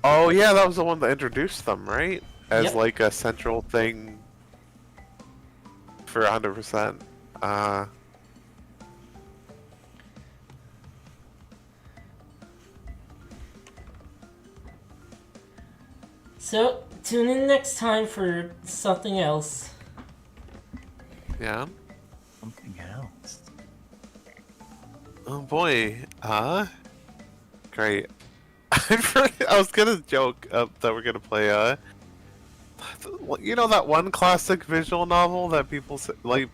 Oh yeah, that was the one that introduced them, right? As Yep. like a central thing for 100%. So tune in next time for something else. Yeah. Something else. Oh boy. Great. I was gonna joke that we're gonna play you know that one classic visual novel that people say, like,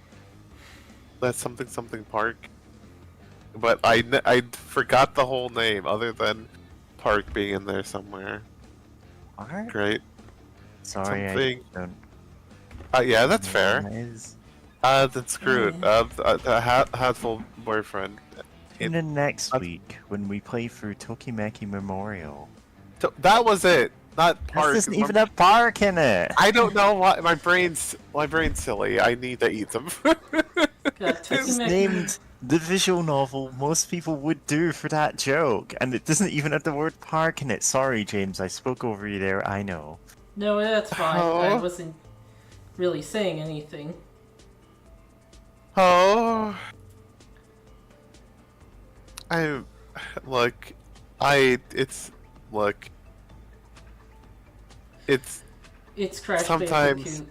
that's something park, but I forgot the whole name other than park being in there somewhere. Alright. Great. Sorry, Something- I don't. Yeah, that's know fair. what that is. Then screw it. The hatful boyfriend. Tune in next week when we play through Tokimeki Memorial. That was it. Not park. This isn't even a park in it! I don't know why my brain's silly. I need to eat some food. Got It's Tokimeki- named the visual novel most people would do for that joke, and it doesn't even have the word park in it. Sorry, James, I spoke over you there, I know. No, that's fine. I Oh. wasn't really saying anything. Oh. I look. It's look. It's Crash Sometimes- Bandicoot.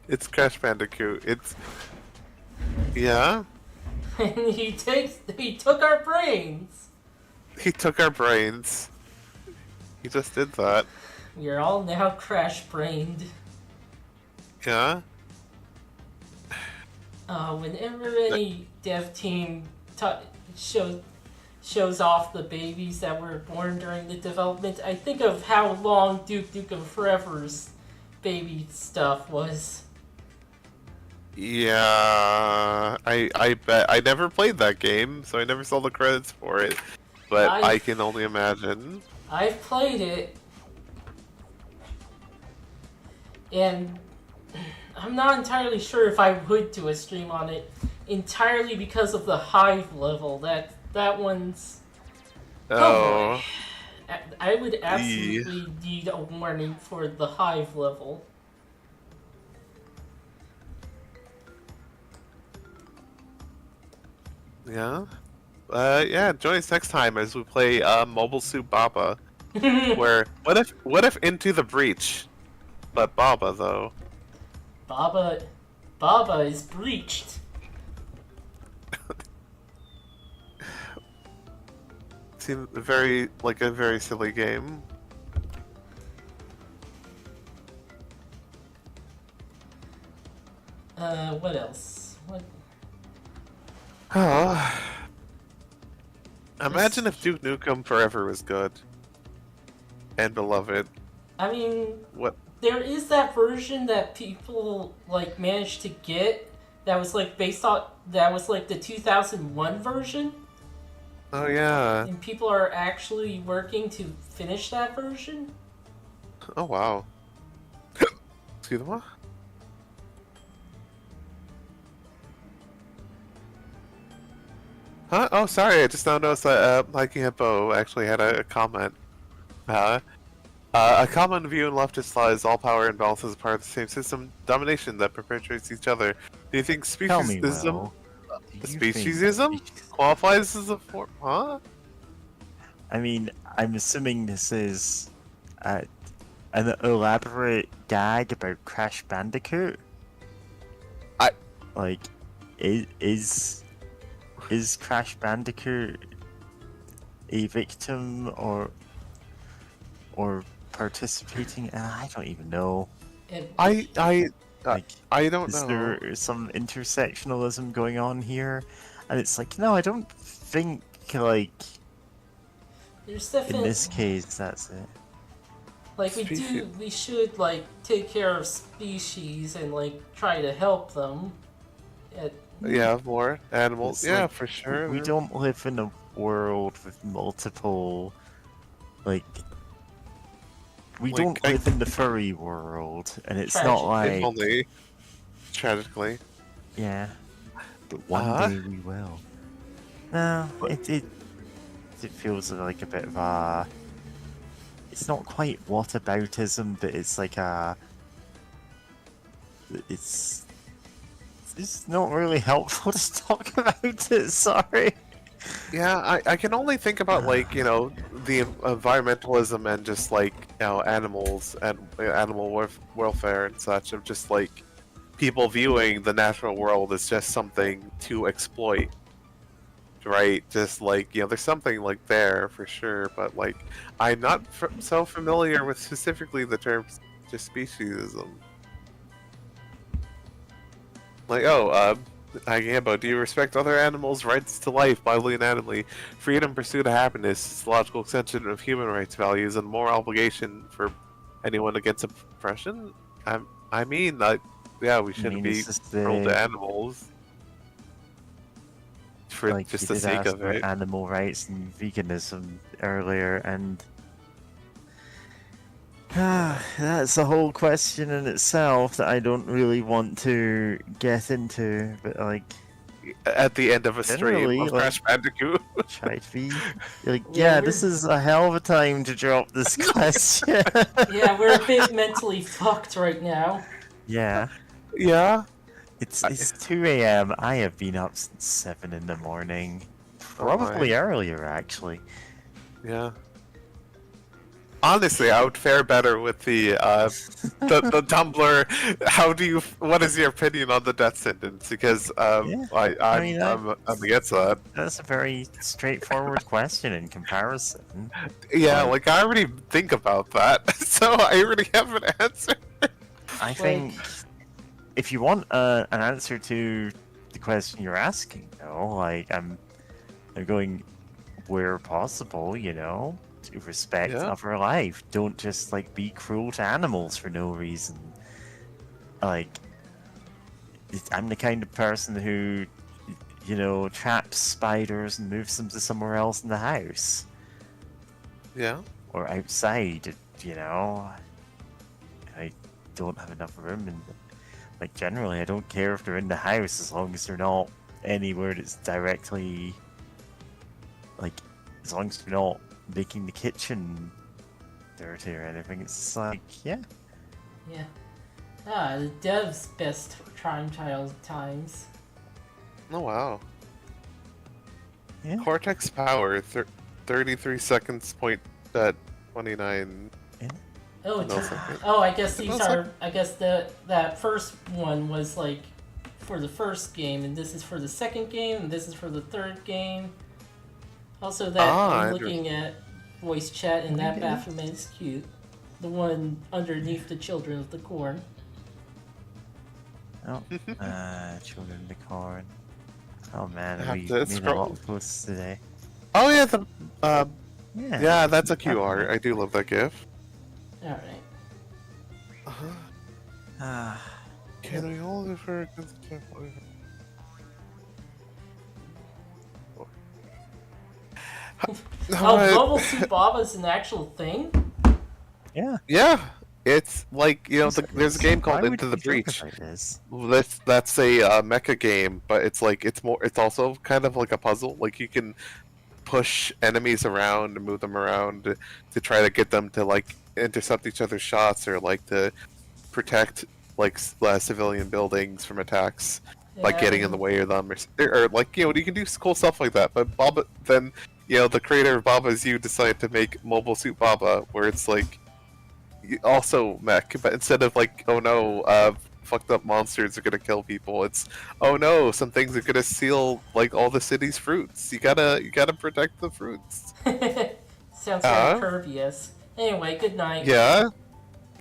It's Crash Bandicoot. It's yeah. And he took our brains. He took our brains. He just did that. You're all now crash brained. Yeah. Whenever any dev team shows off the babies that were born during the development, I think of how long Duke of Forever's baby stuff was. Yeah. I bet I never played that game, so I never saw the credits for it. but I- I can only imagine. I've played it, and I'm not entirely sure if I would do a stream on it, entirely because of the hive level. That one's... Oh boy. I would absolutely need a warning for the hive level. Yeah. Yeah, join us next time as we play Mobile Suit Baba. Where what if Into the Breach? But Baba though. Baba is breached. Seems very like a very silly game. What else? What? Oh. Imagine if Duke Nukem Forever was good. And beloved. I mean, What? there is that version that people like managed to get that was like based on that was like the 2001 version, Oh yeah. and people are actually working to finish that version. Oh wow. Excuse me. Huh? Oh, sorry. I just now noticed that Mikey Hippo actually had a comment. A common view in leftist law is all power and balance is part of the same system domination that perpetuates each other. Do you think Tell me, speciesism, Will, do you think speciesism qualifies as a form? Huh? I mean, I'm assuming this is an elaborate gag about Crash Bandicoot. Like, is Crash Bandicoot a victim or participating? I don't even know. I Like, don't is know. there some intersectionalism going on here? And it's like, no, I don't think, like, There's in definitely this case, that's it. like we should like take care of species and like try to help them. Yeah, more animals. It's Yeah, like, for sure. We don't live in a world with multiple, like, we Like, don't live in the furry world, and it's not Tragic. like, Only tragically. yeah, but one Uh-huh. day we will. No, it feels like a bit of a, it's not quite whataboutism, but it's like a, it's not really helpful to talk about it, sorry. Yeah, I can only think about like, you know, the environmentalism and just like, you know, animals and animal welfare and such of just like people viewing the natural world as just something to exploit. Right? Just like, you know, there's something like there for sure, but like I'm not so familiar with specifically the term just speciesism. Like, Agambo, do you respect other animals' rights to life, bodily and animally, freedom, pursuit of happiness, is the logical extension of human rights values, and moral obligation for anyone against oppression? I mean, like, yeah, we shouldn't be it's just cruel to animals for like, just you the did sake ask of about it. animal rights and veganism earlier, and that's a whole question in itself that I don't really want to get into, but like, At the end of a stream generally, of like, Crash Bandicoot. try to be like, Yeah, yeah, this is a hell of a time to drop this question. Yeah, we're a bit mentally fucked right now. Yeah, Yeah. it's 2 a.m. I have been up since 7 in the morning, probably earlier actually. Yeah. Honestly, I would fare better with the Tumblr. What is your opinion on the death sentence? Because Yeah. I'm against that. That's a very straightforward question in comparison. Yeah, Like- like I already think about that, so I already have an answer. I think if you want an answer to the question you're asking, though, like I'm going where possible, you know, to respect Yeah. other life. Don't just like be cruel to animals for no reason. Like, I'm the kind of person who you know, traps spiders and moves them to somewhere else in the house. Yeah. Or outside, you know. I don't have enough room, and like generally I don't care if they're in the house as long as they're not anywhere that's directly, like, as long as they're not making the kitchen dirty or anything. It's just like, yeah. Yeah. The dev's best trying child times. Oh wow. Yeah. Cortex power 33 seconds point 29. Oh, No second. I guess these No are. second. I guess that first one was like for the first game, and this is for the second game, and this is for the third game. Also, that I I'm looking at voice chat, and that Baphomet is cute. The one underneath the Children of the Corn. Oh, Children of the Corn. Oh man, I have we to made a scroll. lot of posts today. Oh yeah, the Yeah. yeah, that's a QR. I do love that GIF. All right. Ah, Can we all refer to Oh, Mobile Suit Baba's an actual thing? yeah. Yeah, it's like, you know, there's a game Why called would Into the we joke Breach. about this? That's a mecha game, but it's like it's also kind of like a puzzle. Like you can push enemies around and move them around to try to get them to like intercept each other's shots or like to protect like civilian buildings from attacks, like getting in the way of them, or like, you know, you can do cool stuff like that. But Baba, then, you know, the creator of Baba Is You decided to make Mobile Suit Baba, where it's like also mech, but instead of like, oh no, fucked up monsters are gonna kill people, it's, oh no, some things are gonna steal like all the city's fruits. You gotta protect the fruits. Sounds kind of pervious. Anyway, good night. Yeah.